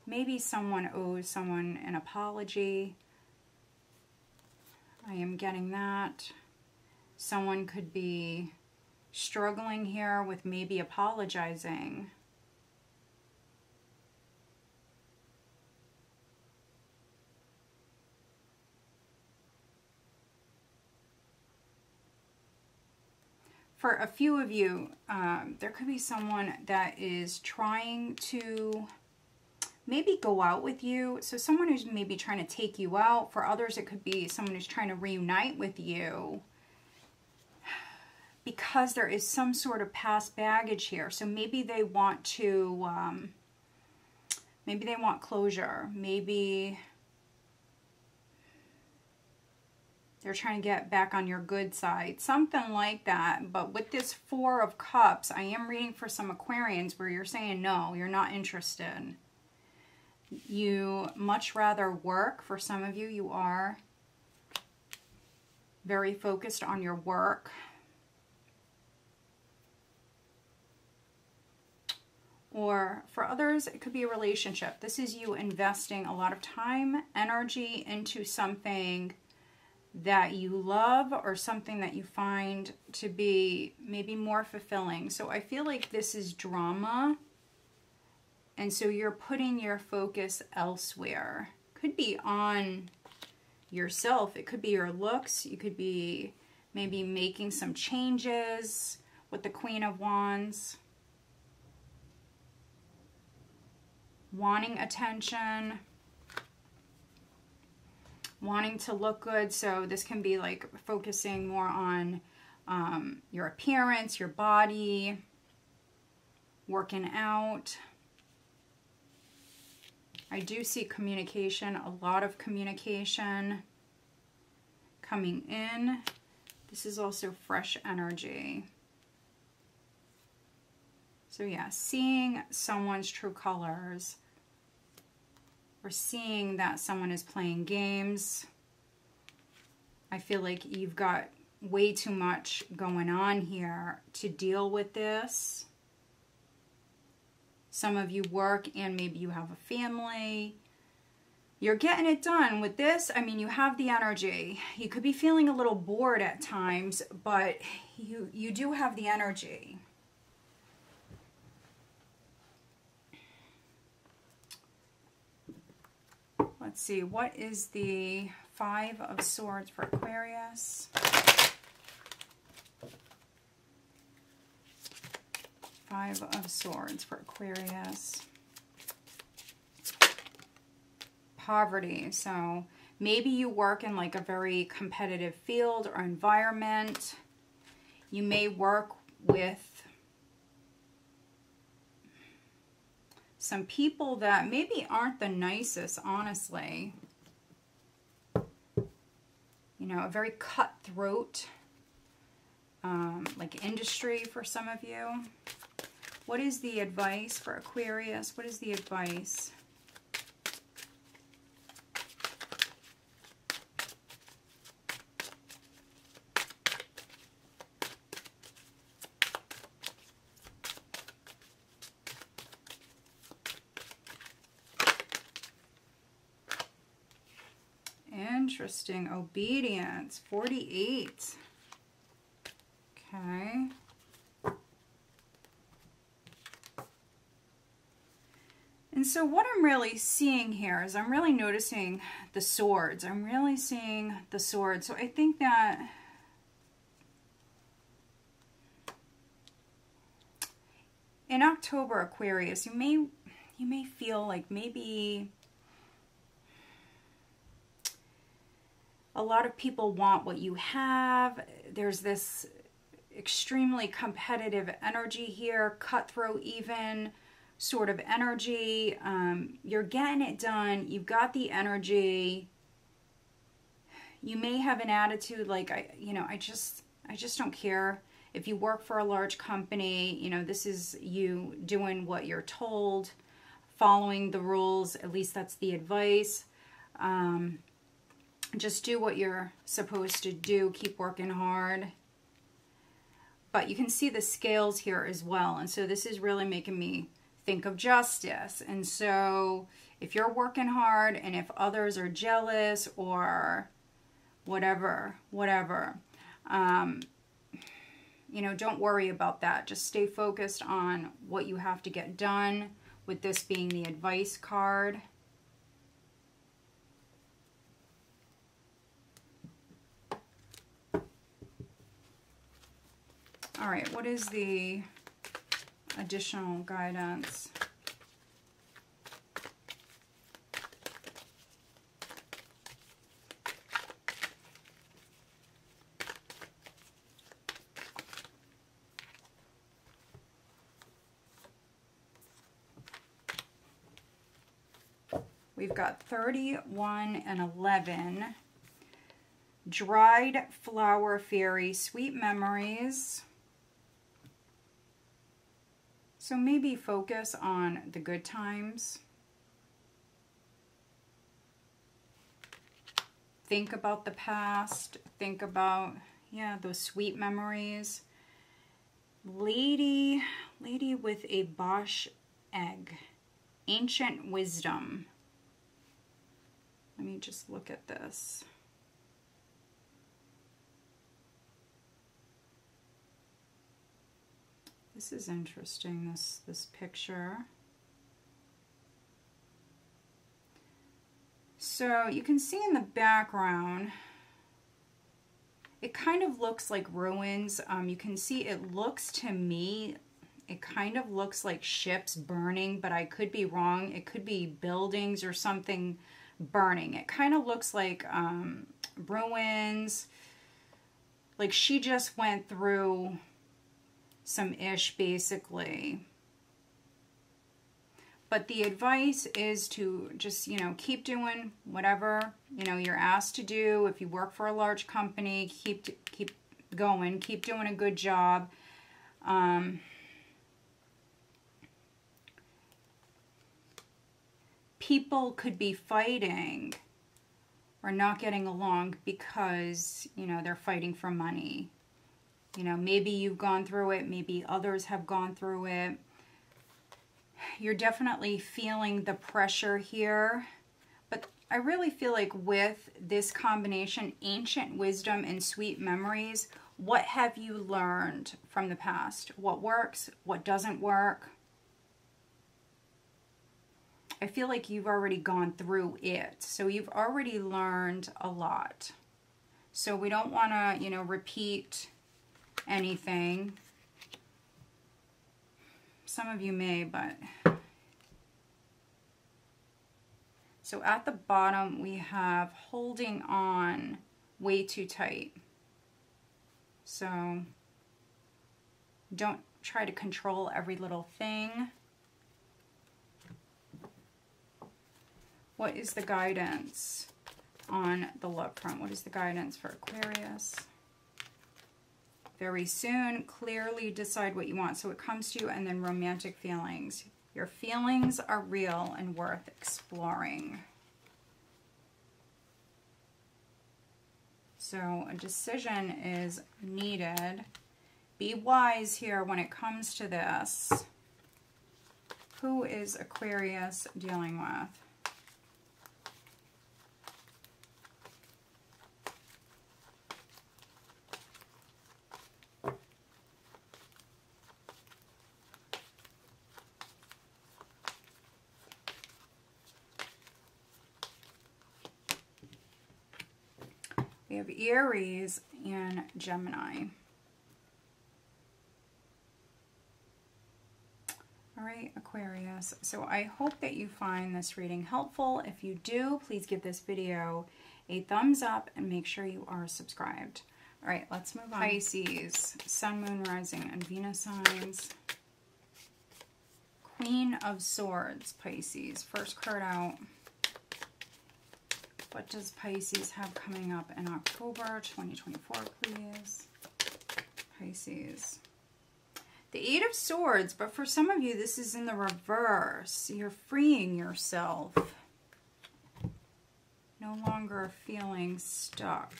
Speaker 1: maybe someone owes someone an apology. I am getting that. Someone could be struggling here with maybe apologizing. For a few of you, there could be someone that is trying to maybe go out with you. So someone who's maybe trying to take you out. For others, it could be someone who's trying to reunite with you, because there is some sort of past baggage here. So maybe they want to, maybe they want closure. Maybe they're trying to get back on your good side. Something like that. But with this Four of Cups, I am reading for some Aquarians where you're saying no, you're not interested. You much rather work. For some of you, you are very focused on your work. Or for others, it could be a relationship. This is you investing a lot of time, energy into something that you love, or something that you find to be maybe more fulfilling. So I feel like this is drama. And so you're putting your focus elsewhere. Could be on yourself. It could be your looks. You could be maybe making some changes with the Queen of Wands. Wanting attention. Wanting to look good. So this can be like focusing more on your appearance, your body, working out. I do see communication, a lot of communication coming in. This is also fresh energy. So yeah, seeing someone's true colors, or seeing that someone is playing games. I feel like you've got way too much going on here to deal with this. Some of you work and maybe you have a family. You're getting it done with this. I mean, you have the energy. You could be feeling a little bored at times, but you do have the energy. Let's see, what is the 5 of Swords for Aquarius. 5 of Swords for Aquarius. Poverty. So maybe you work in like a very competitive field or environment. You may work with some people that maybe aren't the nicest, honestly. You know, a very cutthroat, like industry for some of you. What is the advice for Aquarius? What is the advice? Interesting. Obedience. 48. Okay. And so what I'm really seeing here is I'm really noticing the swords. I'm really seeing the swords. So I think that in October, Aquarius, you may feel like maybe a lot of people want what you have. There's this extremely competitive energy here, cutthroat even sort of energy. You're getting it done. You've got the energy. You may have an attitude like, I just don't care. If you work for a large company, you know, this is you doing what you're told, following the rules. At least that's the advice. Just do what you're supposed to do. Keep working hard. But you can see the scales here as well. And so this is really making me think of justice. And so if you're working hard and if others are jealous or whatever, you know, don't worry about that. Just stay focused on what you have to get done, with this being the advice card. All right, what is the additional guidance? We've got 31 and 11. Dried flower fairy, sweet memories. So maybe focus on the good times. Think about the past. Think about, yeah, those sweet memories. Lady with a Bosch egg. Ancient wisdom. Let me just look at this. This is interesting, this picture. So you can see in the background, it kind of looks like ruins. You can see it looks to me, it kind of looks like ships burning, but I could be wrong. It could be buildings or something burning. It kind of looks like ruins. Like she just went through some ish basically. But the advice is to just, you know, keep doing whatever, you know, you're asked to do. If you work for a large company, keep going, keep doing a good job. People could be fighting or not getting along because, you know, they're fighting for money. You know, maybe you've gone through it, maybe others have gone through it. You're definitely feeling the pressure here. But I really feel like with this combination, ancient wisdom and sweet memories, what have you learned from the past? What works? What doesn't work? I feel like you've already gone through it. So you've already learned a lot. So we don't want to, you know, repeat anything. Some of you may, but... So at the bottom, we have holding on way too tight. So don't try to control every little thing. What is the guidance on the love front? What is the guidance for Aquarius? Very soon, clearly decide what you want. So it comes to you, and then romantic feelings. Your feelings are real and worth exploring. So a decision is needed. Be wise here when it comes to this. Who is Aquarius dealing with? We have Aries and Gemini. All right, Aquarius. So I hope that you find this reading helpful. If you do, please give this video a thumbs up and make sure you are subscribed. All right, let's move on. Pisces, Sun, Moon, Rising, and Venus signs. Queen of Swords, Pisces. First card out. What does Pisces have coming up in October 2024, please? Pisces. The Eight of Swords, but for some of you, this is in the reverse. You're freeing yourself. No longer feeling stuck.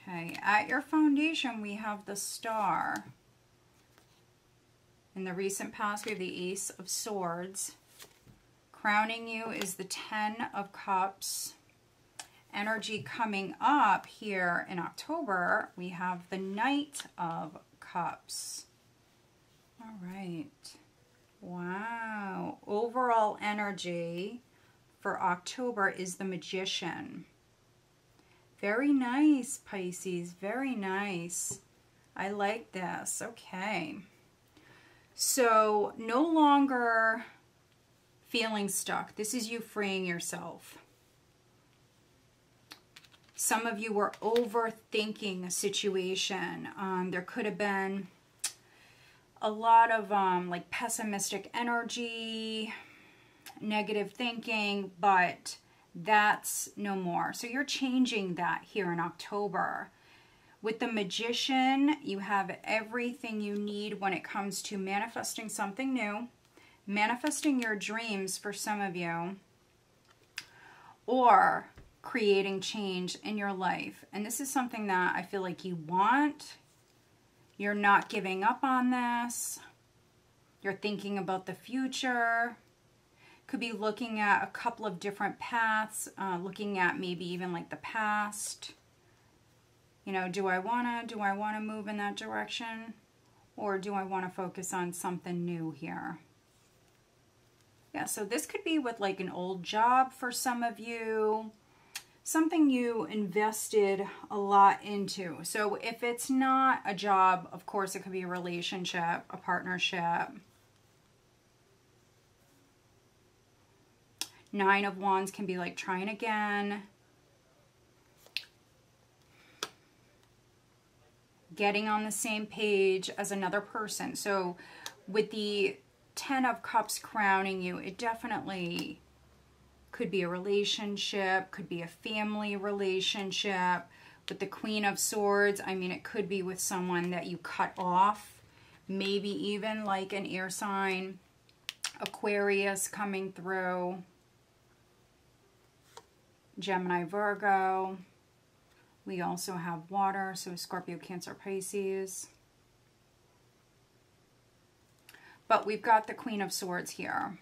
Speaker 1: Okay, at your foundation, we have the Star. In the recent past, we have the Ace of Swords. Crowning you is the Ten of Cups. Energy coming up here in October, we have the Knight of Cups. All right. Wow. Overall energy for October is the Magician. Very nice, Pisces. Very nice. I like this. Okay. So, no longer feeling stuck. This is you freeing yourself. Some of you were overthinking a situation. There could have been a lot of like pessimistic energy, negative thinking, but that's no more. So you're changing that here in October. With the Magician, you have everything you need when it comes to manifesting something new, manifesting your dreams for some of you, or creating change in your life. And this is something that I feel like you want. You're not giving up on this. You're thinking about the future. Could be looking at a couple of different paths, looking at maybe even like the past. You know, do I wanna move in that direction? Or do I want to focus on something new here? Yeah, so this could be with like an old job for some of you. Something you invested a lot into. So if it's not a job, of course, it could be a relationship, a partnership. Nine of Wands can be like trying again. Getting on the same page as another person. So with the Ten of Cups crowning you, it definitely could be a relationship, could be a family relationship. With the Queen of Swords, I mean, it could be with someone that you cut off. Maybe even like an air sign. Aquarius coming through. Gemini, Virgo. We also have water, so Scorpio, Cancer, Pisces. But we've got the Queen of Swords here.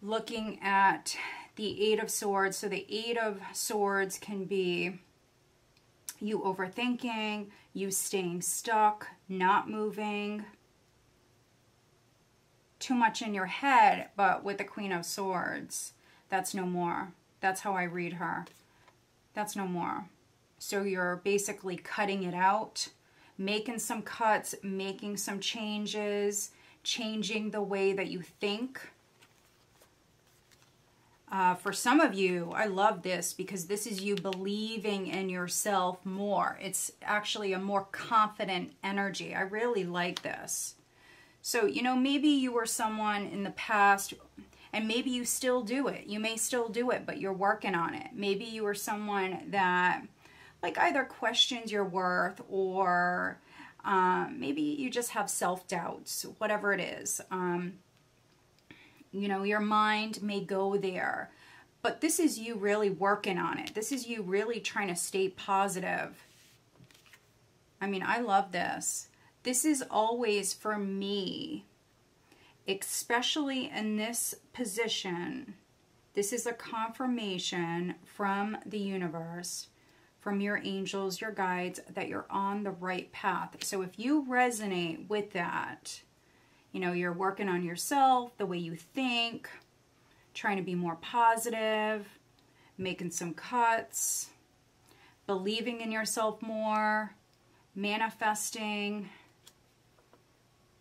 Speaker 1: Looking at the Eight of Swords. So the Eight of Swords can be you overthinking, you staying stuck, not moving. too much in your head, but with the Queen of Swords, that's no more. That's how I read her. That's no more. So you're basically cutting it out, making some cuts, making some changes, changing the way that you think. For some of you, I love this because this is you believing in yourself more. It's actually a more confident energy. I really like this. So, you know, maybe you were someone in the past, and maybe you still do it. You may still do it, but you're working on it. Maybe you were someone that, like, either questions your worth, or maybe you just have self-doubts, whatever it is. You know, your mind may go there, but this is you really working on it. This is you really trying to stay positive. I mean, I love this. This is always for me, especially in this position. This is a confirmation from the universe, from your angels, your guides, that you're on the right path. So if you resonate with that, you know, you're working on yourself, the way you think, trying to be more positive, making some cuts, believing in yourself more, manifesting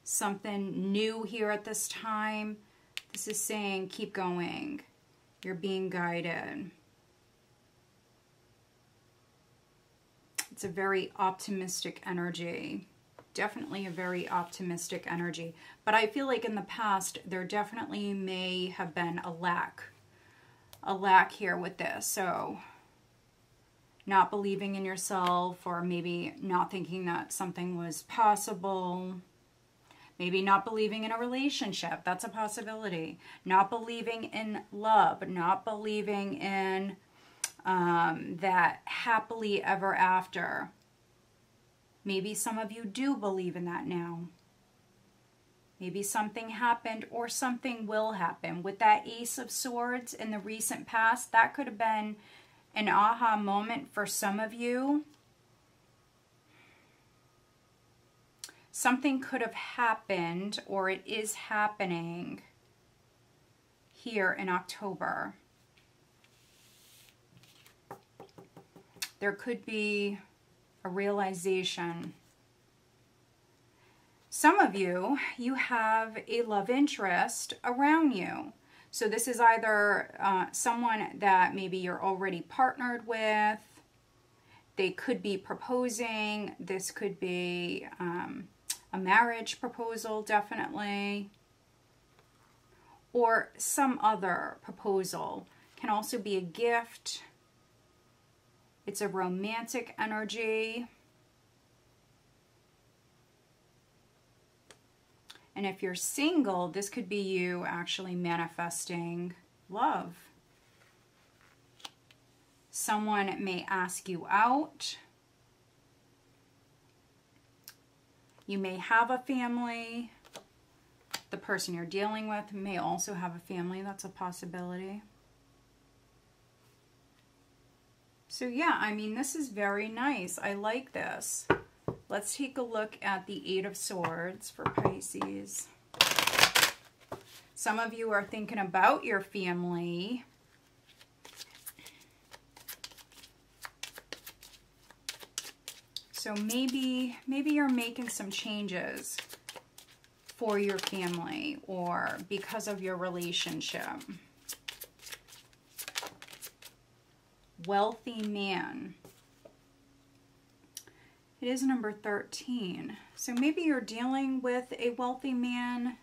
Speaker 1: something new here at this time. This is saying keep going. You're being guided. It's a very optimistic energy. Definitely a very optimistic energy. But I feel like in the past, there definitely may have been a lack here with this. So not believing in yourself, or maybe not thinking that something was possible. Maybe not believing in a relationship. That's a possibility. Not believing in love. Not believing in that happily ever after. Maybe some of you do believe in that now. Maybe something happened, or something will happen. With that Ace of Swords in the recent past, that could have been an aha moment for some of you. Something could have happened, or it is happening here in October. There could be a realization. Some of you, you have a love interest around you. So this is either someone that maybe you're already partnered with. They could be proposing. This could be a marriage proposal, definitely. Or some other proposal. Can also be a gift. It's a romantic energy. And if you're single, this could be you actually manifesting love. Someone may ask you out. You may have a family. The person you're dealing with may also have a family. That's a possibility. So yeah, I mean, this is very nice. I like this. Let's take a look at the Eight of Swords for Pisces. Some of you are thinking about your family. So maybe you're making some changes for your family, or because of your relationship. Wealthy man. It is number 13. So maybe you're dealing with a wealthy man.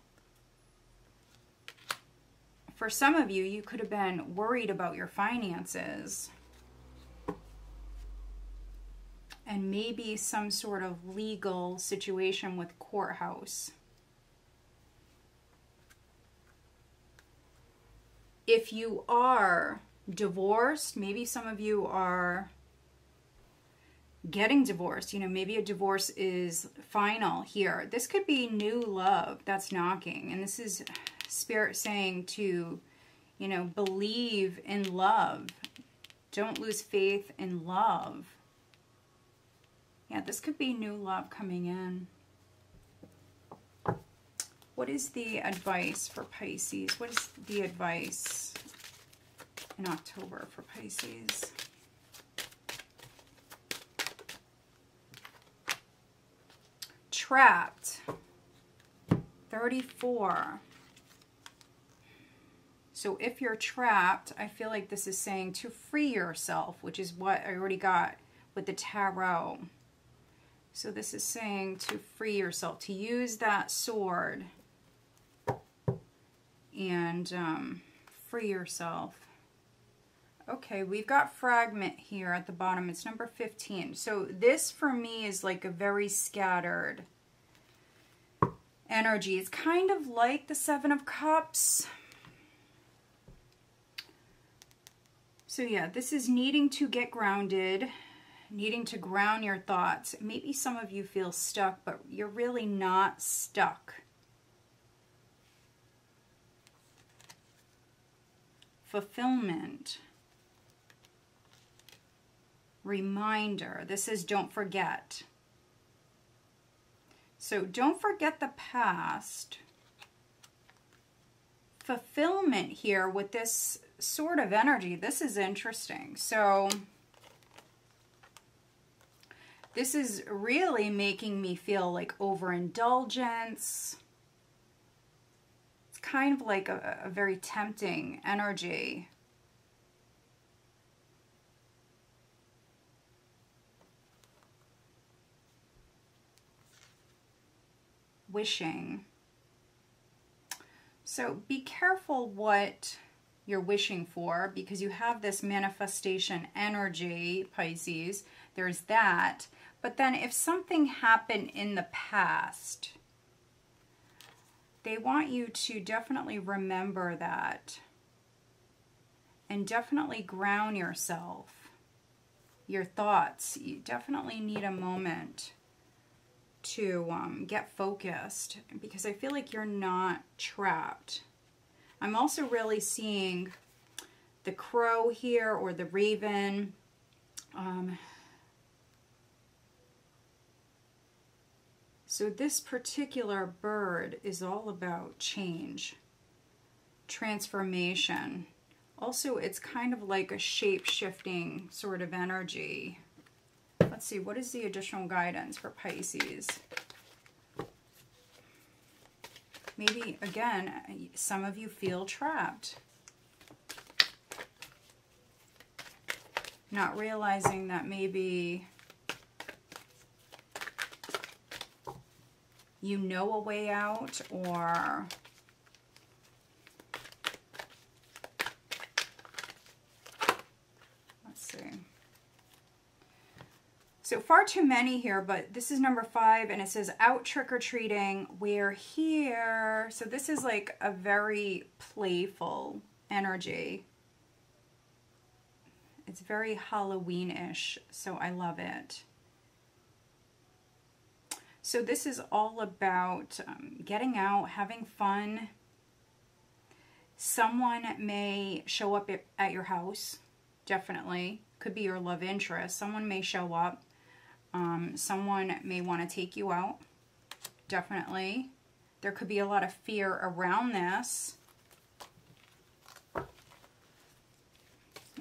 Speaker 1: For some of you, you could have been worried about your finances. And maybe some sort of legal situation with courthouse. If you are divorced, maybe some of you are getting divorced. You know, maybe a divorce is final here. This could be new love that's knocking. And this is Spirit saying to, you know, believe in love. Don't lose faith in love. Yeah, this could be new love coming in. What is the advice for Pisces? What is the advice in October for Pisces? Trapped. 34. So if you're trapped, I feel like this is saying to free yourself, which is what I already got with the tarot. So this is saying to free yourself, to use that sword and free yourself. Okay, we've got fragment here at the bottom. It's number 15. So this for me is like a very scattered energy. It's kind of like the Seven of Cups. So yeah, this is needing to get grounded, needing to ground your thoughts. Maybe some of you feel stuck, but you're really not stuck. Fulfillment. Reminder. This is don't forget. So don't forget the past. Fulfillment here with this sort of energy. This is interesting. So this is really making me feel like overindulgence. It's kind of like a very tempting energy. Wishing. So be careful what you're wishing for, because you have this manifestation energy, Pisces. There's that. But then if something happened in the past, they want you to definitely remember that and definitely ground yourself, your thoughts. You definitely need a moment to get focused, because I feel like you're not trapped. I'm also really seeing the crow here, or the raven. So this particular bird is all about change, transformation. Also, it's kind of like a shape-shifting sort of energy. Let's see, what is the additional guidance for Pisces? Maybe, again, some of you feel trapped. Not realizing that maybe you know a way out, or let's see. So far too many here, but this is number 5, and it says out trick-or-treating. We're here. So this is like a very playful energy. It's very Halloween-ish, so I love it. So this is all about getting out, having fun. Someone may show up at your house, definitely. Could be your love interest. Someone may show up. Someone may want to take you out, definitely. There could be a lot of fear around this. Let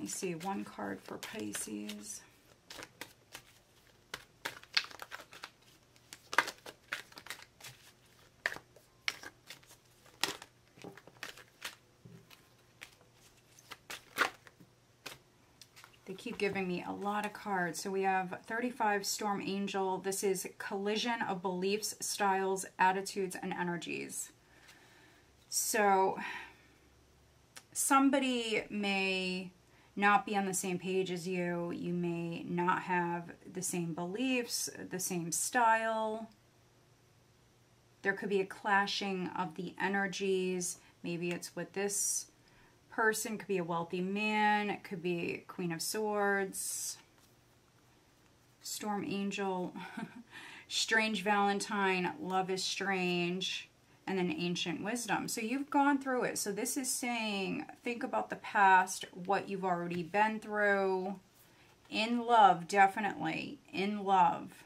Speaker 1: me see, one card for Pisces. They keep giving me a lot of cards. So we have 35, Storm Angel. This is collision of beliefs, styles, attitudes, and energies. So somebody may not be on the same page as you. You may not have the same beliefs, the same style. There could be a clashing of the energies. Maybe it's with this person, could be a wealthy man, it could be Queen of Swords, Storm Angel, Strange Valentine, Love is Strange, and then Ancient Wisdom. So you've gone through it. So this is saying, think about the past, what you've already been through. In love, definitely. In love.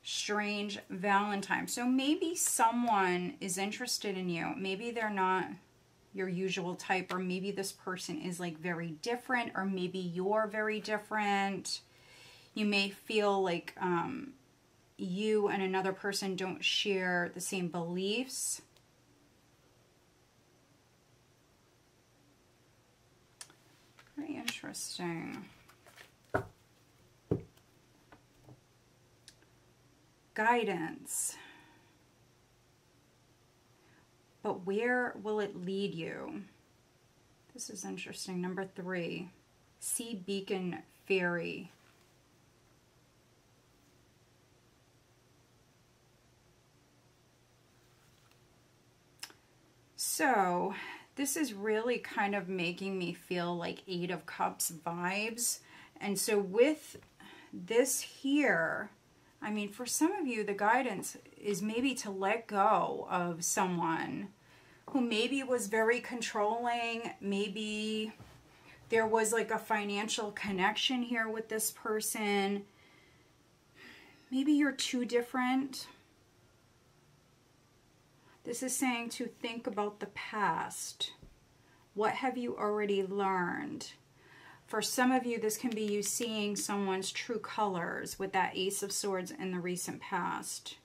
Speaker 1: strange Valentine. So maybe someone is interested in you. Maybe they're not your usual type, or maybe this person is like very different, or maybe you're very different. You may feel like you and another person don't share the same beliefs. Very interesting. Guidance. But where will it lead you? This is interesting. Number 3, Sea Beacon Fairy. So this is really kind of making me feel like 8 of Cups vibes. And so with this here, I mean, for some of you, the guidance is maybe to let go of someone who maybe was very controlling. Maybe there was like a financial connection here with this person. Maybe you're too different. This is saying to think about the past. What have you already learned? For some of you, this can be you seeing someone's true colors with that Ace of Swords in the recent past.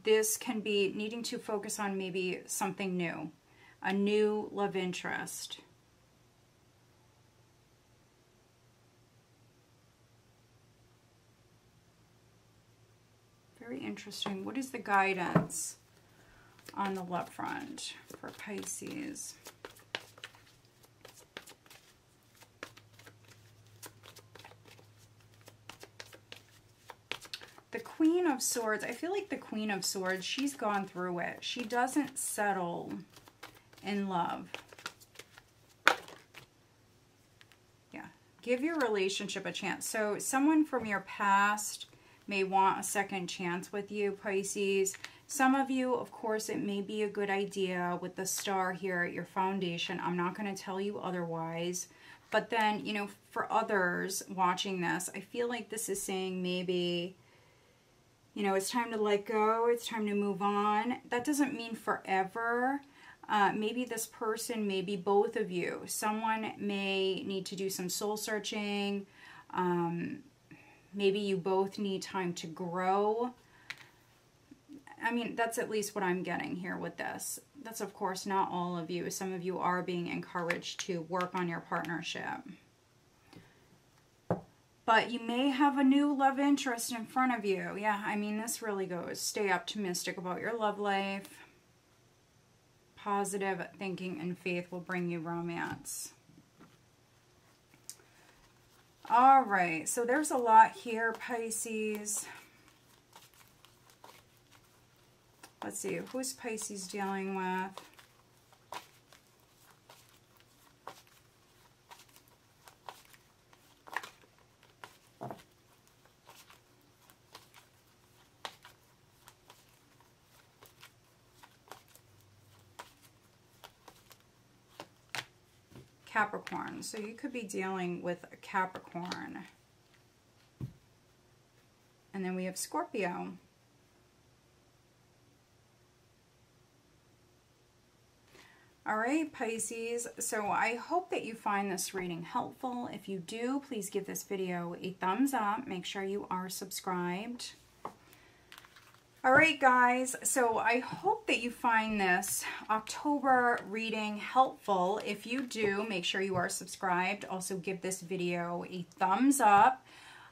Speaker 1: This can be needing to focus on maybe something new, a new love interest. Very interesting. What is the guidance on the love front for Pisces? The Queen of Swords. I feel like the Queen of Swords, she's gone through it. She doesn't settle in love. Yeah. Give your relationship a chance. So someone from your past may want a second chance with you, Pisces. Some of you, of course, it may be a good idea with the star here at your foundation. I'm not going to tell you otherwise. But then, you know, for others watching this, I feel like this is saying maybe, you know, it's time to let go. It's time to move on. That doesn't mean forever. Maybe this person, maybe both of you. Someone may need to do some soul searching. Maybe you both need time to grow. I mean, that's at least what I'm getting here with this. That's, of course, not all of you. Some of you are being encouraged to work on your partnership. But you may have a new love interest in front of you. Yeah, I mean, this really goes. Stay optimistic about your love life. Positive thinking and faith will bring you romance. All right, so there's a lot here, Pisces. Let's see, who's Pisces dealing with? Capricorn. So you could be dealing with a Capricorn. And then we have Scorpio. All right, Pisces. So I hope that you find this reading helpful. If you do, please give this video a thumbs up. Make sure you are subscribed. All right, guys, so I hope that you find this October reading helpful. If you do, make sure you are subscribed. Also, give this video a thumbs up.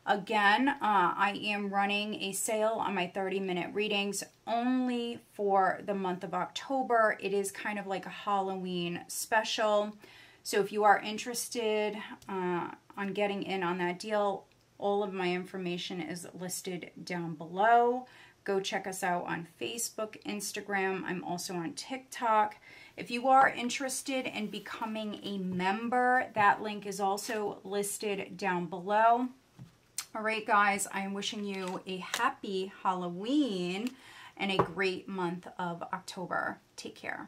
Speaker 1: Again, I am running a sale on my 30-minute readings only for the month of October. It is kind of like a Halloween special. So if you are interested on getting in on that deal, all of my information is listed down below. Go check us out on Facebook, Instagram. I'm also on TikTok. If you are interested in becoming a member, that link is also listed down below. All right, guys, I am wishing you a happy Halloween and a great month of October. Take care.